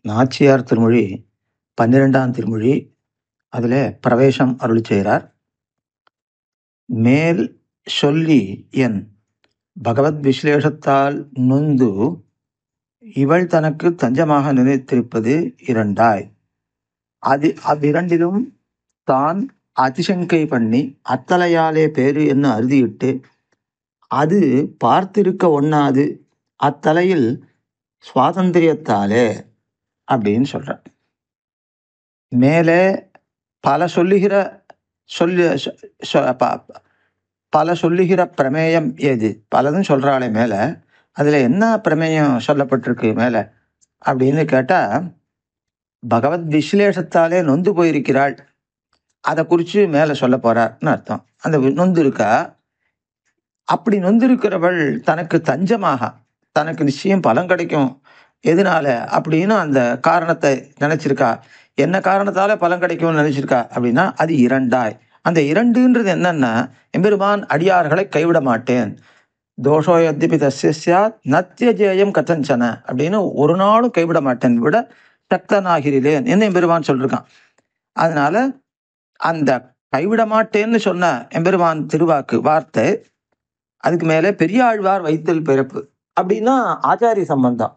நாச்சியார் திருமொழி 12ஆம் திருமொழி. அதில் பிரவேசம் அருளி செய்கிறார். மேல் சொல்லி என் பகவத் விஸ்லேஷத்தால் நொந்து இவள் தனக்கு தஞ்சமாக நினைத்திருப்பது இரண்டாய். அவ்விரண்டிலும் தான் அதிசங்கை பண்ணி அத்தலையாலே பேரு என்ன அறுதியிட்டு அது பார்த்திருக்க ஒண்ணாது அத்தலையில் சுவாதந்திரியத்தாலே அப்படின்னு சொல்ற. மேலே பல சொல்லுகிற பல சொல்லுகிற பிரமேயம் ஏது? பலதும் சொல்றாளே மேல, அதுல என்ன பிரமேயம் சொல்லப்பட்டிருக்கு மேல அப்படின்னு கேட்டா, பகவத் விஸ்லேஷத்தாலே நொந்து போயிருக்கிறாள், அதை குறிச்சு மேல சொல்ல போறார்னு அர்த்தம். அந்த நொந்து இருக்கா, அப்படி நொந்திருக்கிறவள் தனக்கு தஞ்சமாக, தனக்கு நிச்சயம் பலம் கிடைக்கும் எதனால அப்படின்னு அந்த காரணத்தை நினைச்சிருக்கா. என்ன காரணத்தால பலன் கிடைக்கும்னு நினைச்சிருக்கா அப்படின்னா அது இரண்டாய். அந்த இரண்டுன்றது என்னன்னா, எம்பெருமான் அடியார்களை கைவிட மாட்டேன், தோஷோ யத்யபி தஸ்ய ஸ்யாத் நத்யஜேயம் கதஞ்சன அப்படின்னு ஒரு நாளும் கைவிட மாட்டேன், விட சக்தனாகிறேன் என்ன எம்பெருமான் சொல்லிருக்கான். அதனால அந்த கைவிட மாட்டேன்னு சொன்ன எம்பெருமான் திருவாக்கு வார்த்தை, அதுக்கு மேலே பெரியாழ்வார் வைத்தல் பிறப்பு அப்படின்னா ஆச்சாரிய சம்பந்தம்,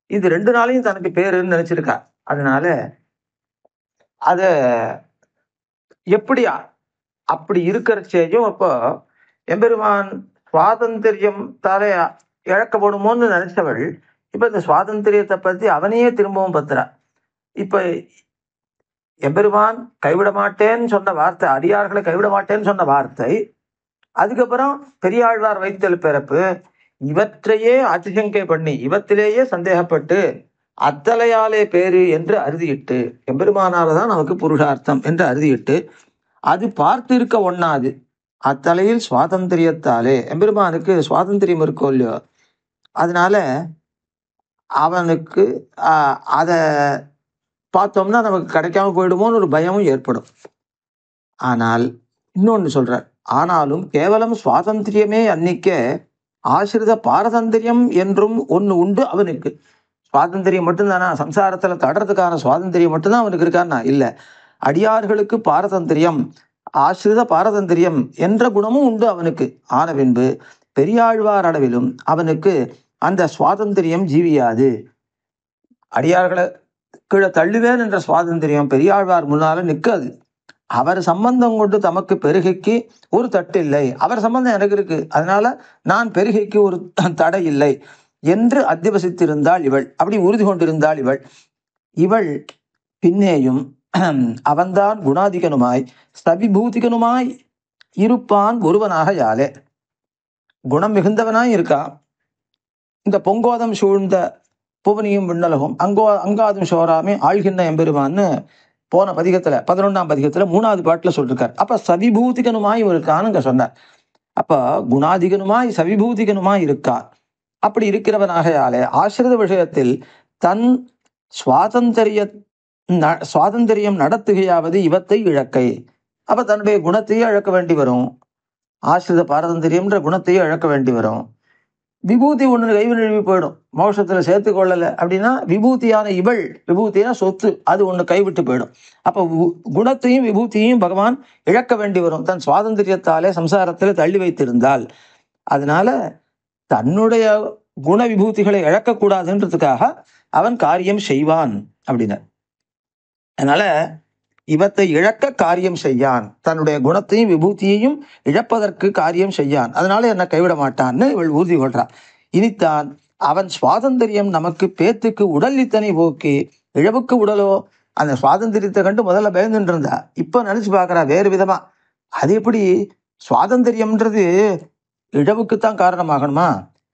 இது ரெண்டு நாளையும் தனக்கு பேருன்னு நினைச்சிருக்கா. அதனால அத எப்படி அப்படி இருக்கிறச்சேயும் அப்போ எம்பெருமான் சுவாதந்திரியம் தாலே இழக்கப்படுமோன்னு நினைச்சவள் இப்ப இந்த சுவாதந்திரியத்தை பத்தி அவனையே திரும்பவும் பத்துறா. இப்ப எம்பெருமான் கைவிட மாட்டேன்னு சொன்ன வார்த்தை, அடியார்களை கைவிட மாட்டேன்னு சொன்ன வார்த்தை, அதுக்கப்புறம் பெரியாழ்வார் வைத்தல் பிறப்பு, இவற்றையே அதிசங்கை பண்ணி இவத்திலேயே சந்தேகப்பட்டு அத்தலையாலே பேரு என்று அறுதியிட்டு, எம்பெருமானால்தான் நமக்கு புருஷார்த்தம் என்று அறுதியிட்டு அது பார்த்து இருக்க ஒண்ணாது அத்தலையில் சுவாதந்திரியத்தாலே, எம்பெருமானுக்கு சுவாதந்திரியம் இருக்கோ இல்லையோ, அதனால அவனுக்கு அத பார்த்தோம்னா நமக்கு கிடைக்காம போயிடுமோன்னு ஒரு பயமும் ஏற்படும். ஆனால் இன்னொன்னு சொல்றார், ஆனாலும் கேவலம் சுவாதந்திரியமே அன்னிக்க ஆசிரித பாரதந்திரியம் என்றும் ஒண்ணு உண்டு அவனுக்கு. சுவாதந்திரியம் மட்டும்தானா சம்சாரத்துல தடுறதுக்கான சுவாதந்திரியம் மட்டும்தான் அவனுக்கு இருக்கான்னா இல்ல, அடியார்களுக்கு பாரதந்திரியம், ஆசிரித பாரதந்திரியம் என்ற குணமும் உண்டு அவனுக்கு. ஆன பின்பு பெரியாழ்வார் அளவிலும் அவனுக்கு அந்த சுவாதந்திரியம் ஜீவியாது. அடியார்களை கீழே தள்ளுவேன் என்ற சுவாதந்திரியம் பெரியாழ்வார் முன்னால நிற்காது. அவர் சம்பந்தம் கொண்டு தமக்கு பெருகைக்கு ஒரு தட்டு இல்லை, அவர் சம்பந்தம் எனக்கு இருக்கு, அதனால நான் பெருகைக்கு ஒரு தடை இல்லை என்று அத்தியவசித்திருந்தாள் இவள், அப்படி உறுதி கொண்டிருந்தாள் இவள். இவள் பின்னேயும் அவன்தான் குணாதிகனுமாய் சவிபூதிகனுமாய் இருப்பான் ஒருவனாக யாலே. குணம் மிகுந்தவனாய் இருக்கா. இந்த பொங்கோதம் சூழ்ந்த புவனியும் விண்ணலகும் அங்காதும் சோராமே ஆழ்கின்ற எம்பெருமான்னு போன பதிகத்துல 11ஆம் பதிகத்துல 3வது பாட்டுல சொல்லிருக்கார். அப்ப சவிபூதிகனுமாய் இருக்கான்னு சொன்னார். அப்ப குணாதிகனுமாய் சவிபூதிகனுமாய் இருக்கார். அப்படி இருக்கிறவனாக யாலே ஆசிரித விஷயத்தில் தன் சுவாதந்திரியம் நடத்துகையாவது இவத்தை இழக்கை. அப்ப தன்னுடைய குணத்தையே இழக்க வேண்டி வரும், ஆசிரித பாரதந்திரியம்ன்ற குணத்தையே இழக்க வேண்டி வரும். விபூதி ஒண்ணு கைவி நழுவி போயிடும், மோட்சத்துல சேர்த்து கொள்ளல அப்படின்னா விபூதியான இவள், விபூதியான சொத்து, அது ஒண்ணு கைவிட்டு போயிடும். அப்ப குணத்தையும் விபூதியையும் பகவான் இழக்க வேண்டி வரும் தன் சுவாதந்திரியத்தாலே சம்சாரத்துல தள்ளி வைத்திருந்தால். அதனால தன்னுடைய குண விபூதிகளை இழக்கக்கூடாதுன்றதுக்காக அவன் காரியம் செய்வான் அப்படின்னார். அதனால இவத்தை இழக்க காரியம் செய்யான், தன்னுடைய குணத்தையும் விபூதியையும் இழப்பதற்கு காரியம் செய்யான், அதனால என்ன கைவிட மாட்டான்னு இவள் உறுதி கொள்றான். இனித்தான் அவன் சுவாதந்திரியம் நமக்கு பேத்துக்கு உடல் இத்தனை போக்கி இழவுக்கு உடலோ. அந்த சுவாதந்திரியத்தை கண்டு முதல்ல பயந்துட்டு இருந்தா, இப்ப நினைச்சு பாக்குறா வேறு விதமா. அது எப்படி சுவாதந்திரியம்ன்றது இழவுக்குத்தான் காரணமாகணுமா,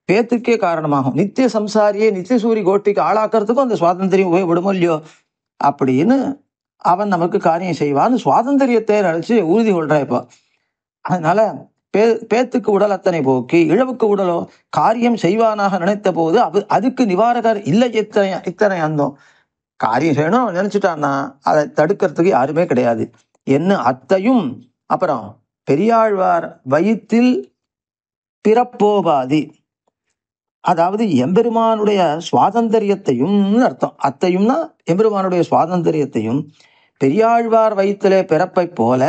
பேத்துக்கே காரணமாகும். நித்திய சம்சாரியே நித்திய சூரி கோட்டிக்கு ஆளாக்குறதுக்கும் அந்த சுவாதந்திரியம் உபயோகப்படுமோ இல்லையோ அப்படின்னு அவன் நமக்கு காரியம் செய்வான்னு சுவாதந்திரியத்தை நினைச்சு உறுதி கொள்றா இப்போ. அதனால பேத்துக்கு உடல் அத்தனை போக்கி இழவுக்கு உடலோ காரியம் செய்வானாக நினைத்த போது அதுக்கு நிவாரகர் இல்லை. இத்தனை அந்தம் காரியம் செய்யணும் நினைச்சுட்டான்னா அதை தடுக்கிறதுக்கு யாருமே கிடையாது என்ன அத்தையும். அப்புறம் பெரியாழ்வார் வயிற்றில் பிறப்போபாதி, அதாவது எம்பெருமானுடைய சுவாதந்திரியத்தையும் அர்த்தம். அத்தையும்னா எம்பெருமானுடைய சுவாதந்திரியத்தையும் பெரியாழ்வார் வயிற்றிலே பிறப்பை போல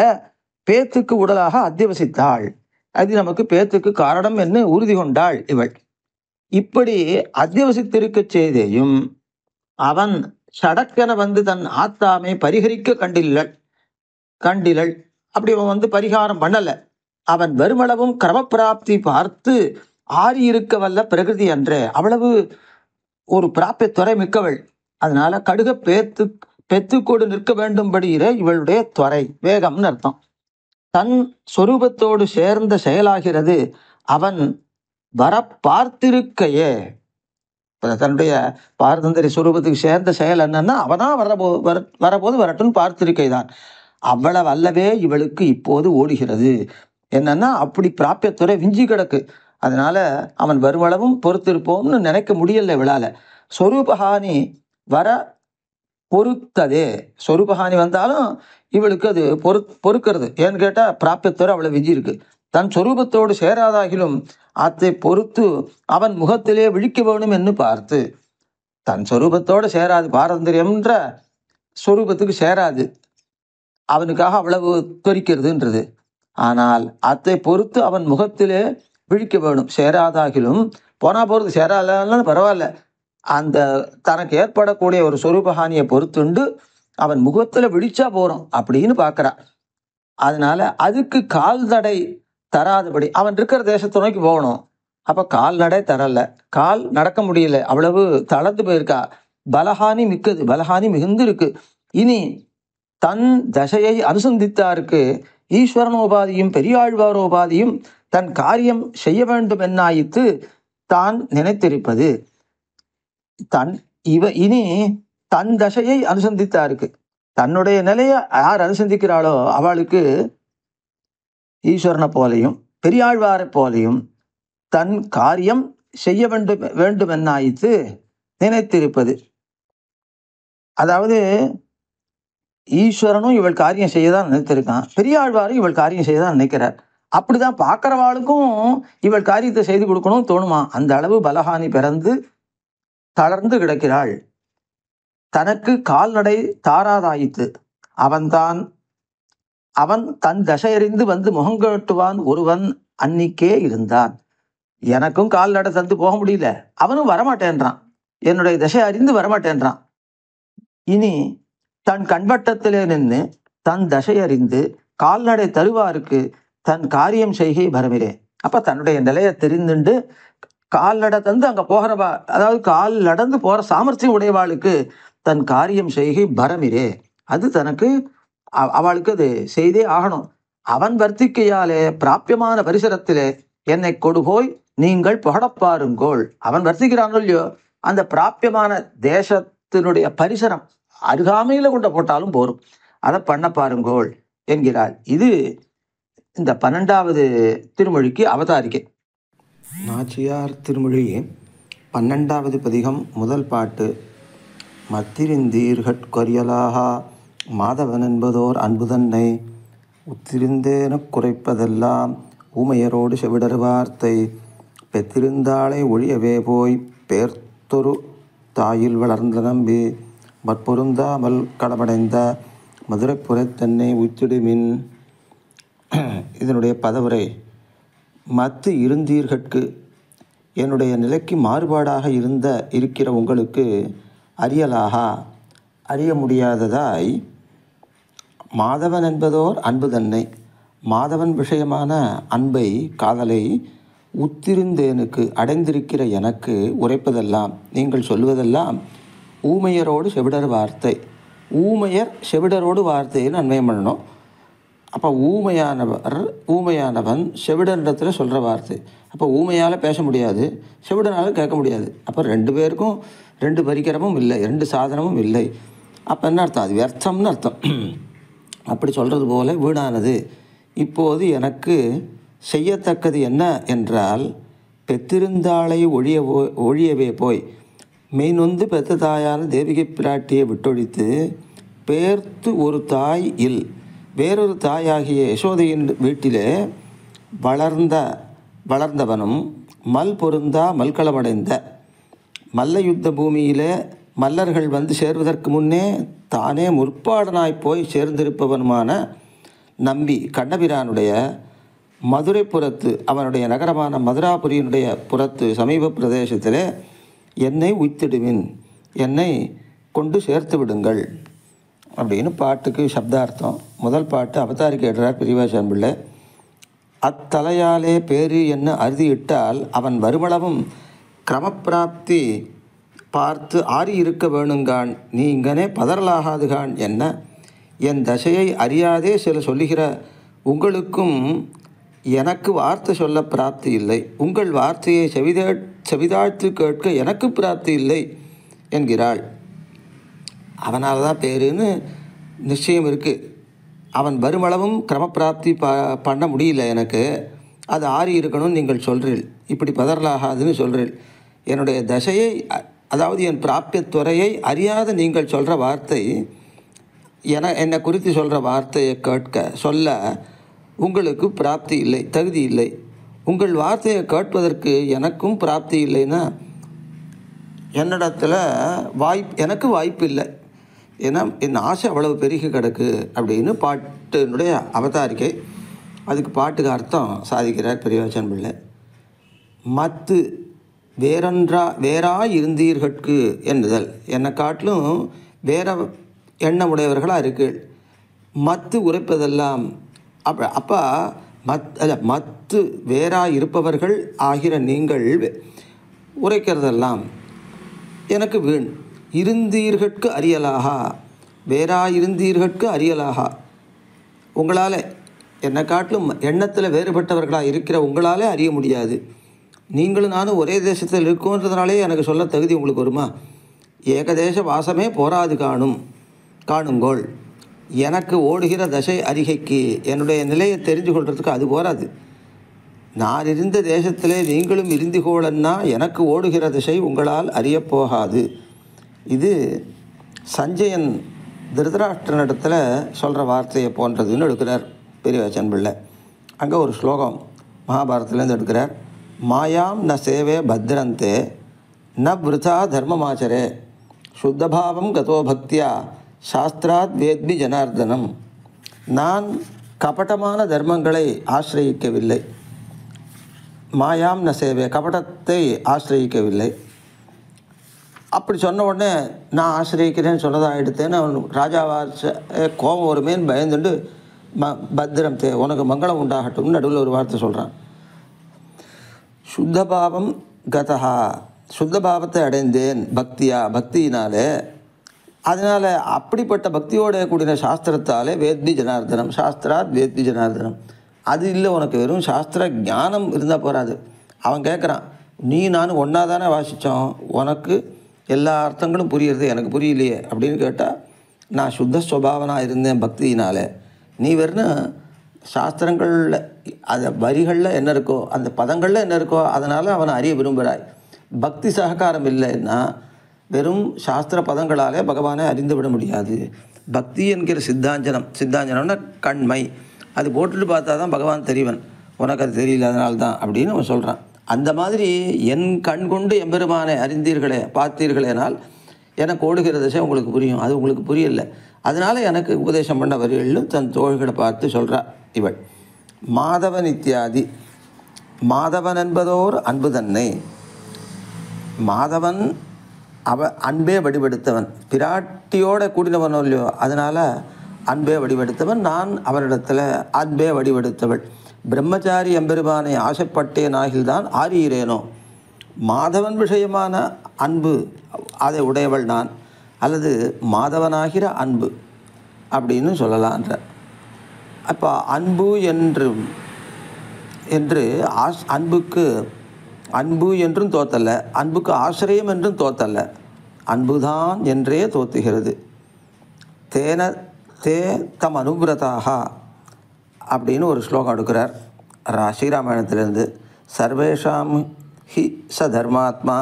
பேத்துக்கு உடலாக அத்தியவசித்தாள். அது நமக்கு பேத்துக்கு காரணம் என்று உறுதி கொண்டாள் இவள். இப்படி அத்தியவசித்திருக்க செய்தேயும் அவன் சடக்கென வந்து தன் ஆத்தாமை பரிகரிக்க கண்டிலள். அப்படி அவன் பரிகாரம் பண்ணல. அவன் வருமளவும் கிரமப்பிராப்தி பார்த்து ஆறி இருக்க வல்ல பிரகிருதி அன்றே. அவ்வளவு ஒரு பிராப்பிய துறை மிக்கவள். அதனால கடுக பெத்துக்கொடு நிற்க வேண்டும்படியிற இவளுடைய துறை வேகம்னு அர்த்தம். தன் சொரூபத்தோடு சேர்ந்த செயலாகிறது அவன் வர பார்த்திருக்கையே. தன்னுடைய பாரதந்திர சுரூபத்துக்கு சேர்ந்த செயல் என்னன்னா அவனா வரபோது வரட்டும்னு பார்த்திருக்கை தான். அவ்வளவு அல்லவே இவளுக்கு இப்போது ஓடுகிறது. என்னன்னா அப்படி பிராப்பியத்துறை விஞ்சி கிடக்கு. அதனால அவன் வருவளவும் பொறுத்திருப்போம்னு நினைக்க முடியல இவளால. சொரூபஹானி வர பொறுத்ததே. சொரூபஹானி வந்தாலும் இவளுக்கு அது பொறுக்கிறது. ஏன்னு கேட்டா பிராப்பியத்துறை அவ்வளவு விஞ்சி இருக்கு. தன் சொரூபத்தோடு சேராதாகிலும் அதை பொறுத்து அவன் முகத்திலே விழிக்க வேணும் என்று பார்த்து. தன் சொரூபத்தோடு சேராது, பாரம்பரியம்ன்ற சொரூபத்துக்கு சேராது, அவனுக்காக அவ்வளவு தொரிக்கிறதுன்றது. ஆனால் அதை பொறுத்து அவன் முகத்திலே விழிக்க வேணும். சேராதாகிலும் போனா போறது, சேராதாலும் பரவாயில்ல, அந்த தனக்கு ஏற்படக்கூடிய ஒரு சொரூபஹானியை பொறுத்துண்டு அவன் முகத்துல விழிச்சா போறோம் அப்படின்னு பார்க்கறான். அதனால அதுக்கு கால்நடை தராதபடி அவன் இருக்கிற தேசத்தை நோக்கி போகணும். அப்ப கால்நடை தரல, கால் நடக்க முடியல, அவ்வளவு தளர்ந்து போயிருக்கா. பலஹானி மிக்கது, பலஹானி மிகுந்து இருக்கு. இனி தன் தசையை அனுசந்தித்தாருக்கு ஈஸ்வரனோபாதியும் பெரியாழ்வாரோபாதியும் தன் காரியம் செய்ய வேண்டும் என்னாயித்து தான் நினைத்திருப்பது. இனி தன் தசையை அனுசந்தித்தாருக்கு. தன்னுடைய நிலையை யார் அனுசந்திக்கிறாளோ அவளுக்கு ஈஸ்வரனை போலையும் பெரியாழ்வாரை போலையும் தன் காரியம் செய்ய வேண்டும் என்னாயித்து நினைத்திருப்பது. அதாவது ஈஸ்வரனும் இவள் காரியம் செய்யதான் நினைத்திருக்கான், பெரியாழ்வாரும் இவள் காரியம் செய்யதான் நினைக்கிறார். அப்படிதான் பார்க்கிறவாளுக்கும் இவள் காரியத்தை செய்து கொடுக்கணும் தோணுமா. அந்த அளவு பலஹானி பிறந்து தளர்ந்து கிடக்கிறாள். தனக்கு கால்நடை தாராதாயித்து. அவன் தன் தசையறிந்து வந்து முகங்கட்டுவான் ஒருவன் அன்னிக்கே இருந்தான். எனக்கும் கால்நடை தந்து போக முடியல, அவனும் வரமாட்டேன்றான், என்னுடைய தசை அறிந்து வரமாட்டேன்றான். இனி தன் கண்வட்டத்திலே நின்று தன் தசையறிந்து கால்நடை தருவாருக்கு தன் காரியம் செய்கை பரமிரே. அப்ப தன்னுடைய நிலையை தெரிந்துண்டு கால்நடை தந்து அங்க போகிறவா, அதாவது கால் நடந்து போற சாமர்த்தியம் உடையவாளுக்கு தன் காரியம் செய்கை பரமிரே. அது தனக்கு அவளுக்கு அது செய்தே ஆகணும். அவன் வர்த்திக்கையாலே பிராபியமான பரிசரத்திலே என்னை கொடுபோய் நீங்கள் புகழப்பாருங்கோள். அவன் வர்த்திக்கிறானோ இல்லையோ, அந்த பிராபியமான தேசத்தினுடைய பரிசரம் அருகாமையில கொண்ட போட்டாலும் போரும், அதை பண்ண பாருங்கோள் என்கிறாள். இது இந்த 12வது திருமொழிக்கு அவதாரிக்கை. நாச்சியார் திருமொழி 12வது பதிகம் முதல் பாட்டு. மத்திரிந்தீர்கொரியலாகா மாதவன் என்பதோர் அன்புதன்னை உத்திருந்தேனு குறைப்பதெல்லாம் ஊமையரோடு செவிடர் வார்த்தை பெற்றிருந்தாளை ஒழியவே போய் பேர்த்தொரு தாயில் வளர்ந்த நம்பி மற்பொருந்தாமல் கடமடைந்த மதுரைப்புறத்தன்னை உச்சிடுமின். இதனுடைய பதவுரை. மத்து இருந்தீர்கட்கு, என்னுடைய நிலைக்கு மாறுபாடாக இருக்கிற உங்களுக்கு அறியலாகா, அறிய முடியாததாய் மாதவன் என்பதோர் அன்பு தன்னை, மாதவன் விஷயமான அன்பை காதலை உத்திருந்தேனுக்கு அடைந்திருக்கிற எனக்கு உரைப்பதெல்லாம், நீங்கள் சொல்வதெல்லாம் ஊமையரோடு செவிடர் வார்த்தை. ஊமையர் செவிடரோடு வார்த்தைன்னு அன்வயம் பண்ணணும். அப்போ ஊமையானவன் செவிடனிடத்தில் சொல்கிற வார்த்தை. அப்போ ஊமையால் பேச முடியாது, செவிடனால் கேட்க முடியாது. அப்போ 2 பேருக்கும் 2 பரிகரமும் இல்லை, 2 சாதனமும் இல்லை. அப்போ என்ன அர்த்தம்? அது வியர்த்தம்னு அர்த்தம். அப்படி சொல்கிறது போல வீணானது. இப்போது எனக்கு செய்யத்தக்கது என்ன என்றால், பெற்றிருந்தாளை ஒழியவே போய் மெய்நொந்து பெத்த தாயான தேவிகை பிராட்டியை விட்டொழித்து பேர்த்து ஒரு தாய் இல் வேறொரு தாயாகிய யசோதையின் வீட்டிலே வளர்ந்தவனும் மல் பொருந்தா மல்களமடைந்த மல்ல யுத்த பூமியிலே மல்லர்கள் வந்து சேர்வதற்கு முன்னே தானே முற்பாடனாய் போய் சேர்ந்திருப்பவனுமான நம்பி கண்ணபிரானுடைய மதுரை புறத்து, அவனுடைய நகரமான மதுராபுரியினுடைய புறத்து சமீப பிரதேசத்திலே என்னை உய்த்திடுவின், என்னை கொண்டு சேர்த்து விடுங்கள் அப்படின்னு பாட்டுக்கு சப்தார்த்தம். முதல் பாட்டு அவதாரி கேட்டார் பெரியவாச்சான் பிள்ளை. அத்தலையாலே பேரு என்ன அறுதியிட்டால் அவன் வருமளவும் கிரமப்பிராப்தி பார்த்து ஆறி இருக்க வேணுங்கான், நீ இங்கனே பதறலாகாதுகான் என்ன, என் தசையை அறியாதே சில சொல்லுகிற உங்களுக்கும் எனக்கு வார்த்தை சொல்ல பிராப்தி இல்லை, உங்கள் வார்த்தையை செவிதாழ்த்து கேட்க எனக்கு பிராப்தி இல்லை என்கிறாள். அவனால் தான் பேருன்னு நிச்சயம் இருக்குது. அவன் வருமளவும் கிரமப்பிராப்தி பண்ண முடியல, எனக்கு அது ஆறி இருக்கணும்னு நீங்கள் சொல்கிறீள், இப்படி பதறலாகாதுன்னு சொல்கிறீள். என்னுடைய தசையை, அதாவது என் பிராப்தியத்துறையை அறியாத நீங்கள் சொல்கிற வார்த்தை, என்னை குறித்து சொல்கிற வார்த்தையை கேட்க சொல்ல உங்களுக்கு பிராப்தி இல்லை, தகுதி இல்லை. உங்கள் வார்த்தையை கேட்பதற்கு எனக்கும் பிராப்தி இல்லைன்னா என்னிடத்தில் எனக்கு வாய்ப்பு இல்லை. ஏன்னா என் ஆசை அவ்வளவு பெருகி கிடக்கு அப்படின்னு பாட்டினுடைய அவதாரிக்கை. அதுக்கு பாட்டுக்கு அர்த்தம் சாதிக்கிறார் பெரியவாச்சான் பிள்ளை. மத்து வேறாய் இருந்தீர்கட்கு என்னுதல், என்னை காட்டிலும் வேற எண்ணமுடையவர்களாக இருக்கு. மத்து உரைப்பதெல்லாம் அப்போ மத்து வேறாய் இருப்பவர்கள் ஆகிற நீங்கள் உரைக்கிறதெல்லாம் எனக்கு வீண். இருந்தீர்கட்கு அறியலாகா, வேறாயிருந்தீர்கட்கு அறியலாகா, உங்களால் என்னை காட்டிலும் எண்ணத்தில் வேறுபட்டவர்களாக இருக்கிற உங்களாலே அறிய முடியாது. நீங்களும் நானும் ஒரே தேசத்தில் இருக்கோன்றதுனாலே எனக்கு சொல்ல தகுதி உங்களுக்கு வருமா? ஏகதேச வாசமே போராது காணுங்கோள். எனக்கு ஓடுகிற தசை அறிகைக்கு என்னுடைய நிலையை தெரிஞ்சு கொள்றதுக்கு அது போராது. நான் இருந்த தேசத்திலே நீங்களும் இருந்துகோளன்னா எனக்கு ஓடுகிற திசை உங்களால் அறியப்போகாது. இது சஞ்சயன் திருதராஷ்டிரனிடத்தில் சொல்கிற வார்த்தையை போன்றதுன்னு எடுக்கிறார் பெரியவாச்சான் பிள்ளை. அங்கே ஒரு ஸ்லோகம் மகாபாரதத்துலேருந்து எடுக்கிறார். மாயாம் ந சேவே பத்ரந்தே ந விருதா தர்மமாச்சரே சுத்தபாவம் கதோ பக்தியா சாஸ்திராத் வேத்மி ஜனார்தனம். நான் கபட்டமான தர்மங்களை ஆசிரயிக்கவில்லை. மாயாம் ந சேவே, கபடத்தை ஆசிரயிக்கவில்லை. அப்படி சொன்ன உடனே நான் ஆசிரியக்கிறேன்னு சொன்னதாக எடுத்தேன்னு அவன் ராஜாவாச்ச கோபம் வருமேன்னு பயந்துண்டு பத்திரம் உனக்கு மங்களம் உண்டாகட்டும்னு நடுவில் ஒரு வார்த்தை சொல்கிறான். சுத்தபாவம் கதா, சுத்தபாவத்தை அடைந்தேன் பக்தியினாலே. அதனால் அப்படிப்பட்ட பக்தியோட கூடின சாஸ்திரத்தாலே வேத்மி ஜனார்தனம், சாஸ்திராத் வேத்மி ஜனார்தனம். அது இல்லை, உனக்கு வெறும் சாஸ்திர ஞானம் இருந்தால் போகாது. அவன் கேட்குறான், நீ நானும் ஒன்றா தானே வாசித்தோம், உனக்கு எல்லா அர்த்தங்களும் புரியுறது, எனக்கு புரியலையே அப்படின்னு கேட்டால், நான் சுத்த சுபாவனாக இருந்தேன் பக்தியினால். நீ வெறும் சாஸ்திரங்களில் அது வரிகளில் என்ன இருக்கோ, அந்த பதங்களில் என்ன இருக்கோ, அதனால் அவனை அறிய விரும்புகிறாய். பக்தி சககாரம் இல்லைன்னா வெறும் சாஸ்திர பதங்களாலே பகவானை அறிந்து விட முடியாது. பக்தி என்கிற சித்தாஞ்சனம்னா கண்மை, அது போட்டுட்டு பார்த்தா தான் பகவான் தெரியவன், உனக்கு அது தெரியல அதனால தான் அப்படின்னு அவன் சொல்கிறான். அந்த மாதிரி என் கண் கொண்டு எம்பெருமானை அறிந்தீர்களே பார்த்தீர்களேனால் எனக்கு ஓடுகிற திசை உங்களுக்கு புரியும், அது உங்களுக்கு புரியலை. அதனால் எனக்கு உபதேசம் பண்ண வரிகளிலும் தன் தோள்களை பார்த்து சொல்கிறா இவள். மாதவன் இத்தியாதி, மாதவன் என்பதோர் அன்பு தன்னை. மாதவன் அன்பே வடிவெடுத்தவன், பிராட்டியோட கூடினவனோ இல்லையோ, அதனால் அன்பே வடிவெடுத்தவன். நான் அவரிடத்தில் அன்பே வடிவெடுத்தவள். பிரம்மச்சாரி எம்பெருமானை ஆசைப்பட்டேன் ஆகில்தான் ஆறியிறேனோ. மாதவன் விஷயமான அன்பு அதை உடையவள் நான், அல்லது மாதவனாகிற அன்பு அப்படின்னு சொல்லலான்ற. அப்போ அன்பு என்று அன்பு என்றும் தோத்தல்ல, அன்புக்கு ஆசிரியம் என்றும் தோத்தல்ல, அன்புதான் என்றே தோத்துகிறது. தே தம் அனுபிரதாக அப்படின்னு ஒரு ஸ்லோகம் எடுக்கிறார் ஸ்ரீராமாயணத்திலேருந்து. சர்வேஷாம் ஹி ச தர்மாத்மா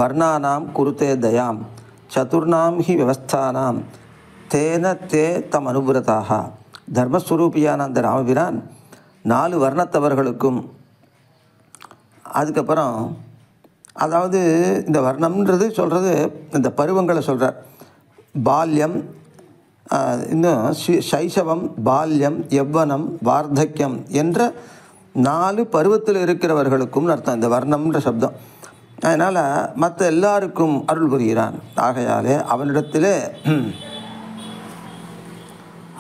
வர்ணானாம் குருத்தே தயாம் சதுர்ணாம் ஹி வியவஸ்தானாம் தேன தே தம் அனுபிரதாக. தர்மஸ்வரூபியான அந்த ராமபிரான் 4 வர்ணத்தவர்களுக்கும் அதுக்கப்புறம் அதாவது இந்த வர்ணம்ன்றது சொல்கிறது இந்த பருவங்களை சொல்கிறார். பால்யம், இன்னும் சைசவம், பால்யம், யவ்வனம், வார்த்தக்கியம் என்ற 4 பருவத்தில் இருக்கிறவர்களுக்கும் அர்த்தம் இந்த வர்ணம்ன்ற சப்தம். அதனால் மற்ற எல்லாருக்கும் அருள் புரிகிறான். ஆகையாலே அவனிடத்திலே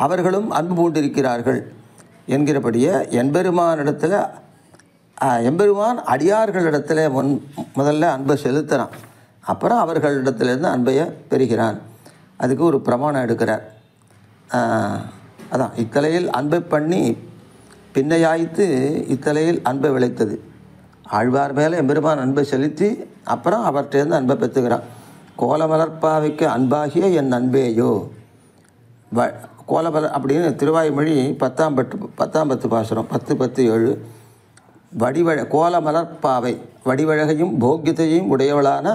அவர்களும் அன்பு பூண்டிருக்கிறார்கள் என்கிறபடியே எம்பெருமானிடத்தில் எம்பெருமான் அடியார்களிடத்தில் முதல்ல அன்பை செலுத்துகிறான். அப்புறம் அவர்களிடத்திலேருந்து அன்பையை பெறுகிறான். அதுக்கு ஒரு பிரமாணம் எடுக்கிறார். அதான் இத்தலையில் அன்பை பண்ணி பின்னையாய்த்து இத்தலையில் அன்பை விளைத்தது. ஆழ்வார் மேலே எம்பெருமான் அன்பை செலுத்தி அப்புறம் அவர்கிட்டேருந்து அன்பை பெற்றுக்கிறான். கோலமலர்ப்பாவைக்கு அன்பாகிய என் அன்பேயோ கோலமலர் அப்படின்னு திருவாய்மொழி 10ஆம் பத்து பாசுரம் 10:10-7. கோலமலர்ப்பாவை வடிவழகையும் போக்கியத்தையும் உடையவளான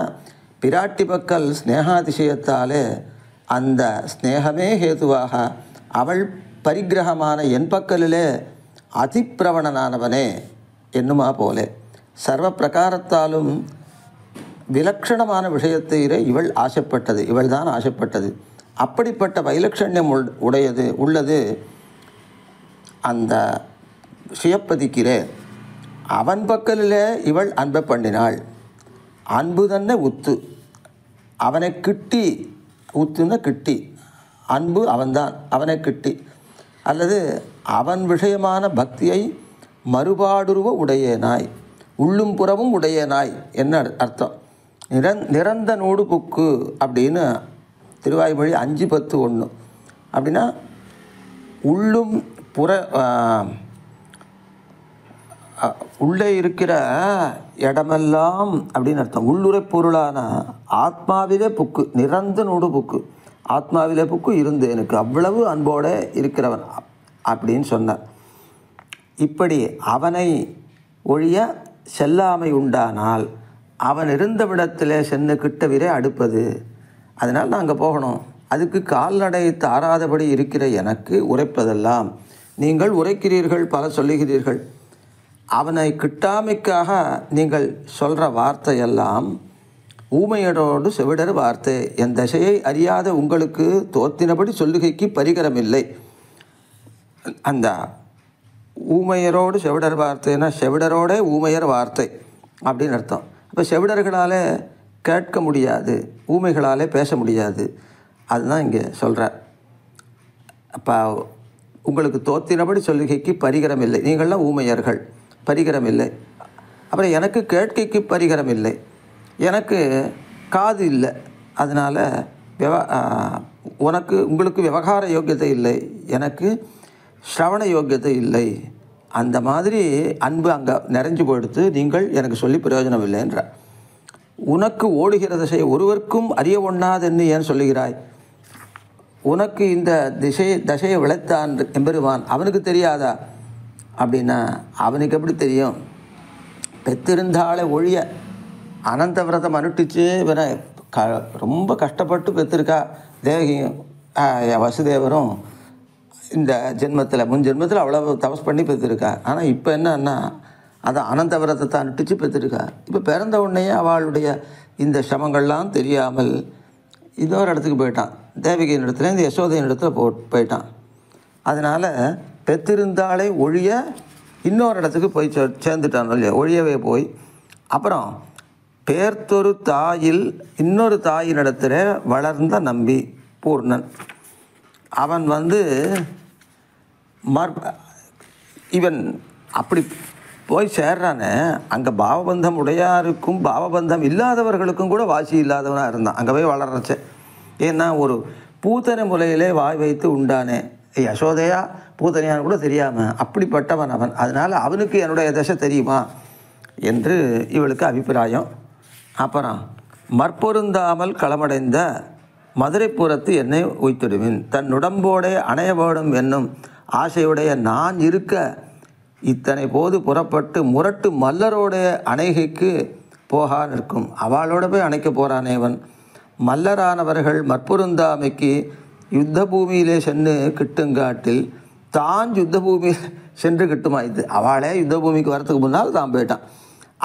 பிராட்டி பக்கல் ஸ்னேகாதிசயத்தாலே அந்த ஸ்னேகமே ஹேதுவாக அவள் பரிகிரகமான என் பக்கலிலே அதிப்பிரவணனானவனே என்னுமா போலே சர்வ பிரகாரத்தாலும் விலக்ஷணமான விஷயத்திலே இவள் ஆசைப்பட்டது, இவள் தான் ஆசைப்பட்டது. அப்படிப்பட்ட வைலட்சண்யம் உள்ளது அந்த சுயப்பதிக்கிறே அவன் பக்கலிலே இவள் அன்பை பண்ணினாள். அன்பு தன்னை உத்து அவனை கிட்டி, உத்துன்னா கிட்டி, அன்பு அவன்தான் அவனை கிட்டி, அல்லது அவன் விஷயமான பக்தியை மறுபாடுருவ உடையனாய், உள்ளும் புறமும் உடையனாய் என்ன அர்த்தம். நிரந்த நூடு புக்கு அப்படின்னு திருவாய்மொழி 5:10-1. அப்படின்னா உள்ளும் புற உள்ளே இருக்கிற இடமெல்லாம் அப்படின்னு அர்த்தம். உள்ளுரை பொருளான ஆத்மாவிலே புக்கு, நிரந்த நூடு புக்கு, ஆத்மாவிலே புக்கு இருந்து எனக்கு அவ்வளவு அன்போடு இருக்கிறவன் அப்படின்னு சொன்னார். இப்படி அவனை ஒழிய செல்லாமை உண்டானால் அவன் இருந்தவிடத்தில் சென்று கிட்டவிரே அடுப்பது. அதனால் நான் அங்கே போகணும். அதுக்கு கால்நடை தாராதபடி இருக்கிற எனக்கு உரைப்பதெல்லாம் நீங்கள் உரைக்கிறீர்கள், பல சொல்லுகிறீர்கள். அவனை கிட்டாமைக்காக நீங்கள் சொல்கிற வார்த்தையெல்லாம் ஊமையரோடு செவிடர் வார்த்தை. என் தசையை அறியாத உங்களுக்கு தோத்தினபடி சொல்லுகைக்கு பரிகரமில்லை. அந்த ஊமையரோடு செவிடர் வார்த்தைன்னா செவிடரோட ஊமையர் வார்த்தை அப்படின்னு அர்த்தம். அப்போ செவிடர்களால் கேட்க முடியாது, ஊமைகளால் பேச முடியாது. அதுதான் இங்கே சொல்கிறார். அப்போ உங்களுக்கு தோத்தினபடி சொல்லுகைக்கு பரிகரம் இல்லை, நீங்கள்லாம் ஊமையர்கள், பரிகரம் இல்லை. அப்புறம் எனக்கு கேட்கைக்கு பரிகரம் இல்லை, எனக்கு காது இல்லை, அதனால் உங்களுக்கு விவகார யோக்கியத்தை இல்லை, எனக்கு ஸ்ரவண யோக்கியத்தை இல்லை. அந்த மாதிரி அன்பு அங்கே நிறைஞ்சு போயிடுத்து, நீங்கள் எனக்கு சொல்லி பிரயோஜனம் இல்லைன்றார். உனக்கு ஓடுகிற திசை ஒருவருக்கும் அறிய ஒண்ணாதென்னு ஏன் சொல்லுகிறாய்? உனக்கு இந்த தசையை விளைத்தான் எம்பெருமான், அவனுக்கு தெரியாதா அப்படின்னா அவனுக்கு எப்படி தெரியும்? பெற்றிருந்தாலே ஒழிய அனந்த விரதம் அனுட்டிச்சு இவனை ரொம்ப கஷ்டப்பட்டு பெற்றிருக்கா தேவகியும் வசுதேவரும். இந்த ஜென்மத்தில் முன் ஜென்மத்தில் அவ்வளோ தபஸ் பண்ணி பெற்றிருக்கா. ஆனால் இப்போ என்னன்னா அதை அனந்த விரதத்தை அனுட்டிச்சு பெற்றிருக்கா. இப்போ பிறந்த உடனேயே அவளுடைய இந்த சிரமங்கள்லாம் தெரியாமல் இன்னொரு இடத்துக்கு போயிட்டான். தேவகியின் இடத்துல இந்த யசோதையின் இடத்துல போயிட்டான். அதனால் பெற்றிருந்தாலே ஒழிய இன்னொரு இடத்துக்கு போய் சேர்ந்துட்டான் இல்லையா, ஒழியவே போய். அப்புறம் பேர்த்தொரு தாயில் இன்னொரு தாயின் இடத்துல வளர்ந்த நம்பி பூர்ணன் அவன் இவன் அப்படி போய் சேர்றானே, அங்கே பாவபந்தம் உடையாருக்கும் பாவபந்தம் இல்லாதவர்களுக்கும் கூட வாசி இல்லாதவனாக இருந்தான். அங்கே போய் வளர்றச்சே. ஏன்னா ஒரு பூத்தனை முலையிலே வாய் வைத்து உண்டானே, யசோதையா பூத்தனையான்னு கூட தெரியாமல் அப்படிப்பட்டவன் அவன். அதனால் அவனுக்கு என்னுடைய தசை தெரியுமா என்று இவளுக்கு அபிப்பிராயம். அப்புறம் மற்பொருந்தாமல் களமடைந்த மதுரைப்புறத்து என்னை உய்த்திடுவின், தன் உடம்போடே அணைய வேடும் என்னும் ஆசையுடைய நான் இருக்க இத்தனை போது புறப்பட்டு முரட்டு மல்லரோட அணைகைக்கு போகா நிற்கும். அவளோட போய் அணைக்க போகிறானேவன். மல்லரானவர்கள் மற்பொருந்தாமைக்கு யுத்த பூமியிலே சென்று கிட்டுங்காட்டில் தான் யுத்த பூமியில் சென்று கிட்டுமாயிது. அவளே யுத்த பூமிக்கு வரத்துக்கு முன்னால் தான் போயிட்டான்.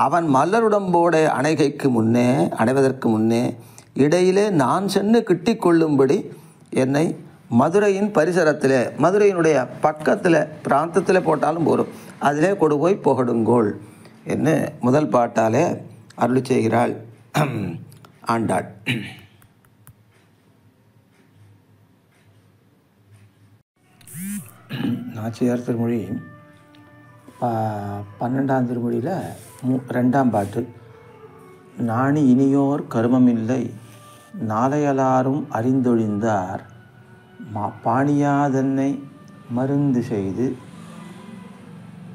அவன் மலருடம்போட அணைவதற்கு முன்னே இடையிலே நான் சென்று கிட்டி கொள்ளும்படி என்னை மதுரையின் பரிசரத்தில், மதுரையினுடைய பக்கத்தில் பிராந்தத்தில் போட்டாலும் போரும், அதிலே கொண்டு போய் புகடுங்கோள் என்று முதல் பாட்டாலே அருளி செய்கிறாள் ஆண்டாள். நாச்சியார் திருமொழி 12ஆம் திருமொழியில் 2ஆம் பாட்டு. நாணி இனியோர் கருமமில்லை நாளையலாரும் அறிந்தொழிந்தார் பாணியாதன்னை மருந்து செய்து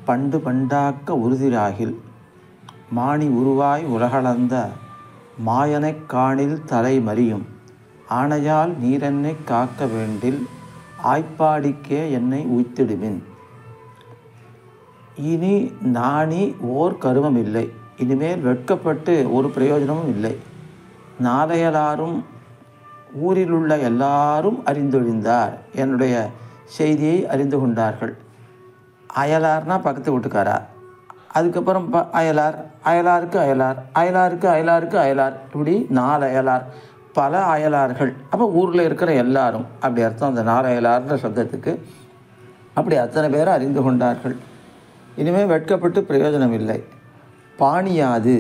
பண்டு பண்டாக்க உறுதிராகில் மாணி உருவாய் உலகளந்த மாயனைக் காணில் தலை மறியும் ஆணையால் நீரென்னை காக்க வேண்டில் ஆய்ப்பாடிக்கே என்னை உய்த்திடுமின். இனி நாணி ஓர் கருமம் இல்லை, இனிமேல் வெட்கப்பட்டு ஒரு பிரயோஜனமும் இல்லை. நாளையலாரும் ஊரில் உள்ள எல்லாரும் அறிந்தொழிந்தார், என்னுடைய செய்தியை அறிந்து கொண்டார்கள். அயலார்னா பக்கத்து வீட்டுக்காரா, அதுக்கப்புறம் அயலார், அயலாருக்கு அயலார், அயலாருக்கு அயலாருக்கு அயலார், இப்படி 4 அயலார், பல அயலார்கள். அப்போ ஊரில் இருக்கிற எல்லாரும் அப்படி அர்த்தம் அந்த 4 அயலார்ன்ற சப்தத்துக்கு. அப்படி அத்தனை பேரை அறிந்து கொண்டார்கள். இனிமேல் வெட்கப்பட்டு பிரயோஜனம் இல்லை. பாணியாது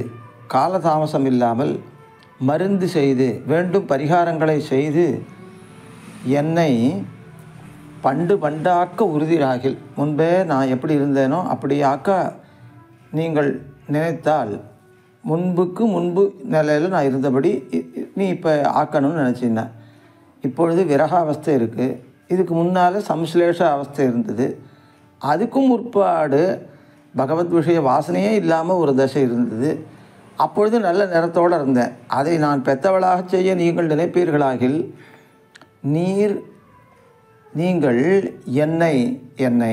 காலதாமசம் இல்லாமல் மருந்து செய்து வேண்டும் பரிகாரங்களை செய்து என்னை பண்டு பண்டாக்க உறுதியாகில், முன்பே நான் எப்படி இருந்தேனோ அப்படி ஆக்க நீங்கள் நினைத்தால் முன்பு நிலையில் நான் இருந்தபடி நீ இப்போ ஆக்கணும்னு நினச்சின்னா. இப்பொழுது விரக அவஸ்தை இருக்குது, இதுக்கு முன்னால் சம்ஸ்லேஷ அவஸ்தை இருந்தது, அதுக்கும் முற்பாடு பகவத் விஷய வாசனையே இல்லாமல் ஒரு தசை இருந்தது. அப்பொழுது நல்ல நிறத்தோடு இருந்தேன். அதை நான் பெத்தவளாக செய்ய நீங்கள் நினைப்பீர்களாகில் நீங்கள் என்னை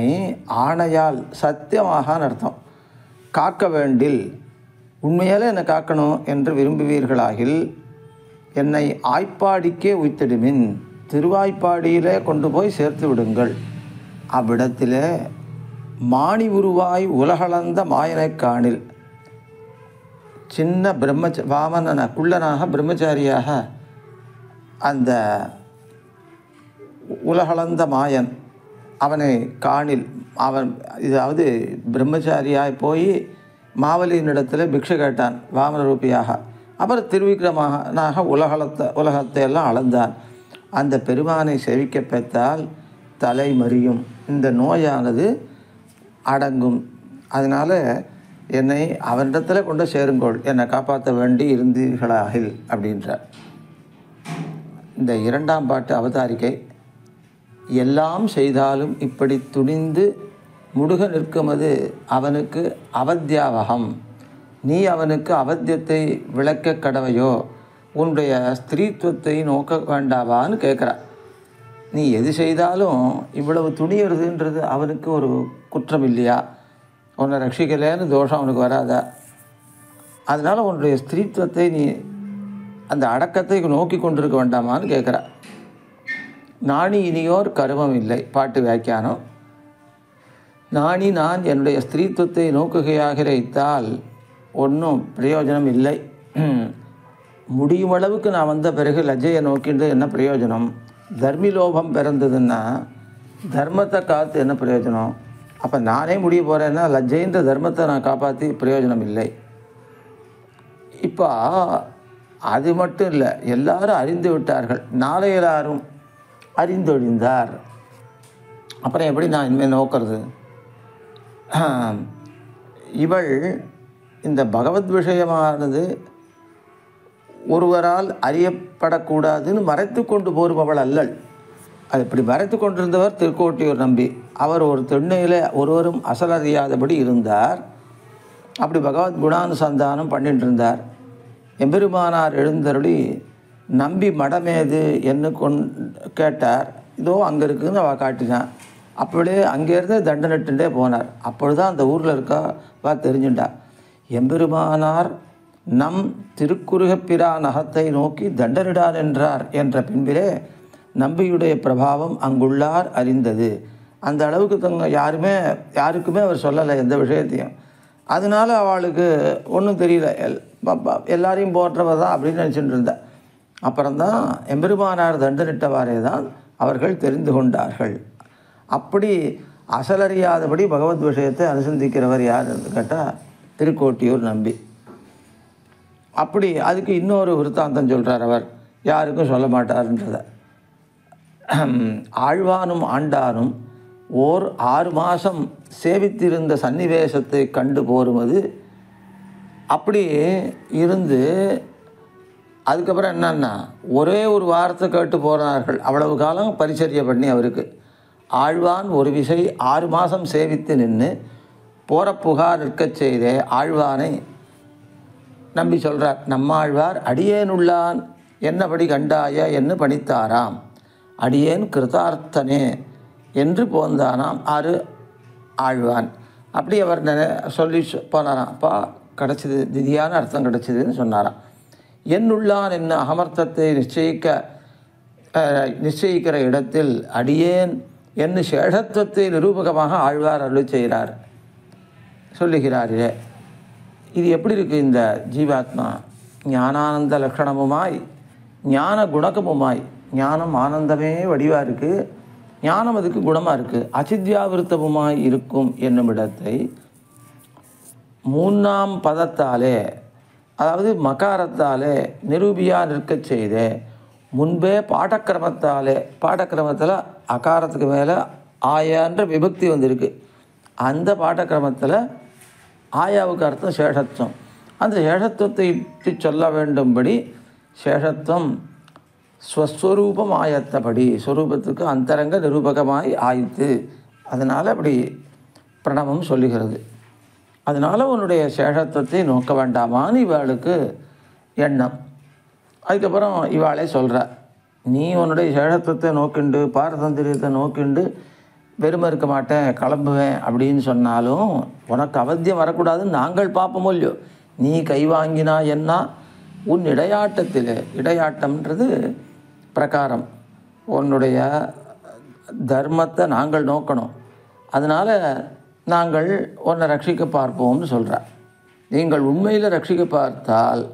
ஆணையால் சத்தியமாக அர்த்தம் காக்க வேண்டில், உண்மையால் என்னை காக்கணும் என்று விரும்புவீர்களாகில் என்னை ஆய்ப்பாடிக்கே உய்த்திடுமின், திருவாய்ப்பாடியிலே கொண்டு போய் சேர்த்து விடுங்கள். அவ்விடத்திலே மாணி உருவாய் உலகளந்த மாயனைக் காணில், சின்ன வாமன குள்ளனாக பிரம்மச்சாரியாக அந்த உலகளந்த மாயன் அவனை காணில், அவன் இதாவது பிரம்மச்சாரியாய் போய் மாவலியினிடத்தில் பிக்ஷை கேட்டான் வாமன ரூபியாக. அப்புறம் திருவிக்கிரமனாக உலகத்தை எல்லாம் அளந்தான். அந்த பெருமானை செவிக்க பெற்றால் தலை மறியும், இந்த நோயானது அடங்கும். அதனால் என்னை அவனிடத்தில் கொண்டு சேருங்கோள், என்னை காப்பாற்ற வேண்டி இருந்தீர்களாகில் அப்படின்றார். இந்த 2ஆம் பாட்டு அவதாரிக்கை. எல்லாம் செய்தாலும் இப்படி துணிந்து முடுக நிற்குமது அவனுக்கு அவத்தியாவகம், நீ அவனுக்கு அவத்தியத்தை விளக்க கடவையோ, உன்னுடைய ஸ்திரீத்துவத்தை நோக்க வேண்டாவான்னு கேட்குறா. நீ எது செய்தாலும் இவ்வளவு துணியறதுன்றது அவனுக்கு ஒரு குற்றம் இல்லையா? உன்னை ரட்சிக்கலேன்னு தோஷம் அவனுக்கு வராதா? அதனால் உன்னுடைய ஸ்திரீத்துவத்தை நீ அந்த அடக்கத்தை நோக்கி கொண்டிருக்க வேண்டாமான்னு கேட்குறா. நாணி இனியோர் கருமம் இல்லை. பாட்டு வியாக்கியானம். நாணி நான் என்னுடைய ஸ்திரீத்துவத்தை நோக்குகையாக இத்தால் ஒன்றும் பிரயோஜனம் இல்லை. முடியும் அளவுக்கு நான் வந்த பிறகு லஜ்ஜையை நோக்கிட்டு என்ன பிரயோஜனம்? தர்மிலோபம் பிறந்ததுன்னா தர்மத்தை காத்து என்ன பிரயோஜனம்? அப்போ நானே முடிய போகிறேன்னா லஜ்ஜைன்ற தர்மத்தை நான் காப்பாற்றி பிரயோஜனம் இல்லை. இப்போ அது மட்டும் இல்லை, எல்லாரும் அறிந்து விட்டார்கள். நாளையலாரும் அறிந்தொழிந்தார். அப்புறம் எப்படி நான் இனிமேல் நோக்கிறது? இவள் இந்த பகவத் விஷயமானது ஒருவரால் அறியப்படக்கூடாதுன்னு மறைத்து கொண்டு போருபவள் அல்லள். அது இப்படி மறைத்து கொண்டிருந்தவர் திருக்கோட்டியூர் நம்பி. அவர் ஒரு திண்ணையில் ஒருவரும் அசலறியாதபடி இருந்தார். அப்படி பகவத் குணானுசந்தானம் பண்ணிட்டு இருந்தார். எம்பெருமானார் எழுந்தருளி நம்பி மடமேது என்ன கேட்டார். இதோ அங்கே இருக்குதுன்னு அவள் காட்டினான். அப்படியே அங்கேருந்து தண்டனட்டுண்டே போனார். அப்பொழுதுதான் அந்த ஊரில் இருக்கா தெரிஞ்சுட்டா. எம்பெருமானார் நம் திருக்குறுகப்பிரா நகத்தை நோக்கி தண்டனிடான் என்றார் என்ற பின்பிலே நம்பியுடைய பிரபாவம் அங்குள்ளார் அறிந்தது. அந்த அளவுக்கு யாருக்குமே அவர் சொல்லலை எந்த விஷயத்தையும். அதனால அவளுக்கு ஒன்றும் தெரியல, எல்லாரையும் போற்றவ தான் அப்படின்னு நினச்சிட்டு இருந்தேன். அப்புறம்தான் எம்பெருமானார் தண்டனிட்டவாறே தான் அவர்கள் தெரிந்து கொண்டார்கள். அப்படி அசலறியாதபடி பகவத் விஷயத்தை அனுசந்திக்கிறவர் யாருன்னு கேட்டால் திருக்கோட்டியூர் நம்பி. அப்படி அதுக்கு இன்னொரு விருத்தாந்தம் சொல்கிறார். அவர் யாருக்கும் சொல்ல மாட்டார்ன்றதை. ஆழ்வானும் ஆண்டானும் ஓர் 6 மாதம் சேவித்திருந்த சன்னிவேசத்தை கண்டு போருமது. அப்படி இருந்து அதுக்கப்புறம் என்னன்னா ஒரே ஒரு வாரத்தை கேட்டு போகிறார்கள். அவ்வளவு காலம் பரிச்சரிய பண்ணி அவருக்கு. ஆழ்வான் ஒரு விசை 6 மாதம் சேவித்து நின்று போகிற புகார் நிற்கச் செய்தே ஆழ்வானை நம்பி சொல்கிறார். நம்மாழ்வார் அடியேனுள்ளான் என்னபடி கண்டாய என்று பணித்தாராம். அடியேன் கிருதார்த்தனே என்று போந்தானாம் ஆழ்வான். அப்படி அவர் சொல்லி போனாராம். அப்பா கிடச்சிது, திதியான அர்த்தம் கிடச்சிதுன்னு சொன்னாராம். என்னுள்ளான் என்ன அகமர்த்தத்தை நிச்சயிக்கிற இடத்தில் அடியேன் என்று சேஷத்துவத்தை நிரூபகமாக ஆழ்வார் அருள் செய்கிறார் சொல்லுகிறாரே. இது எப்படி இருக்குது? இந்த ஜீவாத்மா ஞானானந்த லக்ஷணமுமாய் ஞான குணகமுமாய், ஞானம் ஆனந்தமே வடிவாக இருக்குது, ஞானம் அதுக்கு குணமாக இருக்குது, அசித்யாவிருத்தமுமாய் இருக்கும் என்னும் இடத்தை 3ஆம் பதத்தாலே, அதாவது மகாரத்தாலே நிரூபியாக நிற்கச் செய்தே. முன்பே பாடக்கிரமத்தில் அகாரத்துக்கு மேலே ஆயான்ற விபக்தி வந்திருக்கு. அந்த பாடக்கிரமத்தில் ஆயாவுக்கு அர்த்தம் சேஷத்துவம். அந்த சேஷத்துவத்தை சொல்ல வேண்டும்படி சேஷத்துவம் ஸ்வஸ்வரூபம் ஆயத்தபடி ஸ்வரூபத்துக்கு அந்தரங்க நிரூபகமாய் ஆயித்து. அதனால் அப்படி பிரணவம் சொல்லுகிறது. அதனால் உன்னுடைய சேஷத்துவத்தை நோக்க வேண்டாமான்னு இவாளுக்கு எண்ணம். அதுக்கப்புறம் இவாளே சொல்கிற, நீ உன்னுடைய சேஷத்துவத்தை நோக்கிண்டு பாரதந்திரியத்தை நோக்கிண்டு வெறுமை இருக்க மாட்டேன் கிளம்புவேன் அப்படின்னு சொன்னாலும் உனக்கு அவத்தியம் வரக்கூடாதுன்னு நாங்கள் பார்ப்போமோ இல்லையோ. நீ கை வாங்கினா என்ன உன் இடையாட்டத்தில், இடையாட்டம்ன்றது பிரகாரம், உன்னுடைய தர்மத்தை நாங்கள் நோக்கணும். அதனால் நாங்கள் உன்னை ரட்சிக்க பார்ப்போம்னு சொல்கிறார். நீங்கள் உண்மையில் ரட்சிக்க பார்த்தால்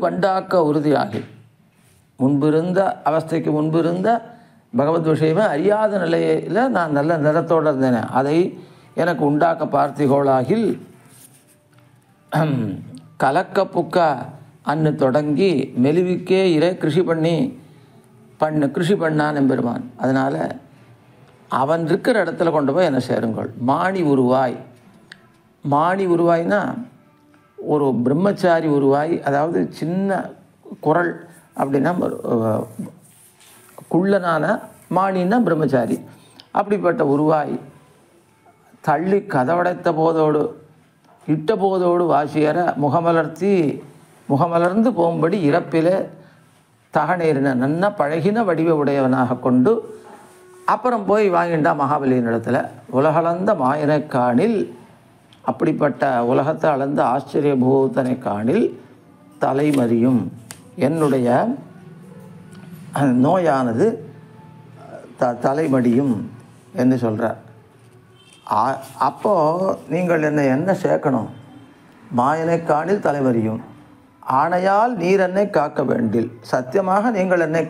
பண்டாக்க உறுதியாகி முன்பிருந்த அவஸ்தைக்கு முன்பிருந்த பகவத் விஷயமே அறியாத நிலையில் நான் நல்ல நிறத்தோடு இருந்தேனே, அதை எனக்கு உண்டாக்க பார்த்திகோளாகில் கலக்க புக்க அன்னு தொடங்கி மெலிவுக்கே கிருஷி பண்ணான் எம்பெருமான். அதனால் அவன் இருக்கிற இடத்துல கொண்டு போய் என்ன சேருங்கள். மாணி உருவாய்னா ஒரு பிரம்மச்சாரி உருவாய், அதாவது சின்ன குரல் அப்படின்னா குள்ளனான மாணின்னா பிரம்மச்சாரி. அப்படிப்பட்ட உருவாய் தள்ளி கதவடைத்த போதோடு இட்ட போதோடு வாசியற முகமலர்ந்து போகும்படி இறப்பில் தகநேரின நன்னா பழகின வடிவ உடையவனாக கொண்டு அப்புறம் போய் வாங்கிண்டா மகாபலியின் இடத்துல உலகளந்த மாயனை காணில். அப்படிப்பட்ட உலகத்தை அளந்த ஆச்சரிய பூதனை காணில் தலைமறியும் என்னுடைய நோயானது தலைமடியும் என்று சொல்கிறார். அப்போது நீங்கள் என்ன சேர்க்கணும்? மாயனை காணில் தலைமறியும் ஆணையால் நீர் என்னை காக்க வேண்டில், சத்தியமாக நீங்கள் என்னை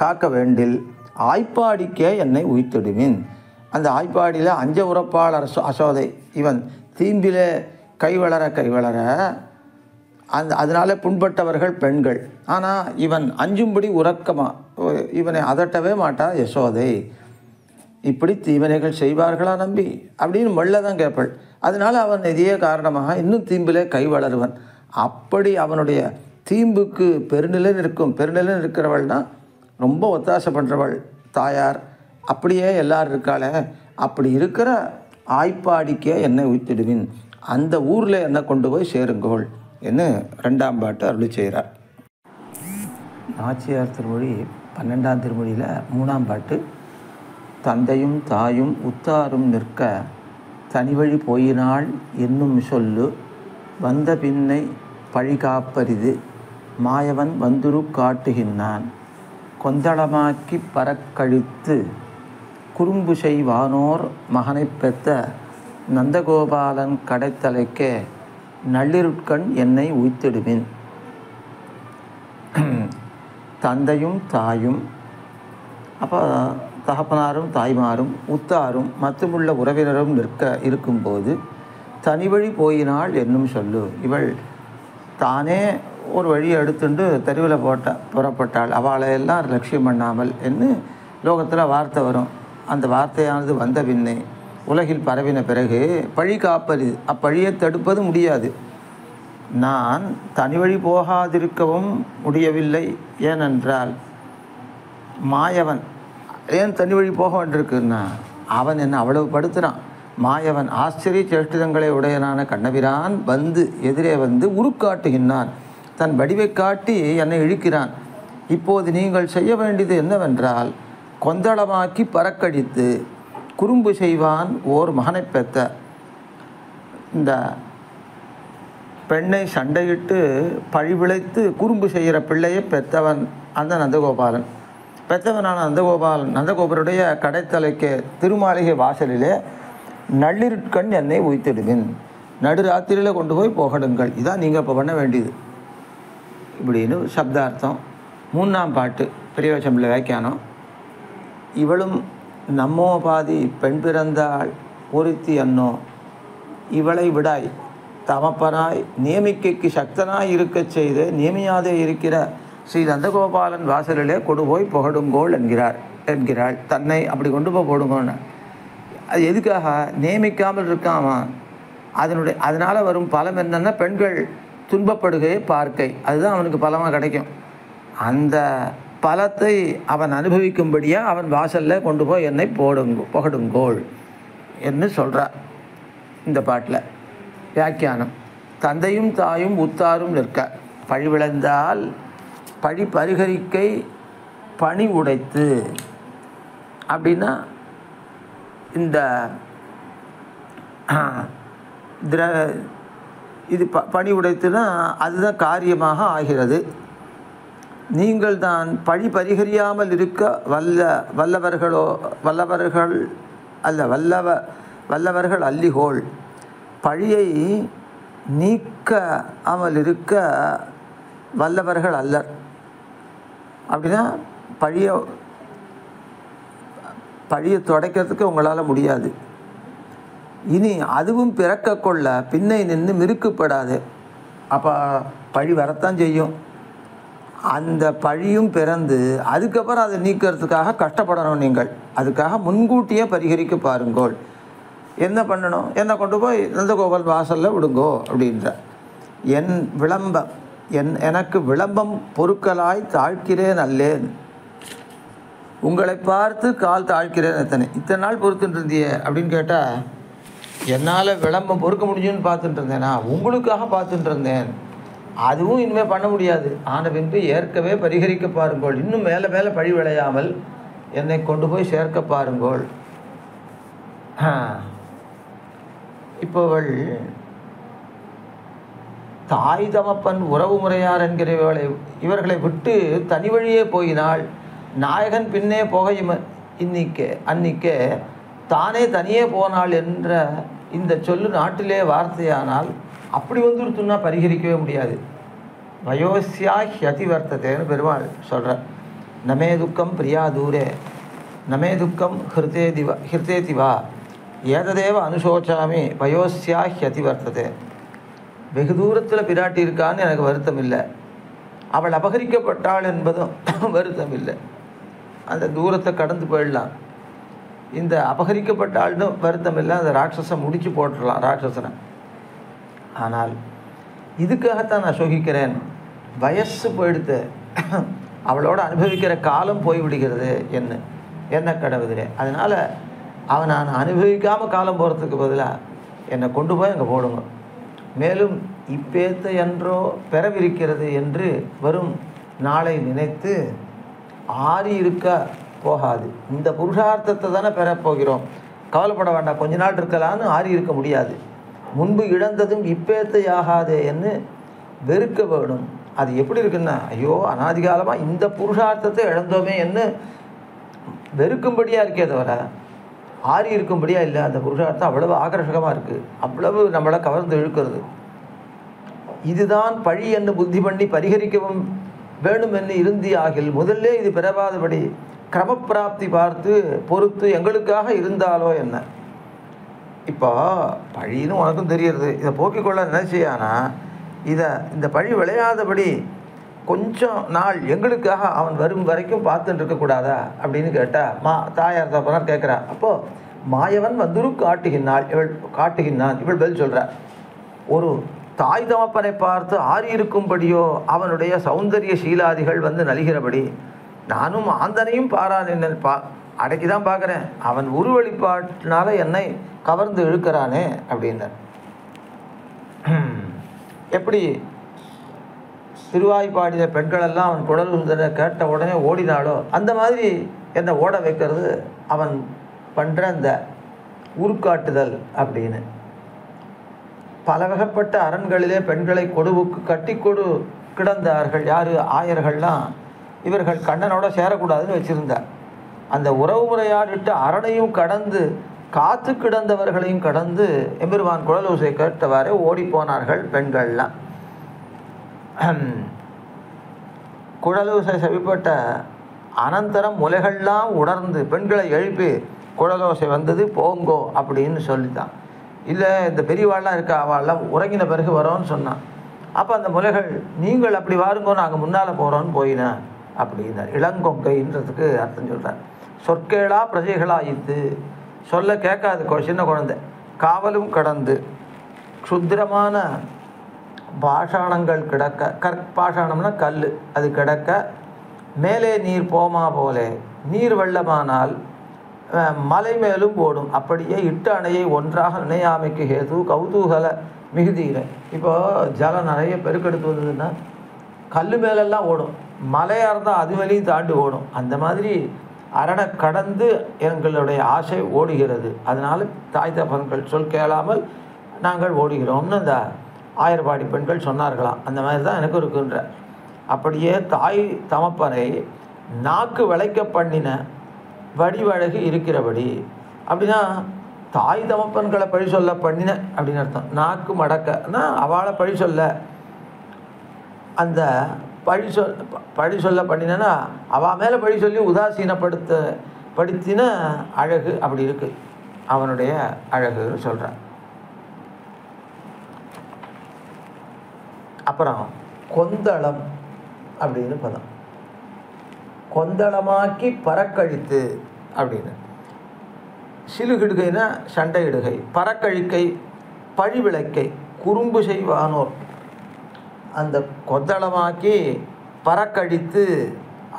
காக்க வேண்டில் ஆய்ப்பாடிக்கே என்னை உய்த்திடுவின். அந்த ஆய்ப்பாடியில் அஞ்ச உறப்பாளர் அசோதை இவன் தீம்பிலே கைவளர அதனால புண்பட்டவர்கள் பெண்கள். ஆனால் இவன் அஞ்சும்படி உறக்கமாக இவனை அதட்டவே மாட்டா யசோதை. இப்படி தீவினைகள் செய்வார்களா நம்பி அப்படின்னு மெல்ல தான் கேட்பள். அதனால் அவன் இதையே காரணமாக இன்னும் தீம்பிலே கை வளருவன். அப்படி அவனுடைய தீம்புக்கு பெருநிலை இருக்கிறவள்னா ரொம்ப ஒத்தாசை பண்ணுறவள் தாயார். அப்படியே எல்லாரும் இருக்காளே, அப்படி இருக்கிற ஆய்ப்பாடிக்கே என்னை உய்த்திடுவின், அந்த ஊரில் என்னை கொண்டு போய் சேருங்கோள் என்று 2ஆம் பாட்டு அருளி செய்கிறார். நாச்சியார் திருமொழி 12ஆம் திருமொழியில் 3ஆம் பாட்டு. தந்தையும் தாயும் உத்தாரும் நிற்க தனிவழி போயினாள் என்னும் சொல்லு வந்த பின்னை பழிகாப்பரிது மாயவன் வந்துரு காட்டுகின்றான் கொந்தளமாக்கி பறக்கழித்து குறும்பு செய்வானோர் மகனை பெத்த நந்தகோபாலன் கடைத்தலைக்கே நள்ளிருட்கண் என்னை உய்த்திடுமின். தந்தையும் தாயும், அப்போ தகப்பனாரும் தாய்மாரும் உத்தாரும் மற்றுமுள்ள உறவினரும் இருக்கும்போது தனி வழி போயினாள் என்னும் சொல்லு. இவள் தானே ஒரு வழியை எடுத்துட்டு தெருவில் புறப்பட்டாள், அவளை எல்லாம் லட்சியம் பண்ணாமல் என்று லோகத்தில் வார்த்தை வரும். அந்த வார்த்தையானது வந்த பின்னே உலகில் பரவின பிறகு பழி காப்பது, அப்பழியை தடுப்பது முடியாது. நான் தனி வழி போகாதிருக்கவும் முடியவில்லை. ஏனென்றால் மாயவன் ஏன் தனி வழி போக வேண்டியிருக்குன்னா, அவன் என்ன அவ்வளவு படுத்துகிறான். மாயவன் ஆச்சரிய சேஷ்டிதங்களை உடையனான கண்ணபிரான் எதிரே வந்து உருக்காட்டுகின்றான். தன் வடிவை காட்டி என்னை இழுக்கிறான். இப்போது நீங்கள் செய்ய வேண்டியது என்னவென்றால், கொந்தளமாக்கி பறக்கடித்து குறும்பு செய்வான் ஓர் மகனை பெற்ற இந்த பெண்ணை சண்டையிட்டு பழி விளைத்து குறும்பு செய்கிற பிள்ளையை பெற்றவன் அந்த நந்தகோபாலன். பெற்றவனான நந்தகோபருடைய கடைத்தலைக்கு திருமாளிகை வாசலிலே நள்ளிருட்கண் என்னை உய்த்திடுவின். நடுராத்திரியில் கொண்டு போய் போகடுங்கள். இதான் நீங்கள் இப்போ பண்ண வேண்டியது இப்படின்னு சப்தார்த்தம். 3ஆம் பாட்டு பெரியவச்சம்பில் வியாக்கியானம். இவளும் நம்மோபாதி பெண் பிறந்தாள் ஒருத்தி அன்னோ, இவளை விடாய் தமப்பனாய் நியமிக்கைக்கு சக்தனாய் இருக்கச் செய்து நியமியாதே இருக்கிற ஸ்ரீ நந்தகோபாலன் வாசலிலே கொண்டு போய் புகடுங்கோள் என்கிறாள். தன்னை அப்படி கொண்டு போய் போடுங்கோன்னு. அது எதுக்காக? நியமிக்காமல் இருக்காமா. அதனால் வரும் பலம் என்னென்னா, பெண்கள் துன்பப்படுகையை பார்க்கை, அதுதான் அவனுக்கு பலமாக கிடைக்கும். அந்த பலத்தை அவன் அனுபவிக்கும்படியாக அவன் வாசலில் கொண்டு போய் என்னை புகடுங்கோள் என்று சொல்கிறார் இந்த பாட்டில். வியாக்கியானம். தந்தையும் தாயும் உத்தாரும் நிற்க, பழி விளைந்தால் பழி பரிகரிக்கை பணி உடைத்து. அப்படின்னா இந்த இது பணி உடைத்துனா அதுதான் காரியமாக ஆகிறது. நீங்கள் தான் பழி பரிகரியாமல் இருக்க வல்லவர்கள் அல்லிகோள். பழியை நீக்காமல் இருக்க வல்லவர்கள் அல்லர். அப்படின்னா பழியை துடைக்கிறதுக்கு உங்களால் முடியாது. இனி அதுவும் பிறக்க கொள்ள பின்னை நின்று மிருக்கப்படாது. அப்போ பழி வரத்தான் செய்யும். அந்த பழியும் பிறந்து அதுக்கப்புறம் அதை நீக்கிறதுக்காக கஷ்டப்படணும். நீங்கள் அதுக்காக முன்கூட்டியே பரிகரிக்க பாருங்கோள். என்ன பண்ணணும்? என்னை கொண்டு போய் நந்தகோபால் வாசலில் விடுங்கோ அப்படின்ற. எனக்கு விளம்பம் பொருட்களாய் தாழ்க்கிறேன் அல்லேன். உங்களை பார்த்து கால் தாழ்க்கிறேன். இத்தனை நாள் பொறுத்துட்டு இருந்தியே அப்படின்னு கேட்டால், என்னால் விளம்பம் பொறுக்க முடியும்னு பார்த்துட்டு இருந்தேனா? உங்களுக்காக பார்த்துட்டு இருந்தேன். அதுவும் இனிமேல் பண்ண முடியாது. ஆன பின்பு ஏற்கவே பரிகரிக்க பாருங்கோள். இன்னும் மேலே மேலே பழி விளையாமல் என்னை கொண்டு போய் சேர்க்க பாருங்கோள். இப்போவள் தாய் தமப்பன் உறவு முறையார் என்கிற இவர்களை விட்டு தனி வழியே போயினாள். நாயகன் பின்னே போகையும் அன்னிக்கே தானே தனியே போனாள் என்ற இந்த சொல்லு நாட்டிலே வார்த்தையானால் அப்படி வந்துருத்துன்னா பரிகரிக்கவே முடியாது. வயோசியா ஹியதி வர்த்ததேன்னு பெருமாள் சொல்கிறார். நமே துக்கம் பிரியா தூரே நமே துக்கம் ஹிருதேதிவா ஏததேவ அனுசோச்சாமி வயோசியா ஹியதி வர்த்ததே. வெகு தூரத்தில் பிராட்டி இருக்கான்னு எனக்கு வருத்தம் இல்லை. அவள் அபகரிக்கப்பட்டாள் என்பதும் வருத்தம் இல்லை. அந்த தூரத்தை கடந்து போயிடலாம். இந்த அபகரிக்கப்பட்டாள்னு வருத்தம் இல்லை. அந்த ராட்சசை முடிச்சு போட்டுடலாம், ராட்சசனை. ஆனால் இதுக்காகத்தான் நான் சோகிக்கிறேன். வயசு போயிடுத்து, அவளோட அனுபவிக்கிற காலம் போய்விடுகிறது என்ன கடவுதிலே. அதனால் அவன் நான் அனுபவிக்காமல் காலம் போகிறதுக்கு பதிலாக என்னை கொண்டு போய் அங்கே போடுங்க. மேலும் இப்பேத்த என்றோ பெறவிருக்கிறது என்று வரும் நாளை நினைத்து ஆறி இருக்க போகாது. இந்த புருஷார்த்தத்தை தானே பெறப்போகிறோம், கவலைப்பட வேண்டாம், கொஞ்ச நாள் இருக்கலான்னு ஆறி இருக்க முடியாது. முன்பு இழந்ததும் இப்பேத்தையாகாதே என்று வெறுக்க வேணும். அது எப்படி இருக்குன்னா, ஐயோ அனாதிகாலமாக இந்த புருஷார்த்தத்தை இழந்தோமே என்று வெறுக்கும்படியாக இருக்கே தவிர ஆறி இருக்கும்படியா இல்லை. அந்த புருஷார்த்தம் அவ்வளவு ஆகர்ஷகமாக இருக்குது, அவ்வளவு நம்மளை கவர்ந்து இழுக்கிறது. இதுதான் பழி என்று புத்தி பண்ணி பரிகரிக்கவும் வேணும் என்று இருந்தியாகில் முதல்ல இது பிறவாதபடி கிரமப்பிராப்தி பார்த்து பொறுத்து எங்களுக்காக இருந்தாலோ என்ன. இப்போ பழின்னு உனக்கும் தெரியறது, இதை போக்கிக்கொள்ள நினைச்சியானா இந்த பழி விளையாதபடி கொஞ்சம் நாள் எங்களுக்காக அவன் வரும் வரைக்கும் பார்த்துட்டு இருக்கக்கூடாதா அப்படின்னு கேட்டால் தாயார் தப்பனார் கேட்குறா. அப்போது மாயவன் வந்துரு காட்டுகின்றான் இவள் பதில் சொல்கிறார். ஒரு தாய் தமப்பனை பார்த்து ஆறியிருக்கும்படியோ அவனுடைய சௌந்தரிய சீலாதிகள் வந்து நல்கிறபடி நானும் ஆந்தனையும் அடக்கி தான் பார்க்குறேன், அவன் உருவழிப்பாட்டினால என்னை கவர்ந்து இழுக்கிறானே அப்படின்னார். எப்படி திருவாய்ப்பாடிய பெண்களெல்லாம் அவன் குடல் உந்தனை கேட்ட உடனே ஓடினாலோ அந்த மாதிரி என்னை ஓட வைக்கிறது அவன் பண்ணுற அந்த உருக்காட்டுதல் அப்படின்னு. பல வகைப்பட்ட அரண்களிலே பெண்களை கொடுவுக்கு கட்டி கிடந்தார்கள். யார்? ஆயர்கள்லாம். இவர்கள் கண்ணனோட சேரக்கூடாதுன்னு வச்சுருந்தார். அந்த உறவு முறையாடிட்டு அரணையும் கடந்து காத்து கிடந்தவர்களையும் கடந்து எம்பெருமான் குழலோசை கேட்டவாறே ஓடிப்போனார்கள் பெண்கள்லாம். குழலோசை செவிப்பட்ட அனந்தரம் முலைகள்லாம் உணர்ந்து பெண்களை எழுப்பி குழலோசை வந்தது போங்கோ அப்படின்னு சொல்லித்தான். இல்லை இந்த பெரியவாள்லாம் இருக்கா, அவள்லாம் உறங்கின பிறகு வரோன்னு சொன்னான். அப்போ அந்த முலைகள் நீங்கள் அப்படி வாருங்கோ, நாங்கள் முன்னால் போகிறோன்னு போயினேன் அப்படின்னார். இளங்கொங்கைன்றதுக்கு அர்த்தம் சொல்கிறார். சொற்கேளா பிரஜைகளாயித்து, சொல்ல கேட்காது சின்ன குழந்தை. காவலும் கடந்து க்ஷுத்திரமான பாஷாணங்கள் கிடக்க, கற்பாஷாணம்னா கல், அது கிடக்க மேலே நீர் போமா போலே நீர் வெள்ளமானால் மலை மேலும் ஓடும். அப்படியே இட்டு அணையை ஒன்றாக நினையாமைக்கு ஹேது கௌதூகல மிகுதியில. இப்போ ஜலம் நிறைய பெருக்கெடுத்து வந்ததுன்னா கல் மேலெல்லாம் ஓடும், மலையாக இருந்தால் அது மேலேயும் தாண்டி ஓடும். அந்த மாதிரி அரணை கடந்து எங்களுடைய ஆசை ஓடுகிறது. அதனால் தாய் தகப்பன்கள் சொல் கேளாமல் நாங்கள் ஓடுகிறோம்னு அந்த ஆயர்பாடி பெண்கள் சொன்னார்களாம். அந்த மாதிரி தான் எனக்கு இருக்குன்ற. அப்படியே தாய் தமப்பனை நாக்கு விளைக்க பண்ணின வடிவழகு இருக்கிறபடி. அப்படின்னா தாய் தமப்பன்களை பழி சொல்ல பண்ணின அப்படின்னு அர்த்தம். நாக்கு மடக்கன்னா அவளை பழி சொல்ல, அந்த பழி சொல்ல பண்ணினா அவள் மேலே பழி சொல்லி படுத்தின அழகு அப்படி இருக்கு அவனுடைய அழகுன்னு சொல்கிறான். அப்புறம் கொந்தளம் அப்படின்னு பதம். கொந்தளமாக்கி பறக்கழித்து அப்படின்னு. சிலுகிடுகைனா சண்டை இடுகை, பறக்கழிக்கை பழிவிளக்கை, குறும்பு செய்வானோர். அந்த கொந்தளமாக்கி பறக்கழித்து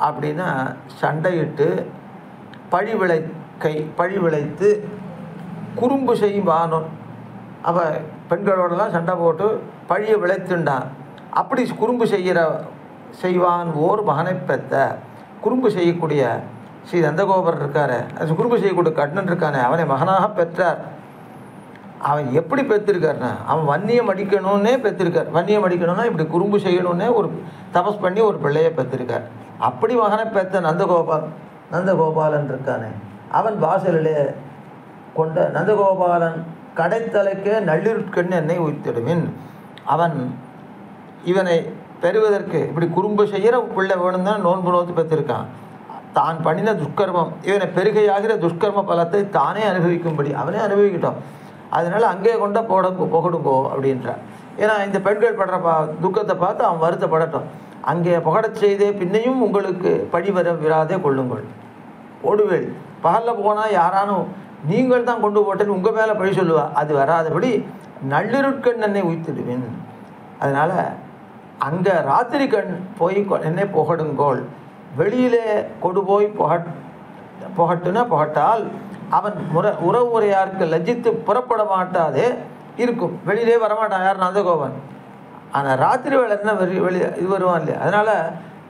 அப்படின்னா சண்டையிட்டு, பழிவிளைத்து குறும்பு செய்வானோர். அப்போ பெண்களோடலாம் சண்டை போட்டு பழியை விளைத்துண்டான். அப்படி குறும்பு செய்வான் ஓர் மகனை பெற்ற. குறும்பு செய்யக்கூடிய ஸ்ரீ நந்தகோபர் இருக்காரு, அது குறும்பு செய்யக்கூடிய கண்ணன் இருக்கானே, அவனை மகனாக பெற்றார். அவன் எப்படி பெற்றிருக்காருன்னா அவன் வன்னியம் அடிக்கணும்னே பெற்றிருக்கார். வன்னியம் அடிக்கணும்னா இப்படி குறும்பு செய்யணும்னே ஒரு தபஸ் பண்ணி ஒரு பிள்ளையை பெற்றிருக்கார். அப்படி மகனை பெற்ற நந்தகோபாலன் இருக்கானே, அவன் வாசலிலே கொண்ட நந்தகோபாலன் கடைத்தலைக்கே நள்ளிருட்கண் என்னை உய்த்திடுமின். அவன் இவனை பெறுவதற்கு இப்படி குறும்பு செய்கிற பிள்ளை வேணும் தான் நோன்பு நோத்து பெற்றிருக்கான். தான் பண்ணின துஷ்கர்மம், இவனை பெருகையாகிற துஷ்கர்ம பலத்தை தானே அனுபவிக்கும்படி அவனே அனுபவிக்கிட்டோம். அதனால அங்கே கொண்ட புகடுங்கோ அப்படின்றான். ஏன்னா இந்த பெண்கள் படுற துக்கத்தை பார்த்து அவன் வருத்தப்படட்டும். அங்கே புகடச் செய்தே பின்னையும் உங்களுக்கு பழி விராதே கொள்ளுங்கள். ஓடுவேள் பகலில் போனால் யாரானும் நீங்கள் தான் கொண்டு போட்டேன்னு உங்கள் மேலே பழி சொல்லுவா. அது வராதபடி நள்ளிருட்கண் என்னை உய்த்திடுவேன். அதனால் அங்கே ராத்திரி கண் போய் என்னை புகடுங்கோள். வெளியிலே கொண்டு போய் புகட்டால் அவன் உறவு முறையாருக்கு லஜ்ஜித்து புறப்பட மாட்டாதே இருக்கும். வெளியிலே வரமாட்டான் யார்? நந்தகோபன். ஆனால் ராத்திரி வேலை என்ன இது வருவான் இல்லையா? அதனால்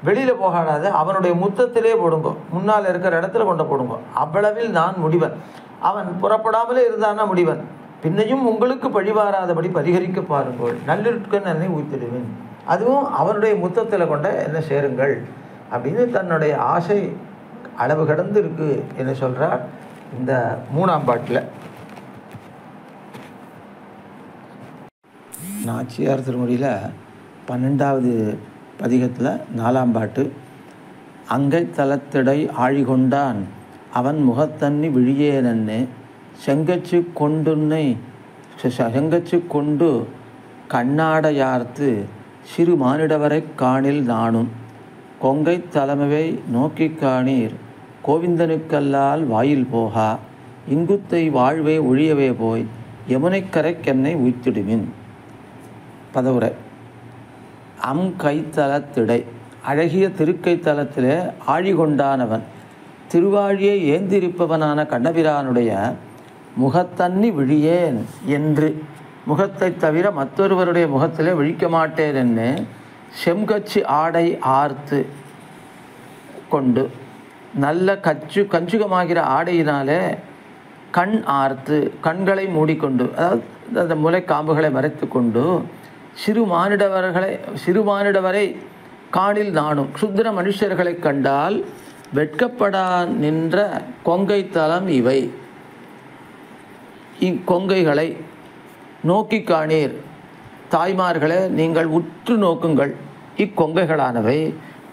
வெளியில் போகாடாது, அவனுடைய முத்தத்திலே போடுங்கோ, முன்னால் இருக்கிற இடத்துல கொண்டு போடுங்கோ. அவ்வளவில் நான் முடிவன். அவன் புறப்படாமலே இருந்தான்னா முடிவன். பின்னையும் உங்களுக்கு பழிவாராதபடி பரிகரிக்க பாருங்கள். நல்லிருட்கண் என்னை ஊய்த்திடுவேன். அதுவும் அவனுடைய முத்தத்தில் கொண்ட என்ன சேருங்கள் அப்படின்னு தன்னுடைய ஆசை அளவு கடந்து இருக்கு என்ன சொல்கிறார். இந்த 3ஆம் பாட்டில் நாச்சியார் திருமொழியில் 12வது பதிகத்தில் 4ஆம் பாட்டு. அங்கை தலத்திடை ஆழிகொண்டான் அவன் முகத்தன்னி விழியேனன்னு செங்கச்சு கொண்டுன்னை செங்கச்சு கொண்டு கண்ணாடையார்த்து சிறு மானிடவரை காணில் நானும் கொங்கை தலைமையை நோக்கி காணீர் கோவிந்தனுக்கல்லால் வாயில் போகா இங்குத்தை வாழ்வே ஒழியவே போய் யமுனைக்கரைக்கென்னை உய்த்திடுமின். பதவுரை. கைத்தலத்திடை அழகிய திருக்கைத்தலத்திலே ஆழிகொண்டானவன் திருவாழியை ஏந்திருப்பவனான கண்ணபிரானுடைய முகத்தன்னி விழியேன் என்று முகத்தை தவிர மற்றொருவருடைய முகத்திலே விழிக்க மாட்டேன் என்று செங்கச்சு ஆடை ஆர்த்து கொண்டு நல்ல கஞ்சுகமாகிற ஆடையினாலே கண் ஆர்த்து கண்களை மூடிக்கொண்டு, அதாவது அந்த முளைக்காம்புகளை மறைத்து கொண்டு சிறு மானிடவரை காணில் நானும் சுத்திர மனுஷர்களை கண்டால் வெட்கப்படா நின்ற கொங்கை தலம் இவை. இக்கொங்கைகளை நோக்கி காணீர், தாய்மார்களே நீங்கள் உற்று நோக்குங்கள். இக்கொங்கைகளானவை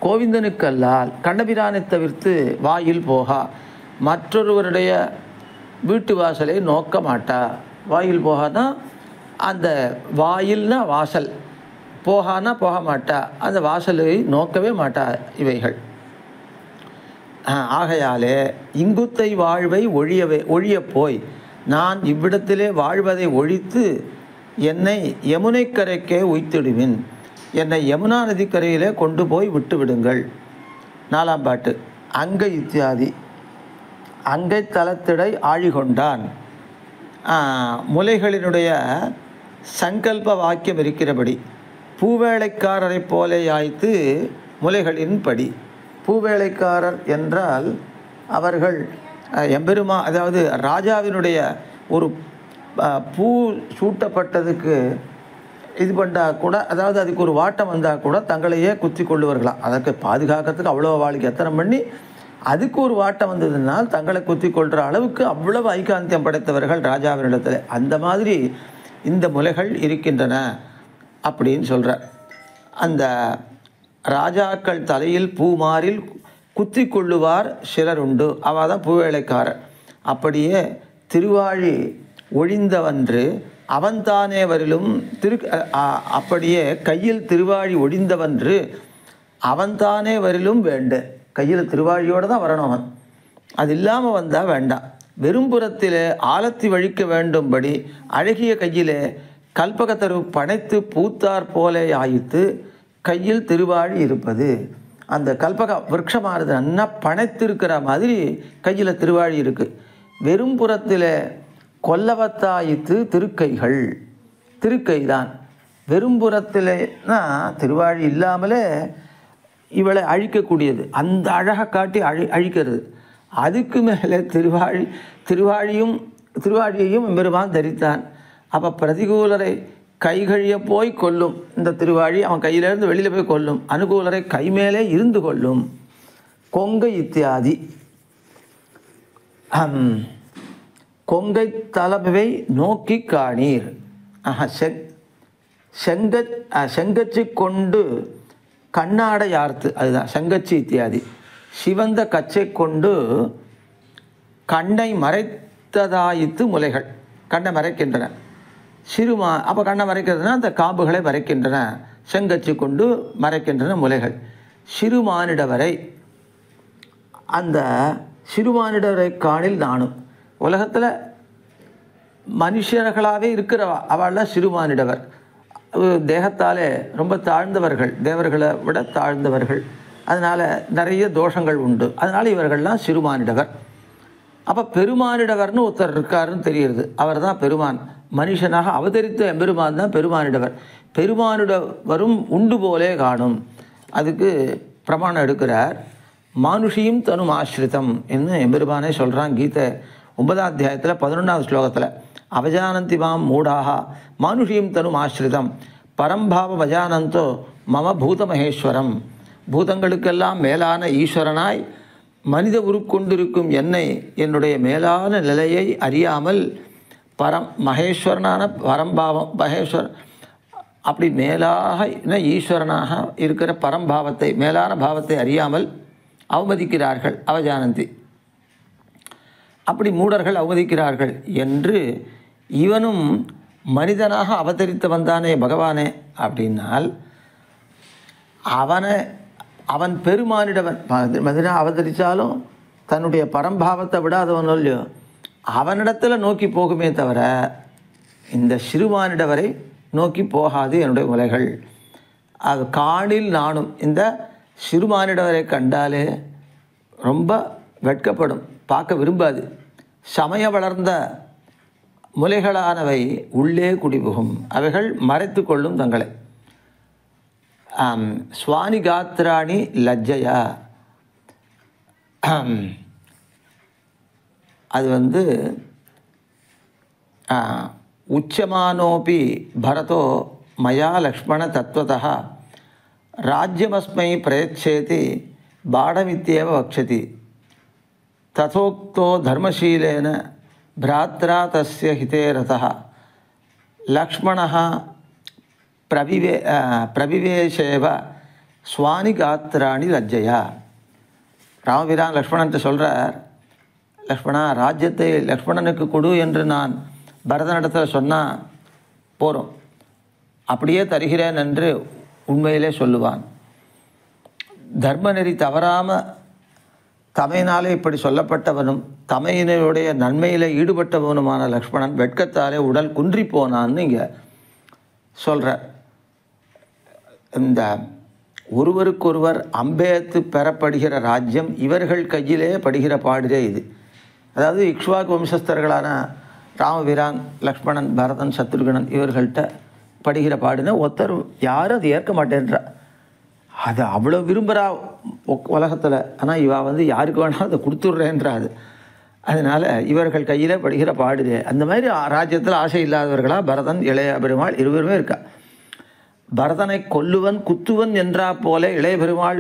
கோவிந்தனுக்கல்லால் கண்ணபிரானை தவிர்த்து வாயில் போகா மற்றொருவருடைய வீட்டு வாசலை நோக்க மாட்டா. வாயில் போகானா அந்த வாயில்னா வாசல், போகானா போக மாட்டா, அந்த வாசலை நோக்கவே மாட்டா இவைகள். ஆகையாலே இங்குத்தை வாழ்வை ஒழிய போய் நான் இவ்விடத்திலே வாழ்வதை ஒழித்து என்னை யமுனைக்கரைக்கே உய்த்திடுவின், என்னை யமுனா நதிக்கரையிலே கொண்டு போய் விட்டு விடுங்கள். 4ஆம் பாட்டு. அங்கை இத்தியாதி. அங்கை தலத்திடை ஆழிகொண்டான். முலைகளினுடைய சங்கல்ப வாக்கியம் இருக்கிறபடி பூவேளைக்காரரை போலே ஆய்த்து முலைகளின் படி. பூவேளைக்காரர் என்றால் அவர்கள் எம்பெருமா, அதாவது ராஜாவினுடைய ஒரு பூ சூட்டப்பட்டதுக்கு இது பண்ணால் கூட, அதாவது அதுக்கு ஒரு வாட்டம் வந்தால் கூட தங்களையே குத்தி கொள்ளுவார்களாம். அதற்கு பாதுகாக்கிறதுக்கு அவ்வளோ வாழ்க்கை எத்தனை பண்ணி அதுக்கு ஒரு வாட்டம் வந்ததுனால் தங்களை குத்தி கொள்கிற அளவுக்கு அவ்வளவு ஐகாந்தியம் படைத்தவர்கள் ராஜாவினிடத்தில். அந்த மாதிரி இந்த முலைகள் இருக்கின்றன அப்படின்னு சொல்கிறார். அந்த ராஜாக்கள் தலையில் பூமாரில் குத்தி கொள்ளுவார் சிலர் உண்டு, அவள் தான் பூவேளைக்காரர். அப்படியே திருவாழி ஒழிந்தவன்று அவன்தானே வரிலும் அப்படியே கையில் திருவாழி ஒழிந்தவன்று அவன்தானே வரிலும் வேண்டு. கையில் திருவாழியோடு தான் வரணும் அவன், அது இல்லாமல் வந்தால் வேண்டாம். வெறும்புறத்திலே ஆலத்தி வழிக்க வேண்டும்படி அழகிய கையிலே கல்பகத்தரு பனைத்து பூத்தார் போலே ஆயித்து கையில் திருவாழி இருப்பது. அந்த கல்பக விருட்சமானது நன்னா பனைத்திருக்கிற மாதிரி கையில் திருவாழி இருக்குது. வெறும்புறத்தில் கொல்லவத்தாயித்து திருக்கைகள், திருக்கை தான். வெறும்புறத்திலேனா திருவாழி இல்லாமலே இவளை அழிக்கக்கூடியது, அந்த அழகை காட்டி அழிக்கிறது. அதுக்கு மேலே திருவாழியையும் பெருமான் தரித்தான். அப்போ பிரதிகூலரை கைகழிய போய் கொல்லும் இந்த திருவாழி, அவன் கையிலேருந்து வெளியில் போய் கொல்லும். அனுகூலரை கை மேலே இருந்து கொள்ளும். கொங்கை இத்தியாதி. கொங்கை தலைமை நோக்கி காணீர். செங்கச்சி கொண்டு கண்ணாடை ஆர்த்து, அதுதான் செங்கச்சி இத்தியாதி. சிவந்த கச்சை கொண்டு கண்ணை மறைத்ததாயித்து முலைகள், கண்ணை மறைக்கின்றன. அப்போ கண்ணை மறைக்கிறதுனா அந்த காம்புகளை மறைக்கின்றன. செங்கச்சி கொண்டு மறைக்கின்றன முலைகள். சிறுமானிடவரை, அந்த சிறுமானிடவரை காணில் நானும். உலகத்தில் மனுஷர்களாகவே இருக்கிறவா அவள்லாம் சிறுமானிடவர். தேகத்தாலே ரொம்ப தாழ்ந்தவர்கள், தேவர்களை விட தாழ்ந்தவர்கள். அதனால் நிறைய தோஷங்கள் உண்டு. அதனால் இவர்கள்லாம் சிறுமானிடவர். அப்போ பெருமானிடவர்னு ஒருத்தர் இருக்காருன்னு தெரியுது, அவர் தான் பெருமான். மனுஷனாக அவதரித்த எம்பெருமான் தான் பெருமானிடவர். பெருமானிடவரும் உண்டு போலே காணும். அதுக்கு பிரமாணம் எடுக்கிறார். மானுஷியும் தனும் ஆசிரிதம் என்று எம்பெருமானே சொல்கிறான். கீதை 9ஆம் அத்தியாயத்தில் 11வது ஸ்லோகத்தில் அவஜானந்தி மாம் மூடாக மானுஷியும் தனும் ஆசிரிதம் பரம்பாவம் அஜானந்தோ மம பூத மகேஸ்வரம். பூதங்களுக்கெல்லாம் மேலான ஈஸ்வரனாய் மனித உருக்கொண்டிருக்கும் என்னை என்னுடைய மேலான நிலையை அறியாமல் மகேஸ்வரனான பரம்பாவம் மகேஸ்வரன் அப்படி மேலாக ஈஸ்வரனாக இருக்கிற பரம்பாவத்தை மேலான பாவத்தை அறியாமல் அவமதிக்கிறார்கள். அவஜானந்தி, அப்படி மூடர்கள் அவமதிக்கிறார்கள் என்று இவனும் மனிதனாக அவதரித்து வந்தானே பகவானே அப்படின்னால் அவன் பெருமானிடவன் மனிதனாக அவதரித்தாலும் தன்னுடைய பரம்பாவத்தை விடாதவன் இல்லையோ அவனிடத்தில் நோக்கி போகுமே தவிர இந்த சிறுமானிடவரை நோக்கி போகாது என்னுடைய உலைகள். அது காணில் நானும் இந்த சிறுமானிடவரை கண்டாலே ரொம்ப வெட்கப்படும், பார்க்க விரும்பாது. சமய வளர்ந்த முலைகளானவை உள்ளே குடிபுகும், அவைகள் மறைத்து கொள்ளும் தங்களை. ஸ்வானி காத்ராணி லஜ்ஜையா, அது உச்சமானோபி பரதோ மயா லக்ஷ்மண தத்துவதா ராஜ்யமஸ்மை பிரயச்சேதி பாடமித்யேவ வக்ஷதி ததோக்தோ தர்மசீலேன பிராத்ரா தஸ்ய ஹிதே ரதः லக்ஷ்மணः பிரவிவேஷேவ ஸ்வானி காத்ராணி லஜ்ஜையா. ராமபிரான் லக்ஷ்மணன்ட்டு சொல்கிறார், லக்ஷ்மணா ராஜ்யத்தை லக்ஷ்மணனுக்கு கொடு என்று நான் பரதனிடத்தில் சொன்னால் போகிறோம், அப்படியே தருகிறேன் என்று உண்மையிலே சொல்லுவான். தர்மநெறி தவறாமல் தமையினாலே இப்படி சொல்லப்பட்டவனும் தமையினுடைய நன்மையில் ஈடுபட்டவனுமான லக்ஷ்மணன் வெட்கத்தாலே உடல் குன்றி போனான்னு இங்கே சொல்கிற. இந்த ஒருவருக்கொருவர் அம்பேத்து பெறப்படுகிற ராஜ்யம் இவர்கள் கையிலே படுகிற பாடுதே இது. அதாவது இக்ஷ்வாக்கு வம்சஸ்தர்களான ராமபிரான் லக்ஷ்மணன் பரதன் சத்ருகணன் இவர்கள்ட்ட படுகிற பாடுனா ஒருத்தர் யாரும் அது ஏற்க மாட்டேன்றா. அது அவ்வளோ விரும்புகிறா உலகத்தில், ஆனால் இவள் யாருக்கு வேணாலும் அதை கொடுத்துட்றேன்றா. அதனால் இவர்கள் கையில் படுகிற பாடுதே. அந்த மாதிரி ராஜ்யத்தில் ஆசை இல்லாதவர்களாக பரதன் இளைய பெருமாள் இருவருமே இருக்கா. பரதனை கொல்லுவன் குத்துவன் என்றா போல இளைய பெருமாள்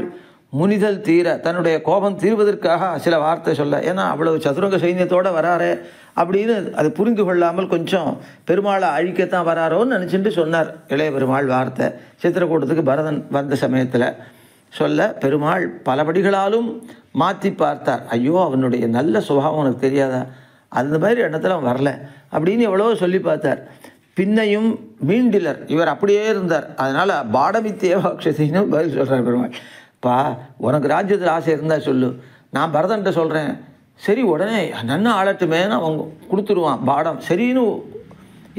முனிதல் தீர தன்னுடைய கோபம் தீர்வதற்காக சில வார்த்தை சொல்ல, ஏன்னா அவ்வளவு சதுரங்க சைன்யத்தோடு வராரே அப்படின்னு அது புரிந்து கொள்ளாமல் கொஞ்சம் பெருமாளை அழிக்கத்தான் வராரோன்னு நினச்சிட்டு சொன்னார் இளைய பெருமாள் வார்த்தை. சித்திரக்கூட்டத்துக்கு பரதன் வந்த சமயத்தில் சொல்ல பெருமாள் பலபடிகளாலும் மாற்றி பார்த்தார். ஐயோ அவனுடைய நல்ல சுபாவம் உனக்கு தெரியாதா, அந்த மாதிரி இடத்துல அவன் வரல அப்படின்னு எவ்வளோ சொல்லி பார்த்தார். பின்னையும் மீண்டிலர், இவர் அப்படியே இருந்தார். அதனால் பாடமித்தேவ அக்ஷதின்னு பதில் சொல்கிறார் பெருமாள். உனக்கு ராஜ்யத்தில் ஆசை இருந்தால் சொல்லு, நான் பரதன்ட்ட சொல்கிறேன், சரி உடனே நன்ன ஆளட்டுமே அவங்க கொடுத்துருவான் பாடம், சரின்னு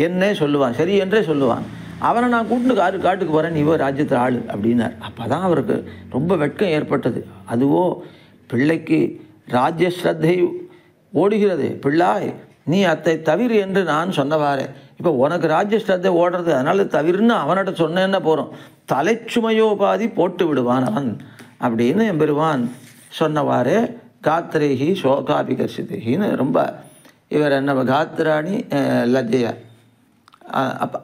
என்னே சொல்லுவான், சரி என்றே சொல்லுவான். அவனை நான் கூட்டுன்னு காட்டுக்கு போகிறேன், நீ ராஜ்யத்தில் ஆளு அப்படின்னார். அப்போ தான் அவருக்கு ரொம்ப வெட்கம் ஏற்பட்டது. அதுவோ பிள்ளைக்கு ராஜ்ய ஸ்ரத்தை ஓடுகிறது, பிள்ளாய் நீ அத்தை தவிர என்று நான் சொன்னவாறே. இப்போ உனக்கு ராஜ்ய ஸ்ரத்தை ஓடுறது, அதனால தவிர்னு அவன்கிட்ட சொன்னேன்னா போகிறோம், தலைச்சுமையோபாதி போட்டு விடுவான் அவன் அப்படின்னு எம்பெருவான் சொன்னவாறே. காத்திரேகி சோகாபிகர்ஷிதேகின்னு ரொம்ப இவர் என்ன காத்திராணி லஜ்ஜையா.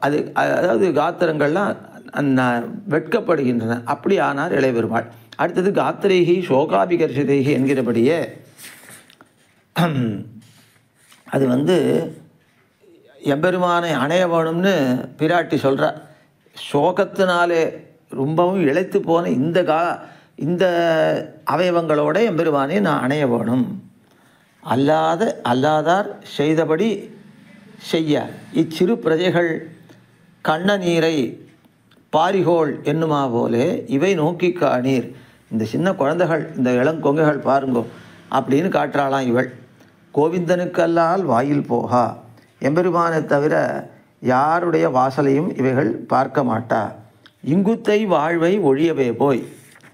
அது அதாவது காத்திரங்கள்லாம் வெட்கப்படுகின்றன. அப்படி ஆனார் இளைய பெருமாள். அடுத்தது காத்திரேகி சோகாபிகர்ஷிதேகி என்கிறபடியே அது எம்பெருமானை அணைய வேணும்னு பிராட்டி சொல்கிறார். சோகத்தினாலே ரொம்பவும் இழைத்து போன இந்த அவயவங்களோட எம்பெருமானை நான் அணைய வேணும். அல்லாதார் செய்தபடி செய்ய இச்சிறு பிரஜைகள் கண்ண நீரை பாரிகோள் என்னுமா போலே இவை நோக்கி காணீர். இந்த சின்ன குழந்தைகள், இந்த இளங்கொங்கைகள் பாருங்கோ அப்படின்னு காட்டுறாளாம் இவள். கோவிந்தனுக்கல்லால் வாயில் போகா, எம்பெருமானை தவிர யாருடைய வாசலையும் இவைகள் பார்க்க மாட்டா. இங்குத்தை வாழ்வை ஒழியவே போய்,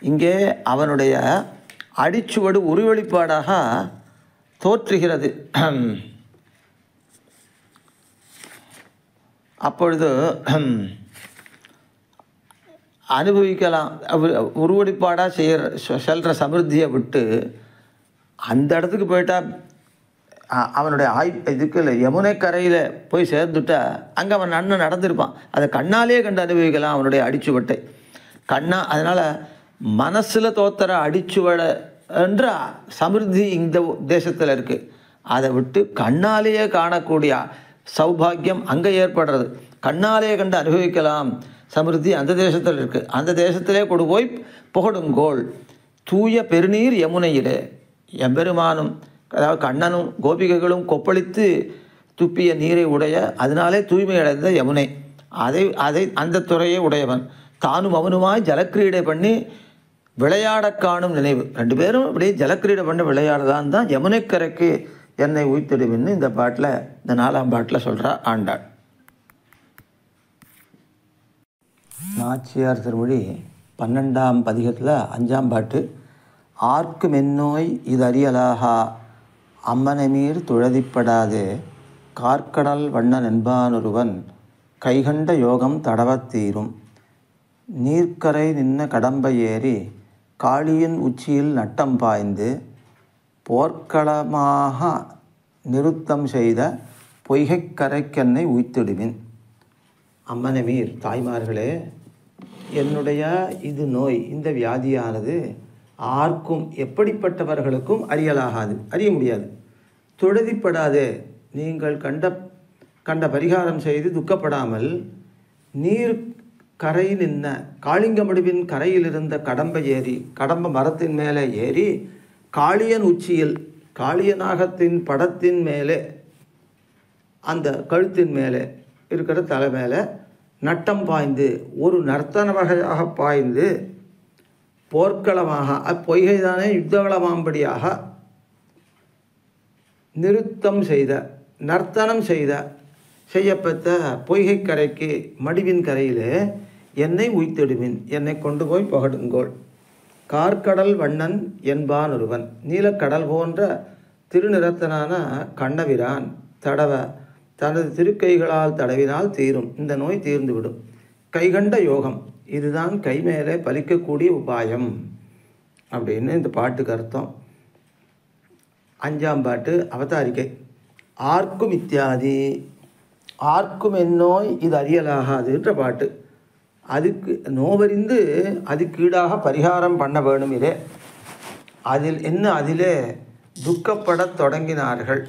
இங்கே அவனுடைய அடிச்சுவடு உருவெளிப்பாடாக தோற்றுகிறது. அப்பொழுது அனுபவிக்கலாம். உருவெளிப்பாடாக செல்கிற சமிருத்தியை விட்டு அந்த இடத்துக்கு போயிட்டா அவனுடைய இதுக்கு யமுனை கரையில் போய் சேர்ந்துட்டா அங்கே அவன் அண்ணன் நடந்திருப்பான். அதை கண்ணாலே கண்டு அனுபவிக்கலாம் அவனுடைய அடிச்சுவட்டை. அதனால் மனசில் தோத்துற அடிச்சுவடை என்ற சமிருத்தி இந்த தேசத்தில் இருக்குது. அதை விட்டு கண்ணாலேயே காணக்கூடிய சௌபாகியம் அங்கே ஏற்படுறது. கண்ணாலேயே கண்டு அனுபவிக்கலாம் சமிருத்தி அந்த தேசத்தில் இருக்குது. அந்த தேசத்திலே கொண்டு போய் புகடுங்கோள். தூய பெருநீர் யமுனையிலே எம்பெருமானும் அதாவது கண்ணனும் கோபிகைகளும் கொப்பளித்து துப்பிய நீரை உடைய, அதனாலே தூய்மை அடைந்த யமுனை, அதை அந்த துறையை உடையவன். தானும் அவனுமாய் ஜலக்கிரீடை பண்ணி விளையாட காணும் நினைவு. ரெண்டு பேரும் அப்படியே ஜலக்கிரீடை பண்ணி விளையாடுதான் தான் யமுனைக்கரைக்கு என்னை உய்த்திடுவின்னு இந்த பாட்டில், இந்த 4ஆம் பாட்டில் சொல்கிறா ஆண்டாள். நாச்சியார் திருமொழி 12ஆம் பதிகத்தில் 5ஆம் பாட்டு. ஆர்க்கு மென்னோய் இது அறியலாகா அம்மனமீர் துழதிப்படாதே கார்க்கடல் வண்ணன் என்பானொருவன் கைகண்ட யோகம் தடவத்தீரும் நீர்க்கரை நின்ன கடம்பை ஏறி காளியின் உச்சியில் நட்டம் பாய்ந்து போர்க்களமாக நிருத்தம் செய்த பொய்கைக் கரைக்கென்னை உய்த்திடுவின். அம்மனமீர் தாய்மார்களே, என்னுடைய இது நோய், இந்த வியாதியானது ஆர்க்கும் எப்படிப்பட்டவர்களுக்கும் அறியலாகாது, அறிய முடியாது. தொழுதிப்படாதே, நீங்கள் கண்ட பரிகாரம் செய்து துக்கப்படாமல் நீர் கரை நின்ன காளிங்கமடுவின் கரையில் இருந்த கடம்பை ஏறி, கடம்ப மரத்தின் மேலே ஏறி காளியன் உச்சியில், காளியநாகத்தின் படத்தின் மேலே, அந்த கழுத்தின் மேலே இருக்கிற தலை மேலே நட்டம் பாய்ந்து, ஒரு நர்த்தன வகையாக பாய்ந்து போர்க்களமாக அப்பொய்கைதானே யுத்தகளமாம்படியாக நிறுத்தம் செய்த, நர்த்தனம் செய்யப்பட்ட பொய்கை கரைக்கு மடிவின் கரையிலே என்னை உய்த்திடுவின், என்னை கொண்டு போய் புகடுங்கோள். கார்க்கடல் வண்ணன் என்பான் ஒருவன், நீலக்கடல் போன்ற திருநிறத்தனான கண்ணவிரான் தடவ தனது திருக்கைகளால் தடவினால் தீரும், இந்த நோய் தீர்ந்துவிடும். கைகண்ட யோகம், இதுதான் கை மேலே பலிக்கக்கூடிய உபாயம் அப்படின்னு இந்த பாட்டுக்கு அர்த்தம். 5ஆம் பாட்டு அவதாரிக்கை. ஆர்க்கும் இத்தியாதி, ஆர்க்கும் என்னோய் இது அறியலாகாதுன்ற பாட்டு. அதுக்கு நோவறிந்து அதுக்கு ஈடாக பரிகாரம் பண்ண வேணும். இதே அதிலே துக்கப்படத் தொடங்கினார்கள்.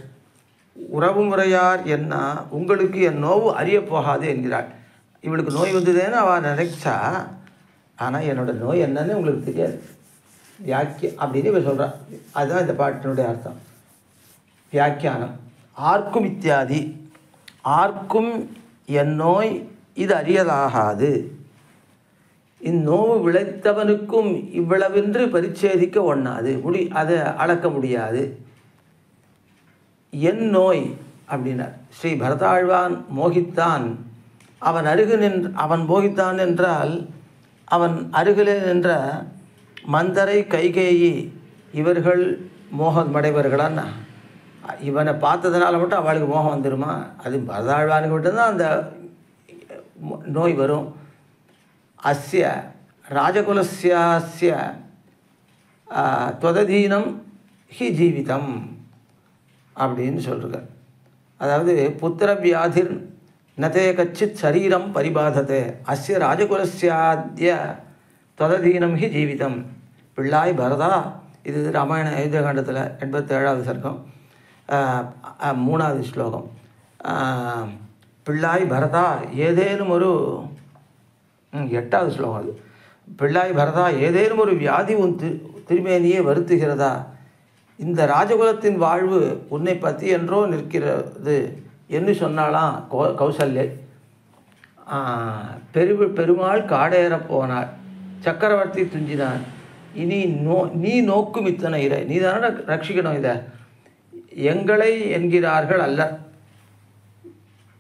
உறவு முறையார் என்ன, உங்களுக்கு என் நோவு அறிய போகாது என்கிறாள். இவளுக்கு நோய் வந்ததுன்னு அவள் நினைச்சா, ஆனால் என்னோட நோய் என்னன்னு உங்களுக்கு தெரியாது, அப்படின்னு இவ சொல்கிறான். அதுதான் இந்த பாட்டினுடைய அர்த்தம், வியாக்கியானம். ஆர்க்கும் இத்தியாதி, ஆர்க்கும் என் நோய் இது அறியலாகாது, இந்நோவு விளைத்தவனுக்கும் இவ்வளவென்று பரிச்சேதிக்க ஒண்ணாது, அதை அளக்க முடியாது. என் நோய் அப்படின்னார். ஸ்ரீ பரதாழ்வான் மோகித்தான், அவன் மோகித்தான் என்றால் அவன் அருகிலே நின்ற மந்தரை கைகேயி இவர்கள் மோகமடைவர்களான்னா, இவனை பார்த்ததுனால மட்டும் அவளுக்கு மோகம் வந்துடுமா? அது பரதாழ்வானுக்கு மட்டும்தான் அந்த நோய் வரும். அஸ்ய ராஜகுலஸ்யாஸ்ய தொததீனம் ஹி ஜீவிதம் அப்படின்னு சொல்கிறார். அதாவது புத்திர வியாதிர் நதே கச்சித் சரீரம் பரிபாதத்தை, அஸ்ய ராஜகுலஸ்யாத்ய தொததீனம் ஹி ஜீவிதம். பிள்ளாய் பரதா, இது ராமாயண யுத்தகாண்டத்தில் 87வது சர்க்கம் 3வது ஸ்லோகம். பிள்ளாய் பரதா ஏதேனும் ஒரு 8வது ஸ்லோகம் அது. பிள்ளாய் பரதா ஏதேனும் ஒரு வியாதி உன் திருமேனியே வருத்துகிறதா? இந்த ராஜகுலத்தின் வாழ்வு உன்னை பற்றி என்றோ நிற்கிறது என்று சொன்னாலாம் கௌசல்யை. பெருமாள் காடேறப் போனாள், சக்கரவர்த்தி துஞ்சினான். இனி நீ நோக்கும் இத்தனை இறை, நீ தானே ரட்சிக்கணும், இதை எங்களை என்கிறார்கள் அல்ல,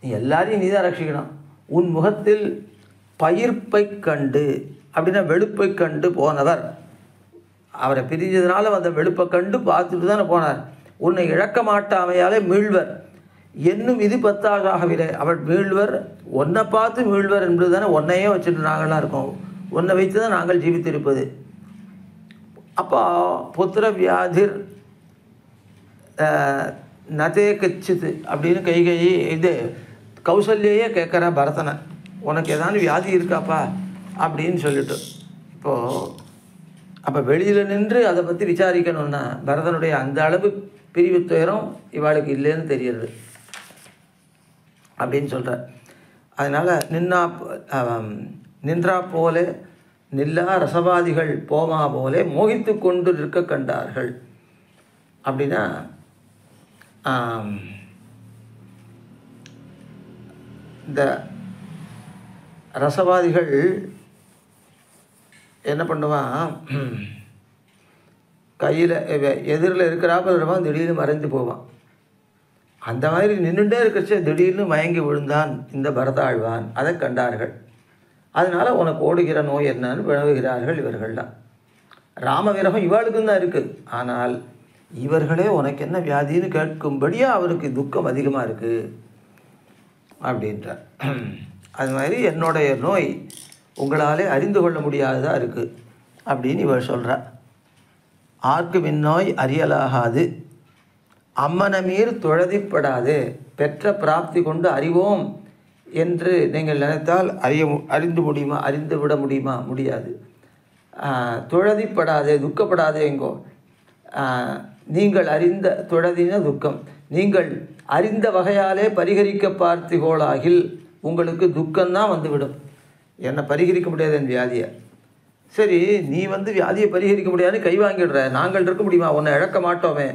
நீ எல்லாரையும் நீ தான் ரட்சிக்கணும். உன் முகத்தில் பயிர்ப்பை கண்டு, அப்படின்னா வெளுப்பை கண்டு போனவர், அவரை பிரிஞ்சதுனால அந்த வெளுப்பை கண்டு பார்த்துட்டு தானே போனார். உன்னை இழக்க மாட்டாமையாலே மீழ்வர் என்னும் இது பத்தாகவில்லை. அவள் மீழ்வர், ஒன்றை பார்த்து மீழ்வர் என்பது தானே, ஒன்னையே வச்சுட்டு நாங்களாம் இருக்கோம், ஒன்றை வைத்து தான் நாங்கள் ஜீவித்திருப்பது. அப்போ புத்திர வியாதிர் நதே கச்சித்து அப்படின்னு கைகை இது கௌசல்யே கேட்குற பரதனை, உனக்கு ஏதாவது வியாதி இருக்காப்பா அப்படின்னு சொல்லிட்டு. இப்போது அப்போ வெளியில் நின்று அதை பற்றி விசாரிக்கணும்னா பரதனுடைய அந்த அளவு பிரிவு துயரம் இவாளுக்கு இல்லைன்னு தெரியுது அப்படின்னு சொல்கிறார். அதனால் நின்றா போலே நில்லா ரசவாதிகள் போமா போலே மோகித்து கொண்டு இருக்க கண்டார்கள். அப்படின்னா இந்த ரசவாதிகள் என்ன பண்ணுவான், கையில் எதிரில் இருக்கிறாப்ப இருப்பான், திடீர்னு மறைந்து போவான். அந்த மாதிரி நின்றுட்டே இருக்கிறச்சே திடீர்னு மயங்கி விழுந்தான் இந்த பரதாழ்வான். அதை கண்டார்கள். அதனால் உனக்கு ஓடுகிற நோய் என்னன்னு வினவுகிறார்கள் இவர்கள்லாம். ராமவிரகம் இவாளுக்கும் தான் இருக்குது. ஆனால் இவர்களே உனக்கு என்ன வியாதின்னு கேட்கும்படியாக அவருக்கு துக்கம் அதிகமாக இருக்குது அப்படின்றார். அது மாதிரி என்னுடைய நோய் உங்களாலே அறிந்து கொள்ள முடியாததாக இருக்குது அப்படின்னு இவர் சொல்கிறார். ஆர்க்கு மின்னோய் அறியலாகாது அம்மனமீர் துழதிப்படாது பெற்ற பிராப்தி கொண்டு அறிவோம் என்று நீங்கள் நினைத்தால் அறிந்து முடியுமா? அறிந்து விட முடியுமா? முடியாது. துழதிப்படாதே துக்கப்படாதேங்கோ. நீங்கள் அறிந்த துழதின துக்கம், நீங்கள் அறிந்த வகையாலே பரிகரிக்க பார்த்திகோளாகில் உங்களுக்கு துக்கம்தான் வந்துவிடும். என்னை பரிகரிக்க முடியாது என் வியாதியை. சரி, நீ வியாதியை பரிகரிக்க முடியாதுன்னு கை வாங்கிடுற, நாங்கள் இருக்க முடியுமா? உன்னை இழக்க மாட்டோமே.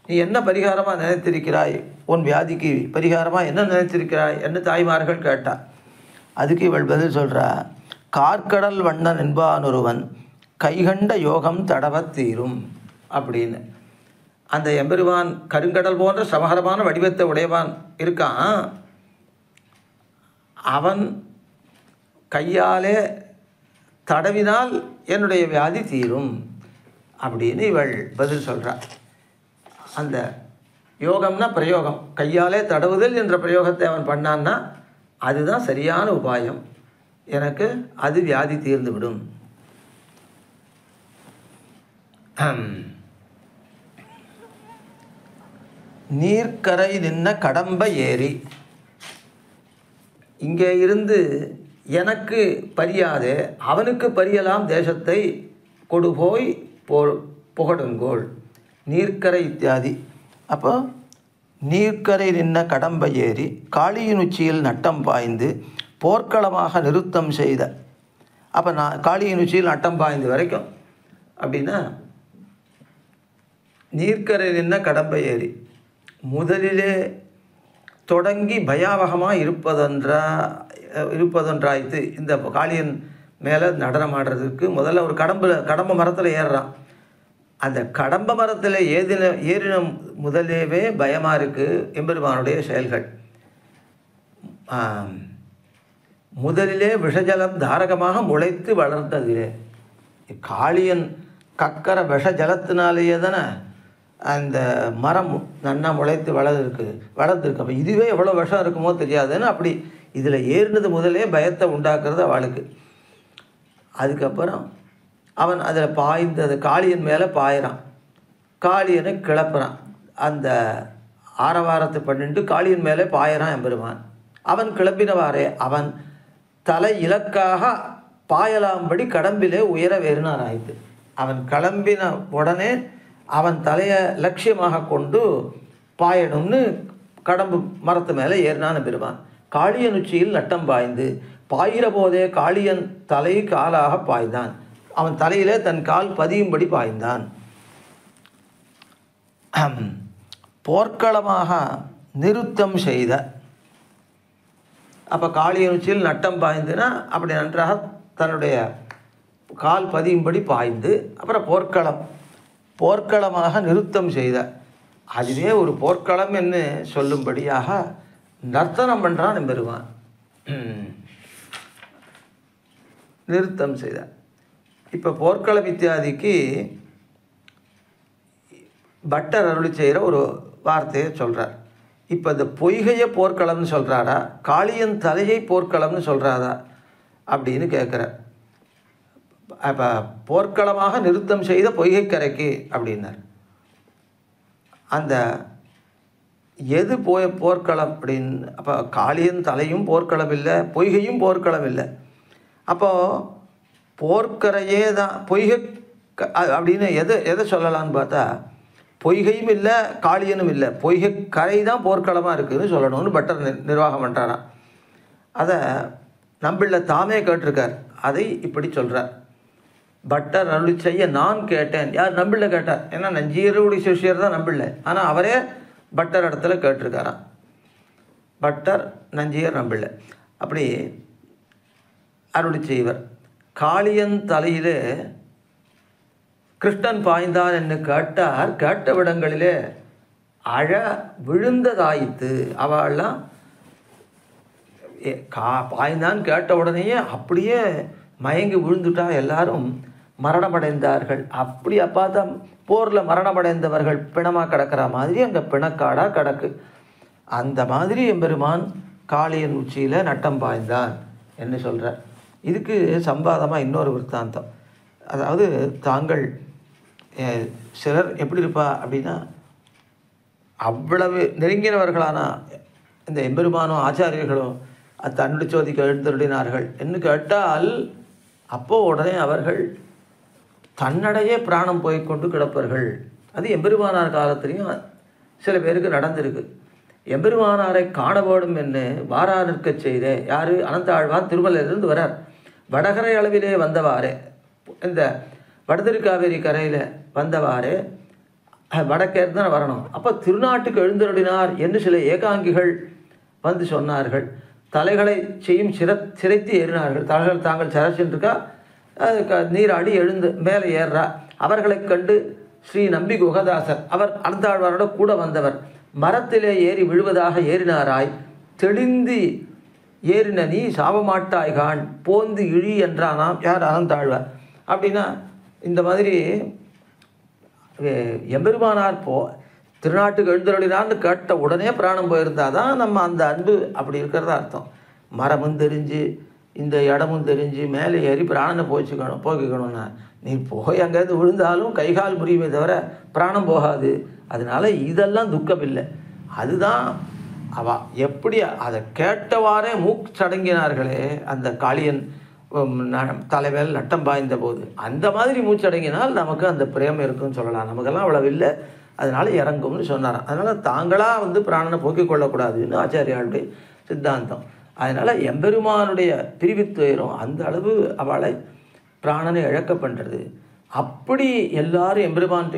நீ என்ன பரிகாரமாக நினைத்திருக்கிறாய்? உன் வியாதிக்கு பரிகாரமாக என்ன நினைத்திருக்கிறாய் என்று தாய்மார்கள் கேட்டா. அதுக்கு இவள் பதில் சொல்கிறா, கார்க்கடல் வண்ணன் என்பான் ஒருவன் கைகண்ட யோகம் தடவத் தீரும் அப்படின்னு. அந்த எம்பெருமான் கருங்கடல் போன்ற சமகரமான வடிவத்தை உடையவான் இருக்கான். அவன் கையாலே தடவினால் என்னுடைய வியாதி தீரும் அப்படின்னு இவள் பதில் சொல்கிறாள். அந்த யோகம்னா பிரயோகம், கையாலே தடவுதல் என்ற பிரயோகத்தை அவன் பண்ணான்னா அதுதான் சரியான உபாயம். எனக்கு அது வியாதி தீர்ந்து விடும். நீர்க்கரை நின்ன கடம்ப ஏறி, இங்கே இருந்து எனக்கு பரியாதே அவனுக்கு பரியலாம் தேசத்தை கொடுபோய் புகடுங்கோள். நீர்க்கரை இத்தியாதி. அப்போ நீர்க்கரை நின்ன கடம்ப ஏறி காளியின் உச்சியில் நட்டம் பாய்ந்து போர்க்களமாக நிறுத்தம் செய்த. அப்போ நான் காளியின் உச்சியில் நட்டம் பாய்ந்து வரைக்கும் அப்படின்னா நீர்க்கரை நின்ன கடம்ப ஏறி முதலிலே தொடங்கி பயாவகமாக இருப்பதொன்றாய்த்து. இந்த காளியன் மேலே நடனம் ஆடுறதுக்கு முதல்ல ஒரு கடம்ப மரத்தில் ஏறுறான். அந்த கடம்ப மரத்தில் ஏறின முதலேவே பயமாக இருக்குது எம்பெருமானுடைய செயல்கள். முதலிலே விஷஜலம் தாரகமாக முளைத்து வளர்ந்ததிலே காளியன் கக்கர விஷஜலத்தினாலேயே தானே அந்த மரம் நன்னா முளைத்து வளர்ந்துருக்கு. அப்போ இதுவே எவ்வளோ விஷம் இருக்குமோ தெரியாதுன்னு அப்படி இதில் ஏறினது முதலே பயத்தை உண்டாக்குறது அவளுக்கு. அதுக்கப்புறம் அவன் அதில் பாய்ந்து காளியன் மேலே பாயிறான், காளியனை கிளப்புறான். அந்த ஆரவாரத்தை பண்ணிட்டு காளியன் மேலே பாயிறான் எம்பெருமான். அவன் கிளப்பினவாறே அவன் தலை இலக்காக பாயலாம்படி கடம்பிலே உயர வேறுனான் ஆயிடுது. அவன் கிளம்பின உடனே அவன் தலையை லட்சியமாக கொண்டு பாயணும்னு கடம்பு மரத்து மேலே ஏறினான் பெருமான். காளியன் உச்சியில் நட்டம் பாய்ந்து பாயிற போதே காளியன் தலை காலாக பாய்ந்தான். அவன் தலையிலே தன் கால் பதியும்படி பாய்ந்தான். போர்க்களமாக நிறுத்தம் செய்த. அப்போ காளியன் உச்சியில் நட்டம் பாய்ந்துன்னா அப்படி நன்றாக தன்னுடைய கால் பதியும்படி பாய்ந்து அப்புறம் போர்க்களமாக நிறுத்தம் செய்த. அதுவே ஒரு போர்க்களம் என்று சொல்லும்படியாக நர்த்தனம் பண்ணுறான் பெருமான். நிறுத்தம் செய்த. இப்போ போர்க்களம் இத்தியாதிக்கு பட்டர் அருளி செய்கிற ஒரு வார்த்தையை சொல்கிறார். இப்போ இந்த பொய்கையை போர்க்களம்னு சொல்கிறாரா, காளியன் தலையை போர்க்களம்னு சொல்கிறாரா அப்படின்னு கேட்குறார். அப்போ போர்க்களமாக நிறுத்தம் செய்த பொய்கை கரைக்கு அப்படின்னார். அந்த எது போர்க்களம் அப்படின்னு, அப்போ காளியன் தலையும் போர்க்களம் இல்லை, பொய்கையும் போர்க்களம் இல்லை. அப்போது போர்க்கரையே தான், அப்படின்னு எதை சொல்லலான்னு பார்த்தா, பொய்கையும் இல்லை காளியனும் இல்லை, பொய்கை கரை தான் போர்க்களமாக இருக்குதுன்னு சொல்லணும்னு பட்டர் நிர்வாகம் பண்ணுறாராம். அதை நம்பிள்ள தாமே கேட்டிருக்கார். அதை இப்படி சொல்கிறார். பட்டர் அருளி செய்ய நான் கேட்டேன். யார்? நம்பிள்ள கேட்டார். ஏன்னா நஞ்சியருடைய சிஷியர் தான் நம்பிள்ள. ஆனால் அவரே பட்டர் இடத்துல கேட்டிருக்காராம். பட்டர், நஞ்சியர், நம்பிள்ள. அப்படி அருளி செய்வர். காளியன் தலையிலே கிருஷ்ணன் பாய்ந்தான் என்று கேட்டார். கேட்ட விடங்களிலே அழ விழுந்ததாயித்து. அவெல்லாம் பாய்ந்தான் கேட்ட உடனேயே அப்படியே மயங்கி விழுந்துட்டா. எல்லாரும் மரணமடைந்தார்கள். அப்படி பார்த்தா போரில் மரணமடைந்தவர்கள் பிணமாக கிடக்கிற மாதிரி அங்கே பிணக்காடாக கிடக்கு. அந்த மாதிரி எம்பெருமான் காளியன் உச்சியில் நட்டம் பாய்ந்தான் என்று சொல்கிறார். இதுக்கு சம்பாதமாக இன்னொரு விற்த்தாந்தம். அதாவது தாங்கள் சிலர் எப்படி இருப்பா அப்படின்னா, அவ்வளவு நெருங்கினவர்களான இந்த எம்பெருமானும் ஆச்சாரியர்களும் தன்னுடைய சோதிக்கு எழுந்தருளினார்கள் என்று கேட்டால் அப்போ உடனே அவர்கள் தன்னடையே பிராணம் போய்கொண்டு கிடப்பார்கள். அது எம்பெருமானார் காலத்திலையும் சில பேருக்கு நடந்திருக்கு. எம்பெருமானாரை காண வேண்டும் என்று வாரா நிற்க செய்த யார்? அனந்தாழ்வான் திருமலையிலிருந்து வரார். வடகரை அளவிலே வந்தவாறே, இந்த வடதிருக்காவேரி கரையில் வந்தவாறே வடக்கேர் தான் வரணும். அப்போ திருநாட்டுக்கு எழுந்தருளினார் என்று சில ஏகாங்கிகள் வந்து சொன்னார்கள். தலைகளை செய்யும் சிரைத்து ஏறினார்கள். தலைகள் தாங்கள் சிரைச்சுருக்கா நீராடி எழுந்து மேலே ஏறுறா. அவர்களை கண்டு ஸ்ரீ நம்பி குகதாசர், அவர் அனந்தாழ்வாரோட கூட வந்தவர், மரத்திலே ஏறி விழுவதாக ஏறினாராய். தெளிந்து ஏறின நீ சாபமாட்டாய்கான் போந்து இழி என்றானாம். யார்? அனந்தாழ்வார். அப்படின்னா இந்த மாதிரி எம்பெருமானார் திருநாட்டுக்கு எழுந்தருளினார்னு கேட்ட உடனே பிராணம் போயிருந்தால் தான் நம்ம அந்த அன்பு அப்படி இருக்கிறதா அர்த்தம். மரமும் தெரிஞ்சு இந்த இடமும் தெரிஞ்சு மேலே ஏறி பிராணனை போக்கிக்கணும்னா நீ போய் அங்கேருந்து விழுந்தாலும் கைகால் முறியுமே தவிர பிராணம் போகாது. அதனால இதெல்லாம் துக்கம் இல்லை. அதுதான் எப்படி அதை கேட்டவாறே மூச்சடங்கினார்களே அந்த காளியன் தலைவேல் நட்டம் பாய்ந்த போது, அந்த மாதிரி மூச்சடங்கினால் நமக்கு அந்த பிரேமம் இருக்குன்னு சொல்லலாம். நமக்கெல்லாம் அவ்வளவு இல்லை, அதனால இறங்கும்னு சொன்னாராம். அதனால் தாங்களாக பிராணனை போக்கிக் கொள்ளக்கூடாதுன்னு ஆச்சாரியாளுடைய சித்தாந்தம். அதனால் எம்பெருமானுடைய பிரிவித்துயரம் அந்த அளவு அவளை பிராணனை இழக்க பண்ணுறது. அப்படி எல்லாரும் எம்பெருமான்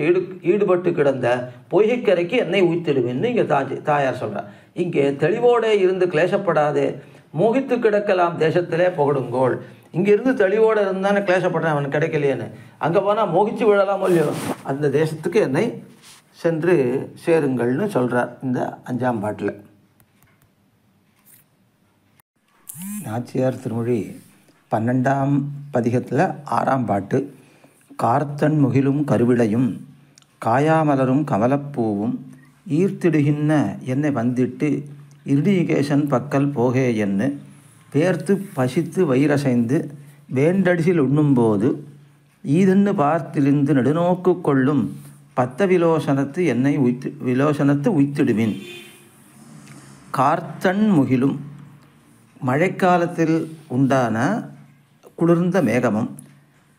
ஈடுபட்டு கிடந்த பொய்கைக்கரைக்கு என்னை ஊய்த்திடுவேன்னு இங்கே தாயார் சொல்கிறார். இங்கே தெளிவோடு இருந்து கிளேசப்படாதே மோகித்து கிடக்கலாம் தேசத்திலே புகடுங்கோள். இங்கிருந்து தெளிவோடு இருந்தானே கிளேசப்படுறேன் அவன் கிடைக்கலையேன்னு. அங்கே போனால் மோகிச்சு விழலாம் இல்லையோ, அந்த தேசத்துக்கு என்னை சென்று சேருங்கள்னு சொல்கிறார் இந்த 5ஆம் பாட்டில். நாச்சியார் திருமொழி 12ஆம் பதிகத்தில் 6ஆம் பாட்டு. கார்த்தன் முகிலும் கருவிளையும் காயாமலரும் கமலப்பூவும் ஈர்த்திடுகின்ற என்னை வந்திட்டு இருடிகேசன் பக்கல் போகே என்று பேர்த்து பசித்து வயிறசைந்து வேண்டடிசில் உண்ணும்போது ஈதன்னு பார்த்திலிருந்து நெடுநோக்கு கொள்ளும் பத்த விலோசனத்து என்னை விலோசனத்து உய்த்திடுவின். கார்த்தன் முகிலும் மழைக்காலத்தில் உண்டான குளிர்ந்த மேகமும்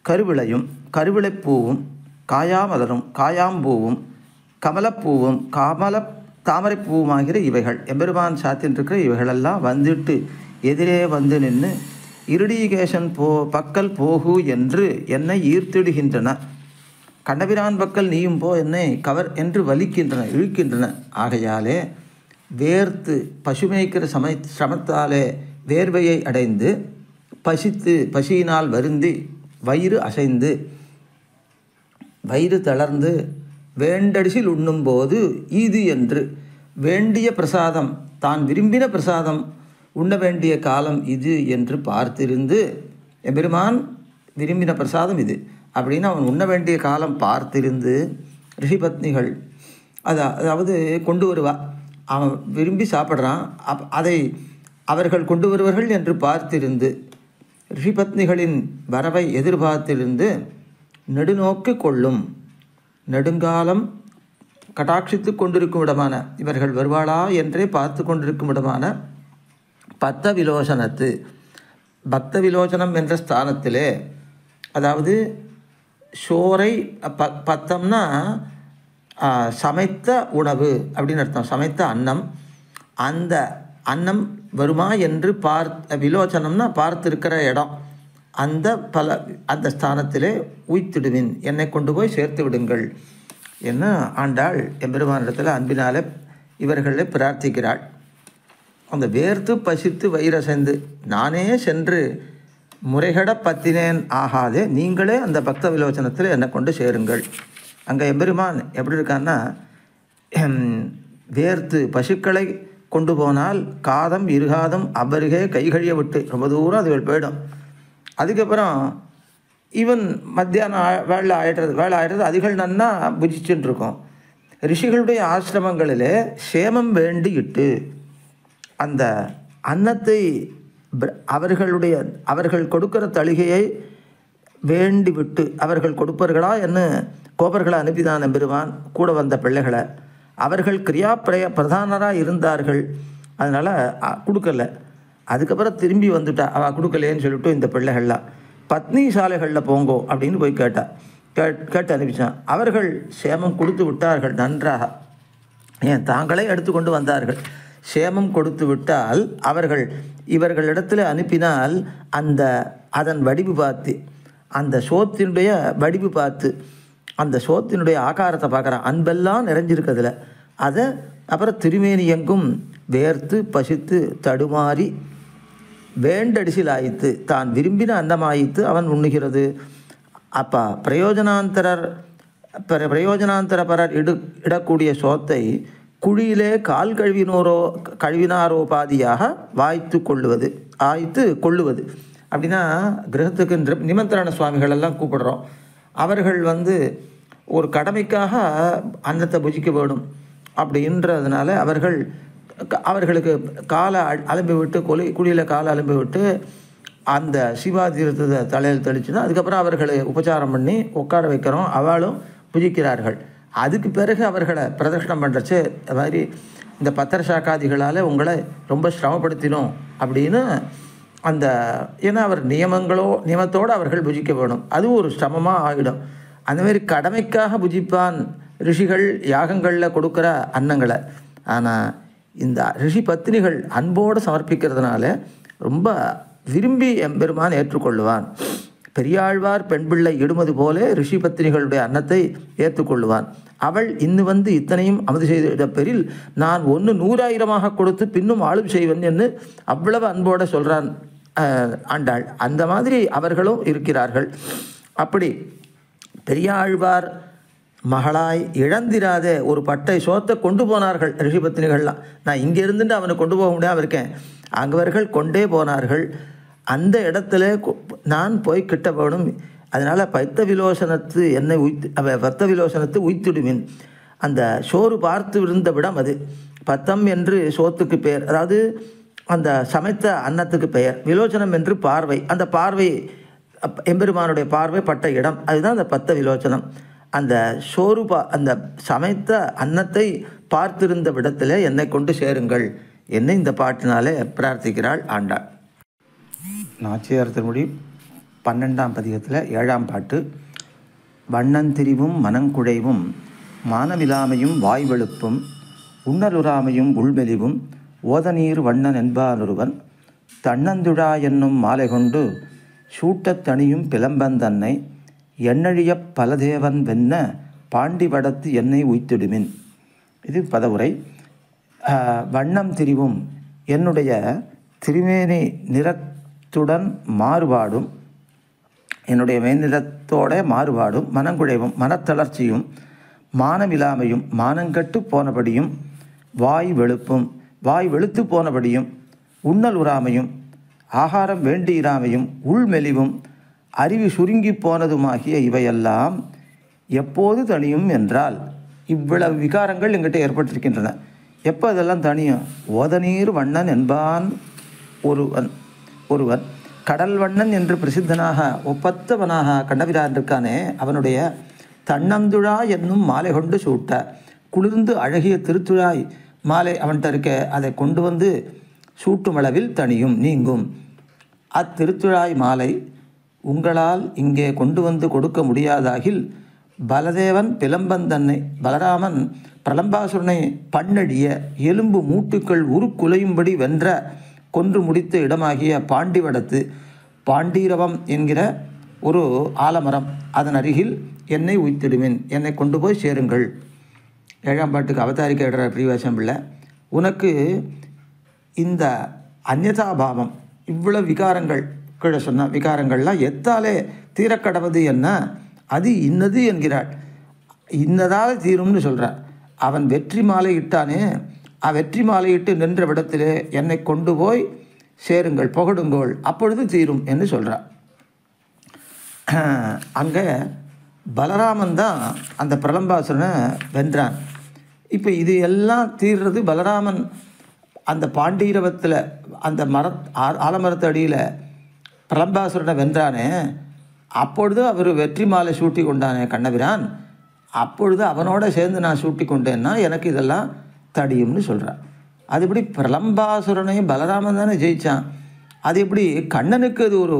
கருவிளையும் கருவிளைப்பூவும் காயாமலரும் காயாம்பூவும் கமலப்பூவும் தாமரைப்பூவுமாகிற இவைகள் எம்பெருமான் சாத்தின்றிருக்கிற இவைகளெல்லாம் வந்துட்டு எதிரே வந்து நின்று இருடிகேசன் பக்கல் போகு என்று என்னை ஈர்த்திடுகின்றன. கண்ணபிரான் பக்கல் நீயும் போ என்னை கவர் என்று வலிக்கின்றன, இழுக்கின்றன. ஆகையாலே வேர்த்து பசுமைக்கிற சிரமத்தாலே வேர்வையை அடைந்து பசித்து பசியினால் வருந்தி வயிறு அசைந்து வயிறு தளர்ந்து வேண்டடிசில் உண்ணும்போது ஈது என்று வேண்டிய பிரசாதம் தான் விரும்பின பிரசாதம் உண்ண வேண்டிய காலம் இது என்று பார்த்திருந்து, எம்பெருமான் விரும்பின பிரசாதம் இது அப்படின்னு அவன் உண்ண வேண்டிய காலம் பார்த்திருந்து ரிஷிபத்னிகள் அதாவது கொண்டு வருவா. அவன் விரும்பி சாப்பிட்றான், அதை அவர்கள் கொண்டு வருவார்கள் என்று பார்த்திருந்து ரிஷிபத்னிகளின் வரவை எதிர்பார்த்திருந்து நெடுநோக்கு கொள்ளும் நெடுங்காலம் கட்டாட்சித்து கொண்டிருக்கும் இடமான இவர்கள் வருவாளா என்றே பார்த்து கொண்டிருக்கும் இடமான பத்த விலோசனத்து பக்த விலோசனம் என்ற ஸ்தானத்திலே, அதாவது சோரை பத்தம்னா சமைத்த உணவு அப்படின்னு அர்த்தம், சமைத்த அன்னம். அந்த அன்னம் வருமா என்று விலோச்சனம்னா பார்த்திருக்கிற இடம், அந்த ஸ்தானத்திலே உய்த்திடுவின், என்னை கொண்டு போய் சேர்த்து விடுங்கள் என்ன ஆண்டாள் எம்பெருமானிடத்தில் அன்பினாலே இவர்களை பிரார்த்திக்கிறாள். அந்த வேர்த்து பசித்து வயிறசைந்து நானே சென்று முறைகட பத்தினேன் ஆகாதே, நீங்களே அந்த பக்த விலோச்சனத்தில் என்னை கொண்டு சேருங்கள். அங்கே எம்பெருமான் எப்படி இருக்கான்னா, வேர்த்து பசுக்களை கொண்டு போனால் காதம் இருகாதம் அவ்வருகே கைகழிய விட்டு ரொம்ப தூரம் அதுகள் போயிடும். அதுக்கப்புறம் ஈவன் மத்தியானம் வேலை ஆயிடுறது அதுகள் நன்னா புஜிச்சுட்டு இருக்கும். ரிஷிகளுடைய ஆசிரமங்களிலே சேமம் வேண்டியிட்டு அந்த அன்னத்தை அவர்கள் கொடுக்கிற தளிகையை வேண்டிவிட்டு அவர்கள் கொடுப்பார்களா என்ன கோபர்களை அனுப்பிதான் பெறுவான் கூட வந்த பிள்ளைகளை. அவர்கள் பிரதானராக இருந்தார்கள், அதனால் கொடுக்கல. அதுக்கப்புறம் திரும்பி வந்துட்டா அவள் கொடுக்கலேன்னு சொல்லிவிட்டு இந்த பிள்ளைகள்லாம் பத்னி சாலைகளில் போங்கோ அப்படின்னு போய் கேட்டு அனுப்பிச்சான். அவர்கள் சேமம் கொடுத்து விட்டார்கள் நன்றாக. ஏன் தாங்களே எடுத்துக்கொண்டு வந்தார்கள். சேமம் கொடுத்து விட்டால் இவர்களிடத்தில் அனுப்பினால் அதன் வடிவு பார்த்து அந்த சோத்தினுடைய வடிவு பார்த்து அந்த சோத்தினுடைய ஆகாரத்தை பார்க்குறான். அன்பெல்லாம் நிறைஞ்சிருக்கிறதுல அதை அப்புறம் திருமேனி எங்கும் வேர்த்து பசித்து தடுமாறி வேண்டடிசில் ஆயித்து தான் விரும்பின அன்னமாயித்து அவன் உண்ணுகிறது. அப்போ பிரயோஜனாந்தரபரர் இடக்கூடிய சோத்தை குழியிலே கால் கழுவினாரோ பாதியாக ஆய்த்து கொள்ளுவது. அப்படின்னா கிரகத்துக்கு நிமந்திரண சுவாமிகள் எல்லாம் கூப்பிடுறோம். அவர்கள் ஒரு கடமைக்காக அன்னத்தை புஜிக்க வேணும் அப்படின்றதுனால அவர்களுக்கு காலை அலம்பி விட்டு குழியில் காலை அலம்பி விட்டு அந்த சிவாதீரத்தை தலையில் தெளிச்சுன்னா அதுக்கப்புறம் அவர்களை உபச்சாரம் பண்ணி உட்கார வைக்கிறோம். அவளும் புஜிக்கிறார்கள். அதுக்கு பிறகு அவர்களை பிரதர்ஷனம் பண்ணுறச்சு மாதிரி இந்த பத்திர சாக்காதிகளால் உங்களை ரொம்ப சிரமப்படுத்தினோம் அப்படின்னு ஏன்னா அவர் நியமத்தோடு அவர்கள் புஜிக்க வேணும், அது ஒரு சிரமமாக ஆகிடும். அந்தமாரி கடமைக்காக புஜிப்பான் ரிஷிகள் யாகங்களில் கொடுக்குற அன்னங்களை. ஆனால் இந்த ரிஷி பத்தினிகள் அன்போடு சமர்ப்பிக்கிறதுனால ரொம்ப விரும்பி எம்பெருமான் ஏற்றுக்கொள்ளுவான். பெரியாழ்வார் பெண் பிள்ளை இடுமது போல ரிஷி பத்தினிகளுடைய அன்னத்தை ஏற்றுக்கொள்ளுவான். அவள் இத்தனையும் அமுது செய்த பெரில் நான் 100,000 கொடுத்து பின்னும் ஆளும் செய்வன் என்று அவ்வளவு அன்போடு சொல்கிறான் ஆண்டாள். அந்த மாதிரி அவர்களும் இருக்கிறார்கள். அப்படி பெரியாழ்வார் மகளாய் இழந்திராத ஒரு பட்டை சோத்தை கொண்டு போனார்கள் ரிஷிபத்தினிகள்லாம். நான் இங்கே இருந்துட்டு அவனை கொண்டு போக முடியாமல் இருக்கேன், அங்கவர்கள் கொண்டே போனார்கள். அந்த இடத்துல நான் போய் கிட்ட போகணும். அதனால் பத்த விலோசனத்து உய்த்திடுமின். அந்த சோறு பார்த்து இருந்த விடம் அது பத்தம் என்று சோத்துக்கு பெயர், அதாவது அந்த சமைத்த அன்னத்துக்கு பெயர். விலோச்சனம் என்று பார்வை, அந்த பார்வை எம்பெருமானுடைய பார்வை பட்ட இடம், அதுதான் அந்த பத்த விலோச்சனம். அந்த அந்த சமைத்த அன்னத்தை பார்த்திருந்த விடத்தில் என்னை கொண்டு சேருங்கள் என்னை இந்த பாட்டினாலே பிரார்த்திக்கிறாள் ஆண்டாள். நாச்சியார் திருமொழி 12ஆம் பதிகத்தில் 7ஆம் பாட்டு. வண்ணந்திரிவும் மனங்குழைவும் மானமிலாமையும் வாய்வெழுப்பும் உண்ணலுறாமையும் உள்மெலிவும் ஓதநீர் வண்ணன் என்பானொருவன் தன்னந்துழா என்னும் மாலை கொண்டு சூட்டத் தணியும் பிளம்பந்தன்னை எண்ணழியப் பலதேவன் வென்ன பாண்டி வடத்து என்னை உய்த்திடுமின். இது பதவுரை. வண்ணம் திரிவும் என்னுடைய திருமேனி நிறத்துடன் மாறுபாடும், என்னுடைய மேல்நிறத்தோட மாறுபாடும், மனங்குழைவும் மனத்தளர்ச்சியும், மானமிலாமையும் மானங்கட்டு போனபடியும், வாய் வெளுத்து போனபடியும், உண்ணல் உறாமையும் ஆகாரம் வேண்டியிராமையும், உள்மெலிவும் அறிவு சுருங்கி போனதுமாகிய இவையெல்லாம் எப்போது தணியும் என்றால், இவ்வளவு விகாரங்கள் எங்கிட்ட ஏற்பட்டிருக்கின்றன. எப்போ அதெல்லாம் தணியும்? ஓதநீர் வண்ணன் என்பான் ஒருவன் கடல் வண்ணன் என்று பிரசித்தனாக ஒப்பத்தவனாக கண்ணபிரான் இருக்கானே, அவனுடைய தன்னந்துழா என்னும் மாலை கொண்டு சூட்ட, குளிர்ந்து அழகிய திருத்துழாய் மாலை அவன்கிட்ட இருக்க, அதை கொண்டு சூட்டும் அளவில் தணியும் நீங்கும். அத்திருத்துழாய் மாலை உங்களால் இங்கே கொண்டு வந்து கொடுக்க முடியாதாகில் பலதேவன் பிலம்பந்தன்னை பலராமன் பிரலம்பாசுரனை பண்ணடிய எலும்பு மூட்டுக்கள் உருக்குலையும்படி வென்ற கொன்று முடித்த இடமாகிய பாண்டிவடத்து பாண்டீரவம் என்கிற ஒரு ஆலமரம் அதன் அருகில் என்னை உய்த்திடுவேன், என்னை கொண்டு போய் சேருங்கள். 7ஆம் பாட்டுக்கு அவதாரிக்க இடுற பிரிவாசம் பிள்ளை, உனக்கு இந்த அந்யதாபாவம் இவ்வளவு விகாரங்கள் கீழே சொன்ன விகாரங்கள்லாம் எத்தாலே தீரக்கடவது என்ன, அது இன்னது என்கிறாள். இன்னதால் தீரும்னு சொல்கிறார். அவன் வெற்றி மாலை இட்டானே, வெற்றி மாலையிட்டு நின்ற விடத்திலே என்னை கொண்டு போய் சேருங்கள், புகடுங்கோள், அப்பொழுது தீரும் என்று சொல்கிறார். அங்கே பலராமன் தான் அந்த பிரலம்பாசுரனை வென்றான். இப்போ இது எல்லாம் தீர்றது பலராமன் அந்த பாண்டீரவத்தில் அந்த ஆலமரத்து அடியில் பிரலம்பாசுரனை வென்றானே, அப்பொழுது அவர் வெற்றி மாலை சூட்டி கொண்டானே கண்ணபிரான், அப்பொழுது அவனோட சேர்ந்து நான் சூட்டி கொண்டேன்னா எனக்கு இதெல்லாம் தடியும்னு சொல்கிறான். அது எப்படி பிரலம்பாசுரனை பலராமன் தானே ஜெயித்தான், அது எப்படி கண்ணனுக்கு அது ஒரு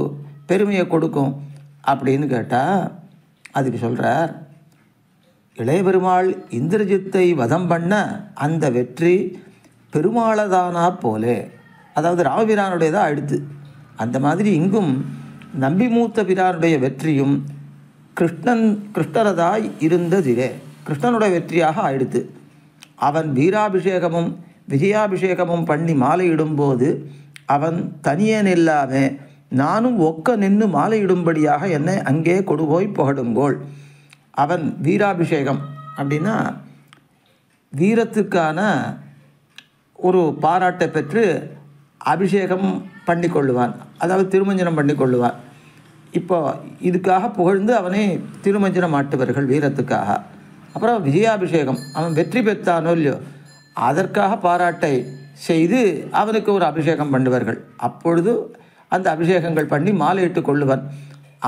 பெருமையை கொடுக்கும் அப்படின்னு கேட்டால் அதுக்கு சொல்கிறார், இளைய பெருமாள் இந்திரஜித்தை வதம் பண்ண அந்த வெற்றி பெருமாளதானா போலே, அதாவது ராமபிரானுடையதாக ஆயிடுத்து. அந்த மாதிரி இங்கும் நம்பி மூத்த பிரானுடைய வெற்றியும் கிருஷ்ணரதாய் இருந்ததிலே கிருஷ்ணனுடைய வெற்றியாக ஆயிடுத்து. அவன் வீராபிஷேகமும் விஜயாபிஷேகமும் பண்ணி மாலையிடும்போது அவன் தனியே நில்லாமே நானும் ஒக்க நின்று மாலையிடும்படியாக என்னை அங்கே கொடு போய் புகடுங்கோள். அவன் வீராபிஷேகம் அப்படின்னா வீரத்துக்கான ஒரு பாராட்டை பெற்று அபிஷேகம் பண்ணி கொள்ளுவான், அதாவது திருமஞ்சனம் பண்ணி கொள்ளுவான். இப்போ இதுக்காக புகழ்ந்து அவனை திருமஞ்சனம் ஆட்டுவர்கள் வீரத்துக்காக. அப்புறம் விஜயாபிஷேகம், அவன் வெற்றி பெற்றானோ இல்லையோ அதற்காக பாராட்டை செய்து அவனுக்கு ஒரு அபிஷேகம் பண்ணுவார்கள். அப்பொழுது அந்த அபிஷேகங்கள் பண்ணி மாலையிட்டு கொள்ளுவன்.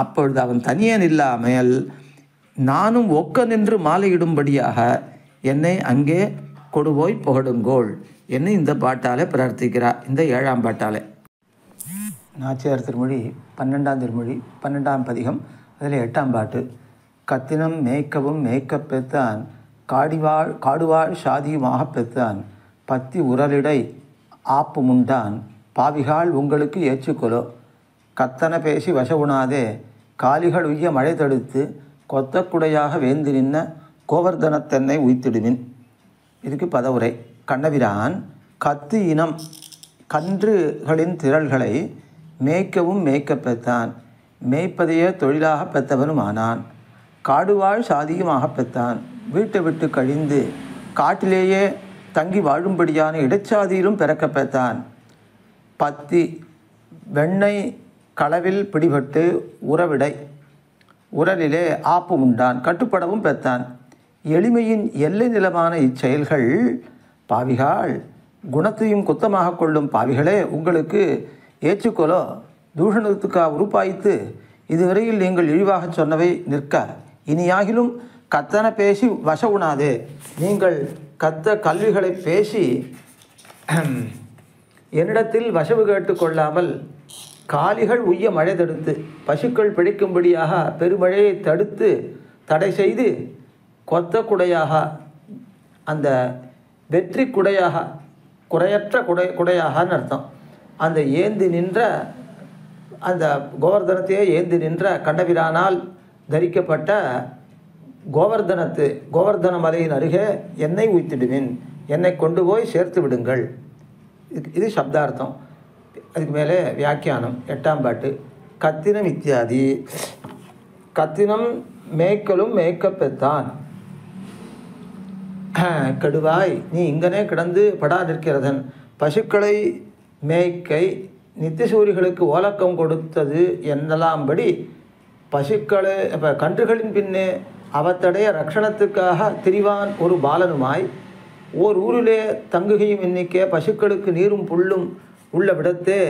அப்பொழுது அவன் தனியே இல்லாமல் நானும் ஒக்க நின்று மாலையிடும்படியாக என்னை அங்கே கொடுபோய் புகடுங்கோள் என்று இந்த பாட்டாலே பிரார்த்திக்கிறார். இந்த 7ஆம் பாட்டாலே நாச்சியார் திருமொழி 12ஆம் திருமொழி 12ஆம் பதிகம், அதில் 8ஆம் பாட்டு. கத்தினம் மேய்க்கவும் மேய்க்கப் பெற்றான் காடுவாழ் சாதியுமாக பெற்றான் பத்தி உரலிடை ஆப்பு முண்டான் பாவிகால் உங்களுக்கு ஏச்சுக்கொலோ கத்தன பேசி வச உணாதே காலிகள் உய்ய மழை தடுத்து கொத்தக்குடையாக வேந்து நின்ன கோவர்தனத்தென்னை உய்த்திடுவின். இதுக்கு பதவுரை. கண்ணபிரான் கத்து இனம் கன்றுகளின் திரள்களை மேய்க்கவும் மேய்க்கப் பெற்றான், மேய்ப்பதையே தொழிலாக பெற்றவனும் ஆனான். காடுவாழ் சாதியுமாக பெற்றான், வீட்டை விட்டு கழிந்து காட்டிலேயே தங்கி வாழும்படியான இடச்சாதியிலும் பிறக்க பெற்றான். பத்தி வெண்ணெய் களவில் பிடிபட்டு உறவிடை உரலிலே ஆப்பு உண்டான், கட்டுப்படவும் பெற்றான். எளிமையின் எல்லை நிலமான இச்செயல்கள் பாவிகால் குணத்தையும் குத்தமாக கொள்ளும் பாவிகளே உங்களுக்கு ஏற்றுக்கொலோ தூஷணத்துக்காக உருப்பாய்த்து இதுவரையில் நீங்கள் இழிவாக சொன்னவை நிற்க இனியாகிலும் கத்தன பேசி வச உணாதே, நீங்கள் கத்த கல்விகளை பேசி என்னிடத்தில் வசவு கேட்டு கொள்ளாமல் காலிகள் உய்ய மழை தடுத்து பசுக்கள் பிழைக்கும்படியாக பெருமழையை தடுத்து தடை செய்து கொத்த குடையாக அந்த வெற்றி குடையாக குறையற்ற குடையாகன்னு அர்த்தம், அந்த ஏந்தி நின்ற அந்த கோவர்தனத்தையே ஏந்தி நின்ற கண்ணபிரானால் தரிக்கப்பட்ட கோவர்தன மலையின் அருகே என்னை உய்த்திடுவேன், என்னை கொண்டு போய் சேர்த்து விடுங்கள். இது சப்தார்த்தம். அதுக்கு மேலே வியாக்கியானம் 8ஆம் பாட்டு. கத்தினம் இத்தியாதி. கத்தினம் மேய்க்கலும் மேய்க்கப் பெற்றான். கெடுவாய் நீ இங்கனே கிடந்து படா நிற்கிறதன் பசுக்களை மேய்க்கை நித்தியசூரிகளுக்கு ஓலக்கம் கொடுத்தது என்னலாம்படி பசுக்களை கன்றுகளின் பின்னே அவத்தடைய ரக்ஷணத்துக்காக திரிவான் ஒரு பாலனுமாய் ஓர் ஊரிலே தங்குகையும் எண்ணிக்கை பசுக்களுக்கு நீரும் புல்லும் உள்ள விடத்தே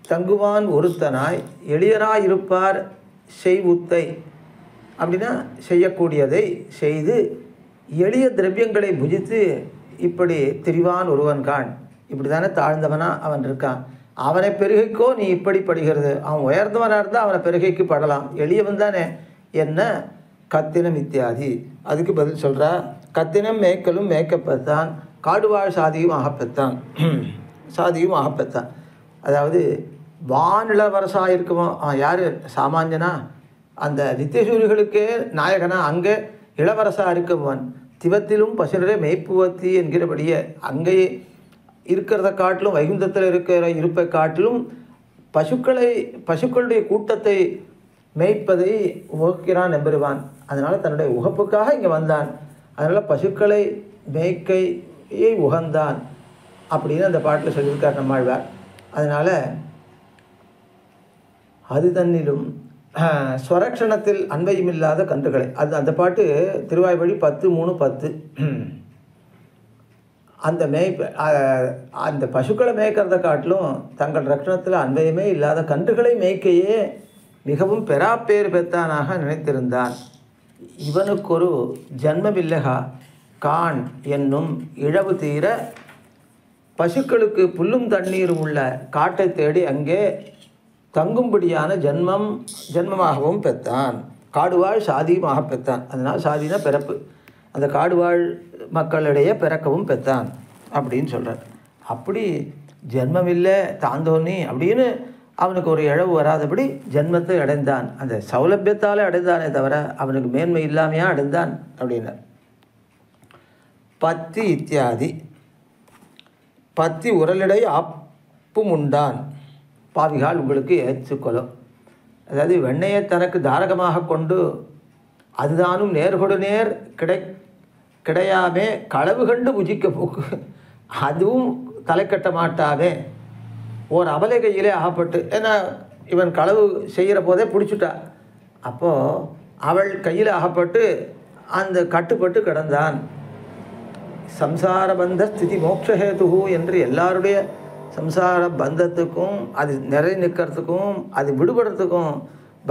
தங்குவான் ஒருத்தனாய் எளியராயிருப்பார் செய்வுத்தை அப்படின்னா செய்யக்கூடியதை செய்து எளிய திரவியங்களை புஜித்து இப்படி திரிவான் ஒருவன் கான். இப்படி தானே தாழ்ந்தவனா அவன் இருக்கான். அவனை பெருகைக்கோ நீ இப்படி படுகிறது. அவன் உயர்ந்தவனாக இருந்தால் அவனை பெருகைக்கு படலாம், எளியவன் தானே என்ன கத்தினம் இத்தியாதி. அதுக்கு பதில் சொல்கிறா, கத்தினம் மேய்க்கலும் மேய்க்கப்பத்தான், காடுவாழ் சாதியும் ஆகப்பெத்தான், சாதியும் ஆகப்பெத்தான். அதாவது வானிளவரசாக இருக்குமோ யார் சாமானியனா, அந்த நித்தியசூரிகளுக்கே நாயகனா அங்கே இளவரசாக இருக்குமவன். திவத்திலும் பசுனரே மெய்ப்புவத்தி என்கிறபடியே அங்கே இருக்கிறத காட்டிலும் வைகுந்தத்தில் இருக்கிற இருப்பை காட்டிலும் பசுக்களுடைய கூட்டத்தை மேய்ப்பதை உகக்கிறான் எம்பெருவான். அதனால் தன்னுடைய உகப்புக்காக இங்கே வந்தான். அதனால் பசுக்களை மேய்க்கையை உகந்தான் அப்படின்னு அந்த பாட்டில் சொல்லியிருக்கார் நம்மாழ்வார். அதனால் அது தன்னிலும் ஸ்வரக்ஷணத்தில் அன்பையுமில்லாத கன்றுகளை, அது அந்த பாட்டு திருவாய்மொழி 10:3-10. அந்த பசுக்களை மேய்க்கிறத காட்டிலும் தங்கள் ரட்சணத்தில் அன்பையுமே இல்லாத கன்றுகளை மேய்க்கையே மிகவும் பெறாப்பேறு பெற்றானாக நினைத்திருந்தான். இவனுக்கு ஒரு ஜன்மமில்லகா கான் என்னும் இழவு தீர பசுக்களுக்கு புல்லும் தண்ணீரும் உள்ள காட்டை தேடி அங்கே தங்கும்படியான ஜன்மமாகவும் பெற்றான். காடுவாழ் சாதியுமாக பெற்றான். அதனால் சாதினா பிறப்பு, அந்த காடுவாழ் மக்களிடையே பிறக்கவும் பெற்றான் அப்படின்னு சொல்கிறார். அப்படி ஜென்மமில்லை தாந்தோன்னி அப்படின்னு அவனுக்கு ஒரு இழவு வராதபடி ஜென்மத்தை அடைந்தான். அந்த சௌலபியத்தால் அடைந்தானே தவிர அவனுக்கு மேன்மை இல்லாமையாக அடைந்தான் அப்படின்னார். பத்தி இத்தியாதி. பத்தி உரலிடை ஆப்பும் உண்டான், பாவிகால் உங்களுக்கு ஏற்றுக்கொள்ளும். அதாவது வெண்ணையை தனக்கு தாரகமாக கொண்டு அதுதானும் நேர்கொடு நேர் கிடையாமே களவு கண்டு புஜிக்க போக்கு, அதுவும் தலை கட்ட மாட்டாவே. ஓர் அபலை கையிலே ஆகப்பட்டு, ஏன்னா இவன் களவு செய்கிற போதே பிடிச்சிட்டா, அப்போது அவள் கையில் ஆகப்பட்டு அந்த கட்டுப்பட்டு கிடந்தான். சம்சார பந்த ஸ்திதி மோட்சஹேது என்று எல்லாருடைய சம்சார பந்தத்துக்கும் அது நிறை நிற்கிறதுக்கும் அது விடுபடுறதுக்கும்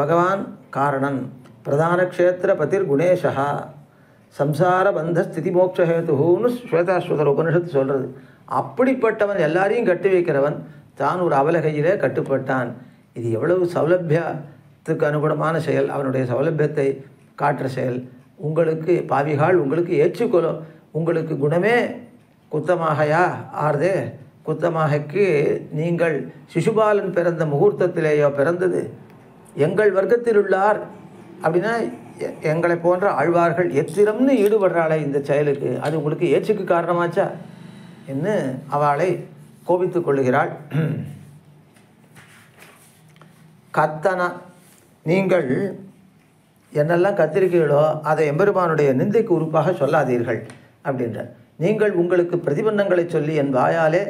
பகவான் காரணன். பிரதான க்ஷேத்திர பதிர் குணேஷா சம்சார பந்த ஸ்திதி மோட்சஹேத்துன்னு ஸ்வேதாஸ்வதர் உபனிஷத்து சொல்கிறது. அப்படிப்பட்டவன் எல்லாரையும் கட்டி வைக்கிறவன் தான் ஒரு அவலகையிலே கட்டுப்பட்டான். இது எவ்வளவு சௌலபியத்துக்கு அனுகுணமான செயல், அவனுடைய சௌலபியத்தை காட்டுற செயல். உங்களுக்கு பாவிகால் உங்களுக்கு ஏற்றுக்கொள்ளும், உங்களுக்கு குணமே குத்தமாகையா ஆறுதே, குத்தமாகைக்கு நீங்கள் சிசுபாலன் பிறந்த முகூர்த்தத்திலேயோ பிறந்தது, எங்கள் வர்க்கத்தில் உள்ளார் அப்படின்னா எங்களை போன்ற ஆழ்வார்கள் எத்திரம்னு ஈடுபடுறாளே இந்த செயலுக்கு, அது உங்களுக்கு ஏச்சுக்கு காரணமாச்சா என்று அவளை கோபித்து கொள்ளுகிறாள். கத்தனா, நீங்கள் என்னெல்லாம் கத்திரிக்கைகளோ அதை எம்பெருமானுடைய நிந்தைக்கு உறுப்பாக சொல்லாதீர்கள் அப்படின்ற. நீங்கள் உங்களுக்கு பிரதிபந்தங்களை சொல்லி என் வாயாலே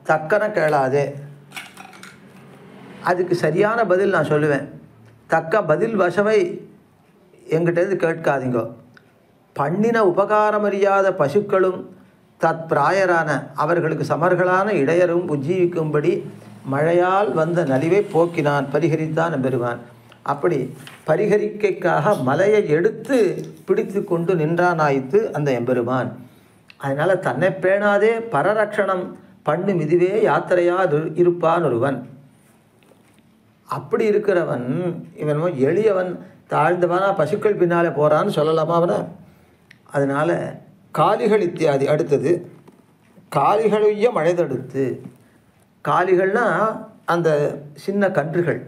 தக்கன கேளாதே. அதுக்கு சரியான பதில் நான் சொல்லுவேன். தக்க பதில் வசவை எங்கிட்டேருந்து கேட்காதீங்கோ. பண்ணின உபகாரம் அறியாத பசுக்களும் தத் பிராயரான அவர்களுக்கு சமர்களான இடையரும் உஜ்ஜீவிக்கும்படி மழையால் வந்த நலிவை போக்கினான், பரிகரித்தான் பெறுவான். அப்படி பரிகரிக்கைக்காக மலையை எடுத்து பிடித்து கொண்டு நின்றானாய்த்து அந்த எம்பெருமான். அதனால் தன்னை பேணாதே பரரக்ஷணம் பண்ணும் இதுவே யாத்திரையா இருப்பான் ஒருவன். அப்படி இருக்கிறவன் இவன் எளியவன் தாழ்ந்தவனா பசுக்கள் பின்னாலே போகிறான்னு சொல்லலாமா அவனை? அதனால் காலிகள் இத்தியாதி. அடுத்தது காலிகளைய மழை தடுத்து. காலிகள்னால் அந்த சின்ன கன்றுகள்,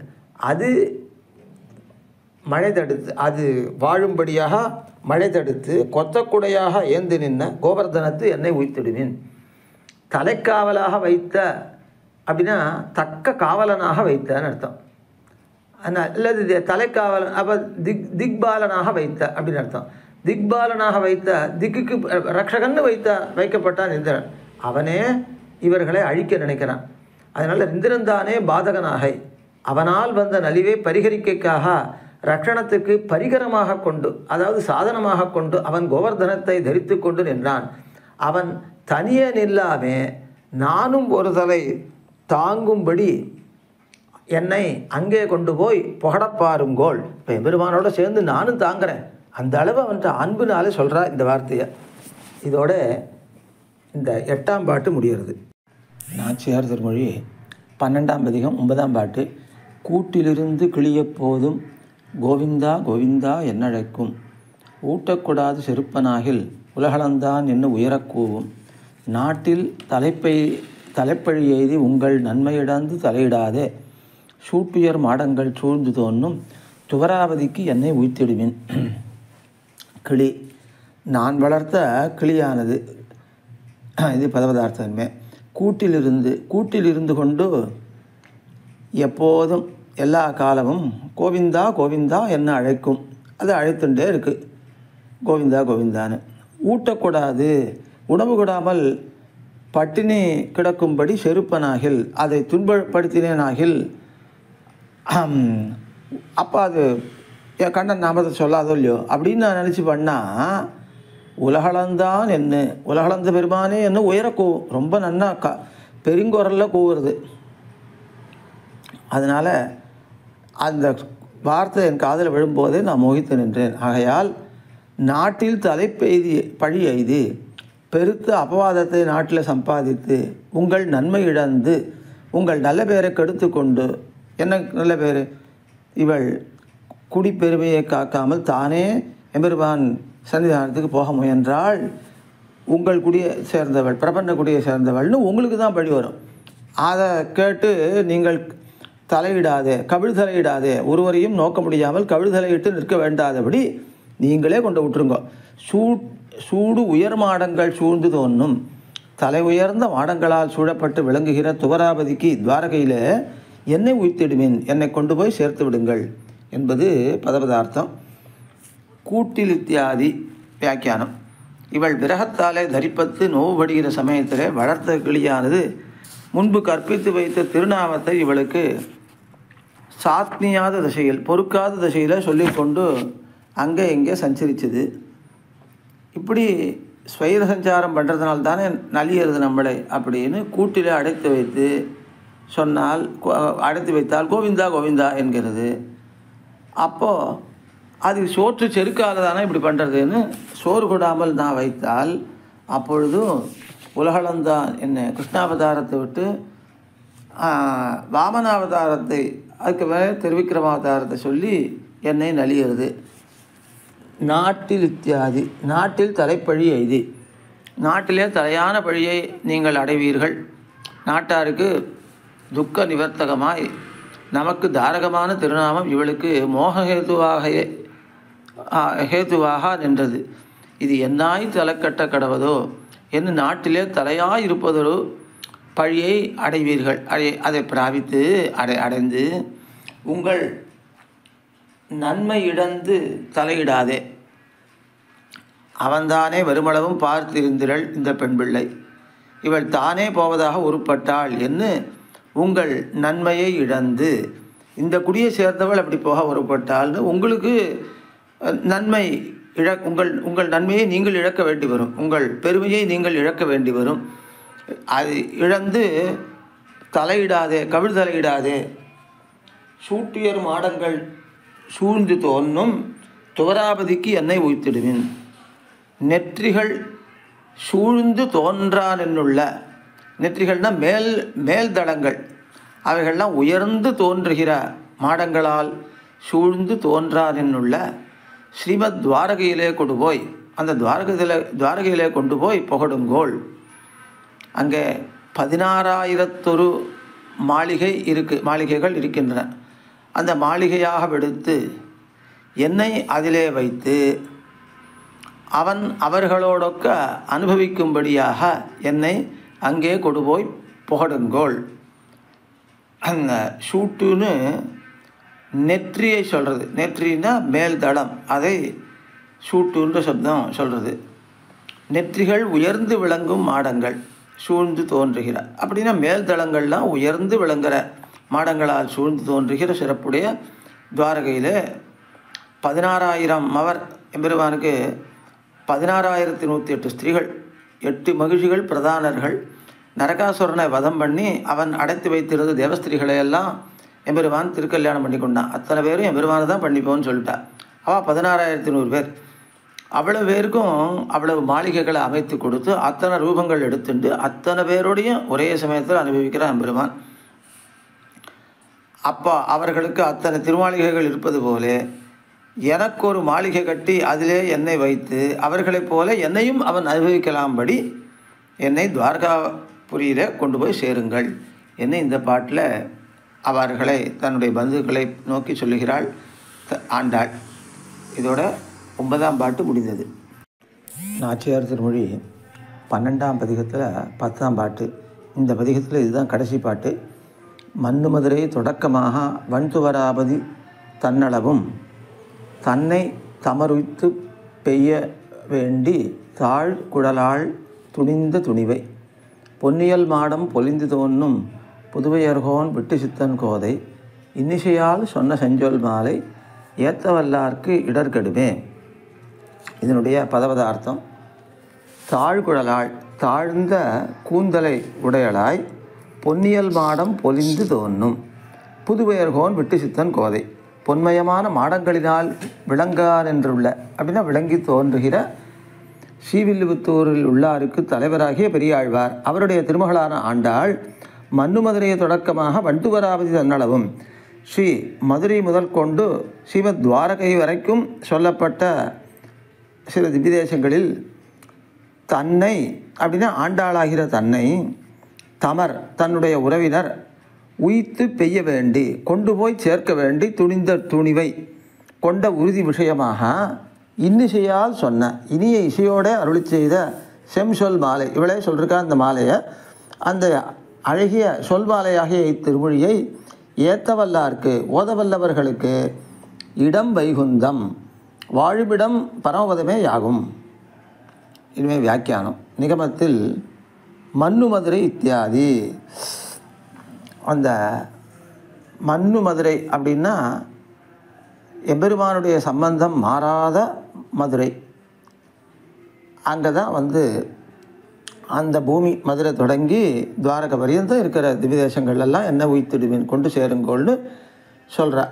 அது மழை தடுத்து, அது வாழும்படியாக மழை தடுத்து கொத்தக்குடையாக ஏந்து நின்ன கோவர்தனத்து என்னை உய்த்திடுவேன். தலைக்காவலாக வைத்த அப்படின்னா தக்க காவலனாக வைத்தன்னு அர்த்தம். அல்லது தலைக்காவலன் அப்போ திக்பாலனாக வைத்த அப்படின்னு அர்த்தம். திக்பாலனாக வைத்த, திக்குக்கு ரக்ஷகன்னு வைக்கப்பட்டான் இந்திரன். அவனே இவர்களை அழிக்க நினைக்கிறான். அதனால் இந்திரன் தானே பாதகனாக அவனால் வந்த நலிவை பரிகரிக்கைக்காக ரக்ஷணத்துக்கு பரிகரமாக கொண்டு, அதாவது சாதனமாக கொண்டு அவன் கோவர்தனத்தை தரித்து கொண்டு நின்றான். அவன் தனியே நில்லாமே நானும் ஒரு தலை தாங்கும்படி என்னை அங்கே கொண்டு போய் புகழப்பாருங்கோள். இப்போ எம்பெருமானோட சேர்ந்து நானும் தாங்குறேன். அந்த அளவு அவன்கிட்ட அன்புனாலே சொல்கிறா இந்த வார்த்தையை. இதோட இந்த 8ஆம் பாட்டு முடிகிறது. நாச்சியார் திருமொழி 12ஆம் பதிகம் 9ஆம் பாட்டு. கூட்டிலிருந்து கிளியப் போதும் கோவிந்தா கோவிந்தா என்னழைக்கும், ஊட்டக்கூடாது செருப்பனாகில் உலகளந்தான் என்ன உயரக்கூவும், நாட்டில் தலைப்பழி எய்தி உங்கள் நன்மையிடந்து தலையிடாதே, சூட்டுயர் மாடங்கள் சூழ்ந்து தோன்றும் துவராவதிக்கு என்னை உய்த்திடுவேன். கிளி, நான் வளர்த்த கிளியானது, இது பதபதார்த்தமே, கூட்டிலிருந்து கொண்டு எப்போதும் எல்லா காலமும் கோவிந்தா கோவிந்தா என்ன அழைக்கும். அது அழைத்துட்டே இருக்குது கோவிந்தா கோவிந்தான்னு. ஊட்டக்கூடாது, உணவு கூடாமல் பட்டினி கிடக்கும்படி செருப்பனாகில், அதை துன்பப்படுத்தினேனாகில், அப்போ அது என் கண்ணன் நாமத்தை சொல்லாதோ இல்லையோ அப்படின்னு நான் நினச்சி பண்ணால் உலகளந்தான் என்ன, உலகளந்த பெருமானே என்ன உயர கூவும், ரொம்ப நன்னா பெருங்குரலில் கூவுறது. அதனால் அந்த வார்த்தை என் காதில் விழும்போதே நான் மோகித்து நின்றேன். ஆகையால் நாட்டில் பழி எய்தி பெருத்த அபவாதத்தை நாட்டில் சம்பாதித்து உங்கள் நன்மை இழந்து உங்கள் நல்ல பேரை கெடுத்து கொண்டு, என்ன நல்ல பேர், இவள் குடிப்பெருமையை காக்காமல் தானே எம்பெருமான் சன்னிதானத்துக்கு போக முயன்றால் உங்கள் குடியை சேர்ந்தவள், பிரபஞ்ச குடியை சேர்ந்தவள்னு உங்களுக்கு தான் பழி வரும். அதை கேட்டு நீங்கள் தலையிடாதே, கவிழ் தலையிடாதே, ஒருவரையும் நோக்க முடியாமல் கவிழ் தலையிட்டு நிற்க வேண்டாதபடி நீங்களே கொண்டு விட்டுருங்க. சூடு உயர் மாடங்கள் சூழ்ந்து தோன்றும், தலை உயர்ந்த மாடங்களால் சூழப்பட்டு விளங்குகிற துவராபதிக்கு துவாரகையில் என்னை உய்த்திடுவேன், என்னை கொண்டு போய் சேர்த்து விடுங்கள் என்பது பதபதார்த்தம். கூட்டில் இத்தியாதி வியாக்கியானம். இவள் விரகத்தாலே தரிப்பத்து நோவுபடுகிற சமயத்திலே வளர்த்த கிளியானது முன்பு கற்பித்து வைத்த திருநாமத்தை இவளுக்கு சாத்னியாத திசையில், பொறுக்காத திசையில் சொல்லிக்கொண்டு அங்கே இங்கே சஞ்சரிச்சது. இப்படி ஸ்வைர சஞ்சாரம் பண்ணுறதுனால தானே நலியறது நம்மளை அப்படின்னு கூட்டில் அடைத்து வைத்து சொன்னால், அடைத்து வைத்தால் கோவிந்தா கோவிந்தா என்கிறது. அப்போது அது சோற்று செருக்கால தானே இப்படி பண்ணுறதுன்னு சோறு கொடாமல் நான் வைத்தால் அப்பொழுதும் உலகளந்தான் என்ன கிருஷ்ணாவதாரத்தை விட்டு வாமனாவதாரத்தை, அதுக்கு மேலே திருவிக்கிரமாவதாரத்தை சொல்லி என்னை நலிகிறது. நாட்டில் இத்தியாதி, நாட்டில் தலைப்பழி எய்தி, நாட்டிலே தலையான பழியை நீங்கள் அடைவீர்கள். நாட்டாருக்கு துக்க நிவர்த்தகமாய் நமக்கு தாரகமான திருநாமம் இவளுக்கு ஹேத்துவாக நின்றது. இது என்னாய் தலைக்கட்ட கடவதோ என்று நாட்டிலே தலையாய் இருப்பதொரு பழியை அடைவீர்கள். அதை பிராபித்து அடைந்து உங்கள் நன்மை இழந்து தலையிடாதே. அவன்தானே வருமளவும் பார்த்திருந்திரள் இந்த பெண் பிள்ளை, இவள் தானே போவதாக உருப்பட்டாள் என்று உங்கள் நன்மையை இழந்து, இந்த குடியை சேர்ந்தவள் அப்படி போக உருப்பட்டாள்னு உங்களுக்கு நன்மை உங்கள் நன்மையை நீங்கள் இழக்க வேண்டி வரும், உங்கள் பெருமையை நீங்கள் இழக்க வேண்டி வரும். அது இழந்து தலையிடாதே, கவிழ் தலையிடாதே. சூட்டியர் மாடங்கள் சூழ்ந்து தோன்றும் துவராபதிக்கு என்னை உய்த்திடுவேன். நெற்றிகள் சூழ்ந்து தோன்றான் என்னுள்ள, நெற்றிகள்னால் மேல் தடங்கள், அவைகள்லாம் உயர்ந்து தோன்றுகிற மாடங்களால் சூழ்ந்து தோன்றான் என்னுள்ள ஸ்ரீமத் துவாரகையிலே கொண்டு போய், அந்த துவாரகையிலே கொண்டு போய் புகடுங்கோள். அங்கே 16,000 மாளிகைகள் இருக்கின்றன. அந்த மாளிகையாக எடுத்து என்னை அதிலே வைத்து அவர்களோடொக்க அனுபவிக்கும்படியாக என்னை அங்கே கொண்டு போய் புகடுங்கோள். அந்த சூட்டுன்னு நெற்றியை சொல்கிறது, நெற்றின்னா மேல் தளம், அதை சூட்டுன்ற சப்தம் சொல்கிறது. நெற்றிகள் உயர்ந்து விளங்கும் மாடங்கள் சூழ்ந்து தோன்றுகிற, அப்படின்னா மேல் தளங்கள்லாம் உயர்ந்து விளங்குகிற மாடங்களால் சூழ்ந்து தோன்றுகிற சிறப்புடைய துவாரகையில் 16,000 மவர் எம்பெருமானுக்கு 16,108 ஸ்திரீகள், 8 மகிழ்ச்சிகள் பிரதானர்கள். நரகாசுரனை வதம் பண்ணி அவன் அடைத்து வைத்திருந்த தேவஸ்திரீகளை எல்லாம் எம்பெருமான் திருக்கல்யாணம் பண்ணி கொண்டான். அத்தனை பேரும் எம்பெருமானை தான் பண்ணிப்போன்னு சொல்லிட்டா. அவள் 16,100 பேர். அவ்வளவு பேருக்கும் அவ்வளவு மாளிகைகளை அமைத்து கொடுத்து அத்தனை ரூபங்கள் எடுத்துட்டு அத்தனை பேரோடையும் ஒரே சமயத்தில் அனுபவிக்கிறான் பெருமான். அப்போ அவர்களுக்கு அத்தனை திருமாளிகைகள் இருப்பது போல எனக்கு ஒரு மாளிகை கட்டி அதிலே என்னை வைத்து அவர்களைப் போல என்னையும் அவன் அனுபவிக்கலாம்படி என்னை துவாரகாபுரியிலே கொண்டு போய் சேருங்கள் என்ன இந்த பாட்டில் அவர்களை தன்னுடைய பந்துக்களை நோக்கி சொல்லுகிறாள் ஆண்டாள். இதோட 9ஆம் பாட்டு முடிந்தது. நாச்சியார் திருமொழி 12ஆம் பதிகத்தில் 10ஆம் பாட்டு. இந்த பதிகத்தில் இதுதான் கடைசி பாட்டு. மண்ணு மதுரை தொடக்கமாக வண்துவராபதி தன்னளவும் தன்னை தமருய்த்து பெய்ய வேண்டி தாழ் குழலாள் துணிந்த துணிவை பொன்னியல் மாடம் பொலிந்து தோன்னும் புதுவையர்கோன் விட்டு சித்தன் கோதை இன்னிசையால் சொன்ன செஞ்சொல் மாலை ஏத்தவல்லார்க்கு இடர்கடுமே. இதனுடைய பதவதார்த்தம், தாழ்குழலாள் தாழ்ந்த கூந்தலை உடையலாய் பொன்னியல் மாடம் பொலிந்து தோன்னும் புதுவையர்கோன் விட்டு சித்தன் கோதை பொன்மயமான மாடங்களினால் விளங்கான் என்றுள்ள அப்படின்னா விளங்கி தோன்றுகிற ஸ்ரீவில்லிபுத்தூரில் உள்ளாருக்கு தலைவராகிய பெரியாழ்வார் அவருடைய திருமகளான ஆண்டாள் மண்ணு மதுரையை தொடக்கமாக வண்டுவராபதி தன்னளவும் ஸ்ரீ மதுரை முதல் கொண்டு ஸ்ரீமத் துவாரகை வரைக்கும் சொல்லப்பட்ட சில திவ்யதேசங்களில் தன்னை அப்படின்னா ஆண்டாளாகிற தன்னை தமர் தன்னுடைய உறவினர் உய்த்து பெய்ய வேண்டி கொண்டு போய் சேர்க்க வேண்டி துணிந்த துணிவை கொண்ட உறுதி விஷயமாக இன்னிசையால் சொன்ன இனிய இசையோடு அருளி செய்த செம்சொல் மாலை இவளே சொல்லிருக்கா. அந்த மாலையை அந்த அழகிய சொல் மாலையாகிய இத்திருமொழியை ஏத்தவல்லார்க்கு ஓதவல்லவர்களுக்கு இடம் வைகுந்தம் வாழுமிடம் பரமபதமே யாகும். இனிமே வியாக்கியானம். நிகமத்தில் மண்ணு மதுரை இத்தியாதி. அந்த மண்ணு மதுரை அப்படின்னா எம்பெருமானுடைய சம்பந்தம் மாறாத மதுரை. அங்கே தான் அந்த பூமி மதுரை தொடங்கி துவாரக பரியந்தம் இருக்கிற திவ்யதேசங்கள்லாம் என்ன உய்த்திடுவேன் கொண்டு சேருங்கோள்னு சொல்கிறா.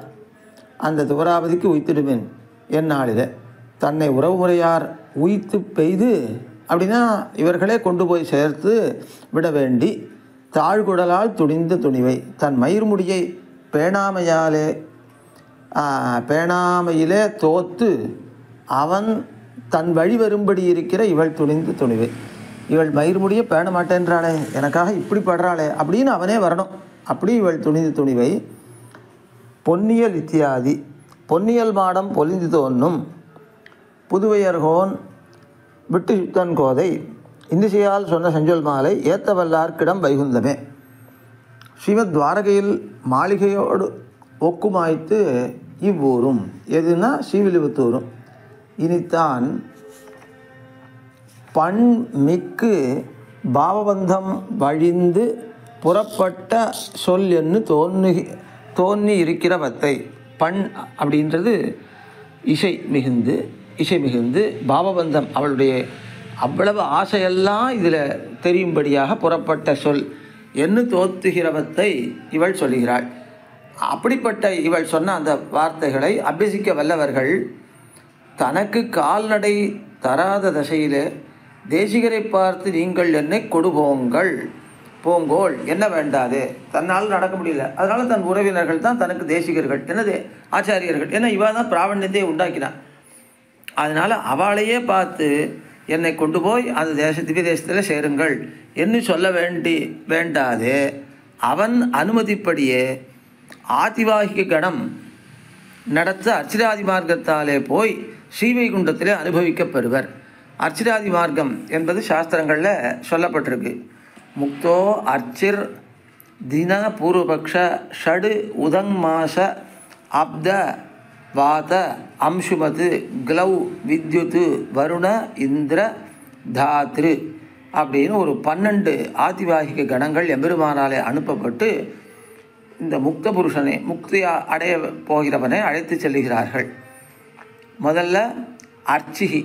அந்த துவராபதிக்கு உய்த்திடுவேன் என்னாளில் தன்னை உறவு முறையார் உய்த்து பெய்து அப்படின்னா இவர்களே கொண்டு போய் சேர்த்து விட வேண்டி தாழ்குடலால் துணிந்த துணிவை தன் மயிர்முடியை பேணாமையிலே தோத்து அவன் தன் வழி வரும்படி இருக்கிற இவள் துணிந்த துணிவை. இவள் மயிர்முடியை பேண மாட்டேன்றாளே எனக்காக இப்படி படுறாளே அப்படின்னு அவனே வரணும். அப்படி இவள் துணிந்த துணிவை பொன்னியல் இத்தியாதி பொன்னியல் மாடம் பொலிந்து தோன்னும் புதுவையர்கோன் விட்டு சித்தன் கோதை இன்னிசையால் சொன்ன செஞ்சொல் மாலை ஏத்தவல்லார்க்கிடம் வைகுந்தமே. ஸ்ரீமத் துவாரகையில் மாளிகையோடு ஒக்குமாய்த்து இவ்வூரும் எதுனா ஸ்ரீவில்லிபுத்தூரும் இனித்தான் பண் மிக்கு பாவபந்தம் வழிந்து புறப்பட்ட சொல் என்று தோன்னி இருக்கிற வத்தை. பண் அப்படின்றது இசை மிகுந்து பாவபந்தம் அவளுடைய அவ்வளவு ஆசையெல்லாம் இதில் தெரியும்படியாக புறப்பட்ட சொல் என்று தோத்துகிறவத்தை இவள் சொல்கிறாள். அப்படிப்பட்ட இவள் சொன்ன அந்த வார்த்தைகளை அபியசிக்க வல்லவர்கள் தனக்கு கால்நடை தராத தசையிலே தேசிகரை பார்த்து நீங்கள் என்னை போங்கோள் என்ன வேண்டாது. தன்னால் நடக்க முடியல, அதனால தன் உறவினர்கள் தான் தனக்கு தேசிகர்கள் என்னது ஆச்சாரியர்கள் என்ன இவா தான் பிராவண்யத்தை உண்டாக்கினான். அதனால் அவளையே பார்த்து என்னை கொண்டு போய் அந்த திவ்ய தேசத்தில் சேருங்கள் என்று சொல்ல வேண்டாது. அவன் அனுமதிப்படியே ஆதிவாகிக கணம் நடத்த அர்ச்சிராதி மார்க்கத்தாலே போய் ஸ்ரீவைகுண்டத்திலே அனுபவிக்கப்பெறுவர். அர்ச்சிராதி மார்க்கம் என்பது சாஸ்திரங்களில் சொல்லப்பட்டிருக்கு. முக்தோ அர்ச்சிர் தின பூர்வபக்ஷ ஷடு உதங்மாச அப்த வாத அம்சுமது க்ளௌ வித்யுத்து வருண இந்திர தாத்ரு அப்படின்னு ஒரு 12 ஆதிவாகிக கணங்கள் எம்பெருமானாலே அனுப்பப்பட்டு இந்த முக்த புருஷனை முக்தியா அடைய போகிறவனை அழைத்து செல்லுகிறார்கள். முதல்ல அர்ச்சிகி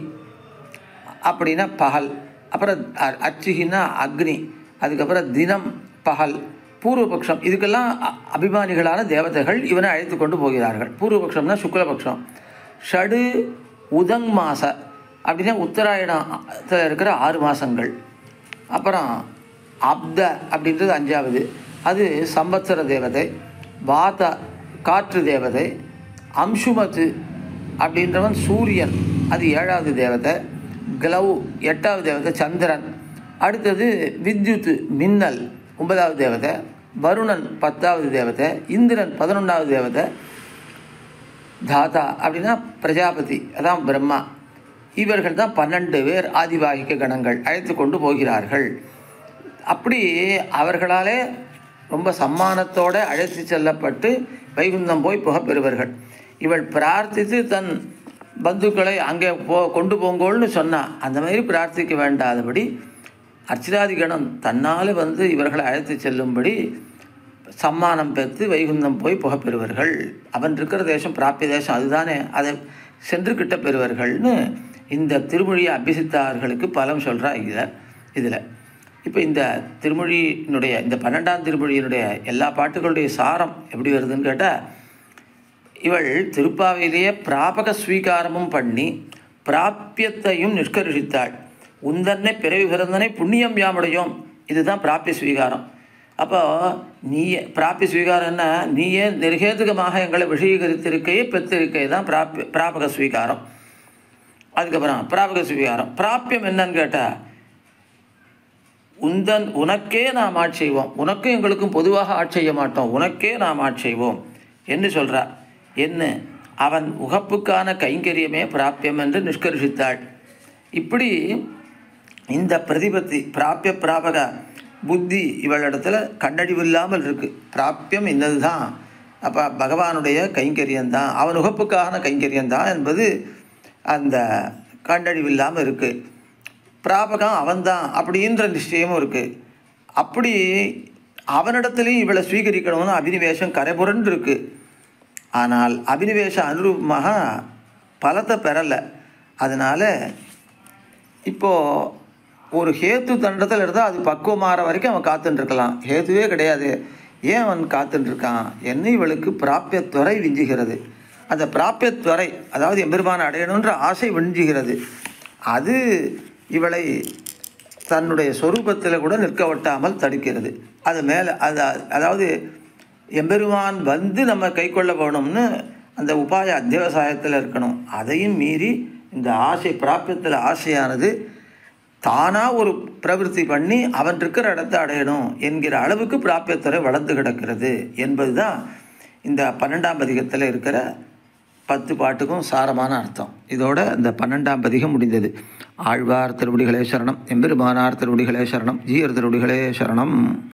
அப்படின்னா பகல், அப்புறம் அர்ச்சிகின்னா அக்னி, அதுக்கப்புறம் தினம் பகல், பூர்வபக்ஷம் இதுக்கெல்லாம் அபிமானிகளான தேவதைகள் இவனை அழைத்து கொண்டு போகிறார்கள். பூர்வபக்ஷம்னா சுக்லபக்ஷம். ஷடு உதங் மாச அப்படின்னா உத்தராயணத்தில் இருக்கிற 6 மாதங்கள். அப்புறம் அப்த அப்படின்றது 5வது, அது சம்பத்சர தேவதை. வாத காற்று தேவதை. அம்சுமத்து அப்படின்றவன் சூரியன், அது 7வது தேவதை. க்ளவ் 8வது தேவதை சந்திரன். அடுத்தது வித்யுத் மின்னல் 9வது தேவதை. வருணன் 10வது தேவதை. இந்திரன் 11வது தேவதை. தாதா அப்படின்னா பிரஜாபதி, அதான் பிரம்மா. இவர்கள் தான் 12 பேர் ஆதிவாகிக கணங்கள் அழைத்து கொண்டு போகிறார்கள். அப்படி அவர்களாலே ரொம்ப சம்மானத்தோடு அழைத்து செல்லப்பட்டு வைகுந்தம் போய் புகப்பெறுவர்கள். இவள் பிரார்த்தித்து தன் பந்துக்களை அங்கே கொண்டு போங்கோள்னு சொன்னான். அந்த மாதிரி பிரார்த்திக்க வேண்டாதபடி அர்ச்சிராதிகணம் தன்னால் வந்து இவர்களை அழைத்து செல்லும்படி சம்மானம் பெற்று வைகுந்தம் போய் புகப்பெறுவர்கள். அவன் இருக்கிற தேசம் பிராப்பிய தேசம் அதுதானே, அதை சென்று கிட்ட பெறுவர்கள்னு இந்த திருமொழியை அபிசித்தார்களுக்கு பலம் சொல்கிறா இதில். இப்போ இந்த திருமொழியினுடைய இந்த 12ஆம் திருமொழியினுடைய எல்லா பாட்டுகளுடைய சாரம் எப்படி வருதுன்னு கேட்டால், இவள் திருப்பாவையிலேயே பிராபக ஸ்வீகாரமும் பண்ணி பிராப்பியத்தையும் நிஷ்கர்ஷித்தாள். உந்தன்னை பிறவி பிறந்தனை புண்ணியம் யாமுடையோம், இதுதான் பிராப்பிய ஸ்வீகாரம். அப்போ நீயே பிராப்பிய ஸ்வீகாரம் என்ன, நீயே நிர்ஹேதுகமாக எங்களை விஷயீகரித்திருக்கையே பெற்றிருக்கை தான் பிராபக ஸ்வீகாரம். அதுக்கப்புறம் பிராபக ஸ்வீகாரம். பிராப்பியம் என்னன்னு கேட்டால், உனக்கே நாம் ஆட்செய்வோம், உனக்கும் எங்களுக்கும் பொதுவாக ஆட்செய்ய மாட்டோம், உனக்கே நாம் ஆட்செய்வோம் என்று சொல்கிறார். என்ன, அவன் உகப்புக்கான கைங்கரியமே பிராப்பியம் என்று நிஷ்கர்ஷித்தாள். இப்படி இந்த பிரதிபத்தி பிராப்பிய பிராபக புத்தி இவளிடத்தில் கண்டடிவில்லாமல் இருக்குது. பிராப்பியம் இன்னது தான், அப்போ பகவானுடைய கைங்கரியந்தான், அவன் உகப்புக்கான கைங்கரியந்தான் என்பது அந்த கண்டடிவில்லாமல் இருக்குது. பிராபகம் அவன்தான் அப்படின்ற நிச்சயமும் இருக்குது. அப்படி அவனிடத்துலையும் இவளை ஸ்வீகரிக்கணும்னு அபினிவேஷம் கரைபுரண்டு இருக்குது. ஆனால் அபினிவேஷம் அனுரூபமாக பலத்தை பெறலை. அதனால் இப்போது ஒரு ஹேத்து தண்டத்தில் இருந்தால் அது பக்குவமாற வரைக்கும் அவன் காத்துட்டுருக்கலாம். ஹேத்துவே கிடையாது, ஏன் அவன் காத்துட்டுருக்கான் என்ன, இவளுக்கு பிராப்பியத்துறை விஞ்சுகிறது. அந்த பிராப்பியத்துறை அதாவது எம்பெருமானை அடையணுன்ற ஆசை விஞ்சுகிறது. அது இவளை தன்னுடைய சொரூபத்தில் கூட நிற்க ஒட்டாமல் தடுக்கிறது. அது மேலே அதாவது எம்பெருமான் வந்து நம்ம கை கொள்ள போகணும்னு அந்த உபாய அத்தியவசாயத்தில் இருக்கணும். அதையும் மீறி இந்த ஆசை பிராப்பியத்தில் ஆசையானது தானாக ஒரு பிரவருத்தி பண்ணி அவன் இருக்கிற இடத்தை அடையணும் என்கிற அளவுக்கு பிராப்பியத்துறை வளர்ந்து கிடக்கிறது என்பது தான் இந்த 12ஆம் பதிகத்தில் இருக்கிற 10 பாட்டுக்கும் சாரமான அர்த்தம். இதோட இந்த 12ஆம் பதிகம் முடிந்தது. ஆழ்வார் திருவடிகளே சரணம், எம்பெருமானார் திருவடிகளே சரணம், ஜீயர் திருவடிகளே சரணம்.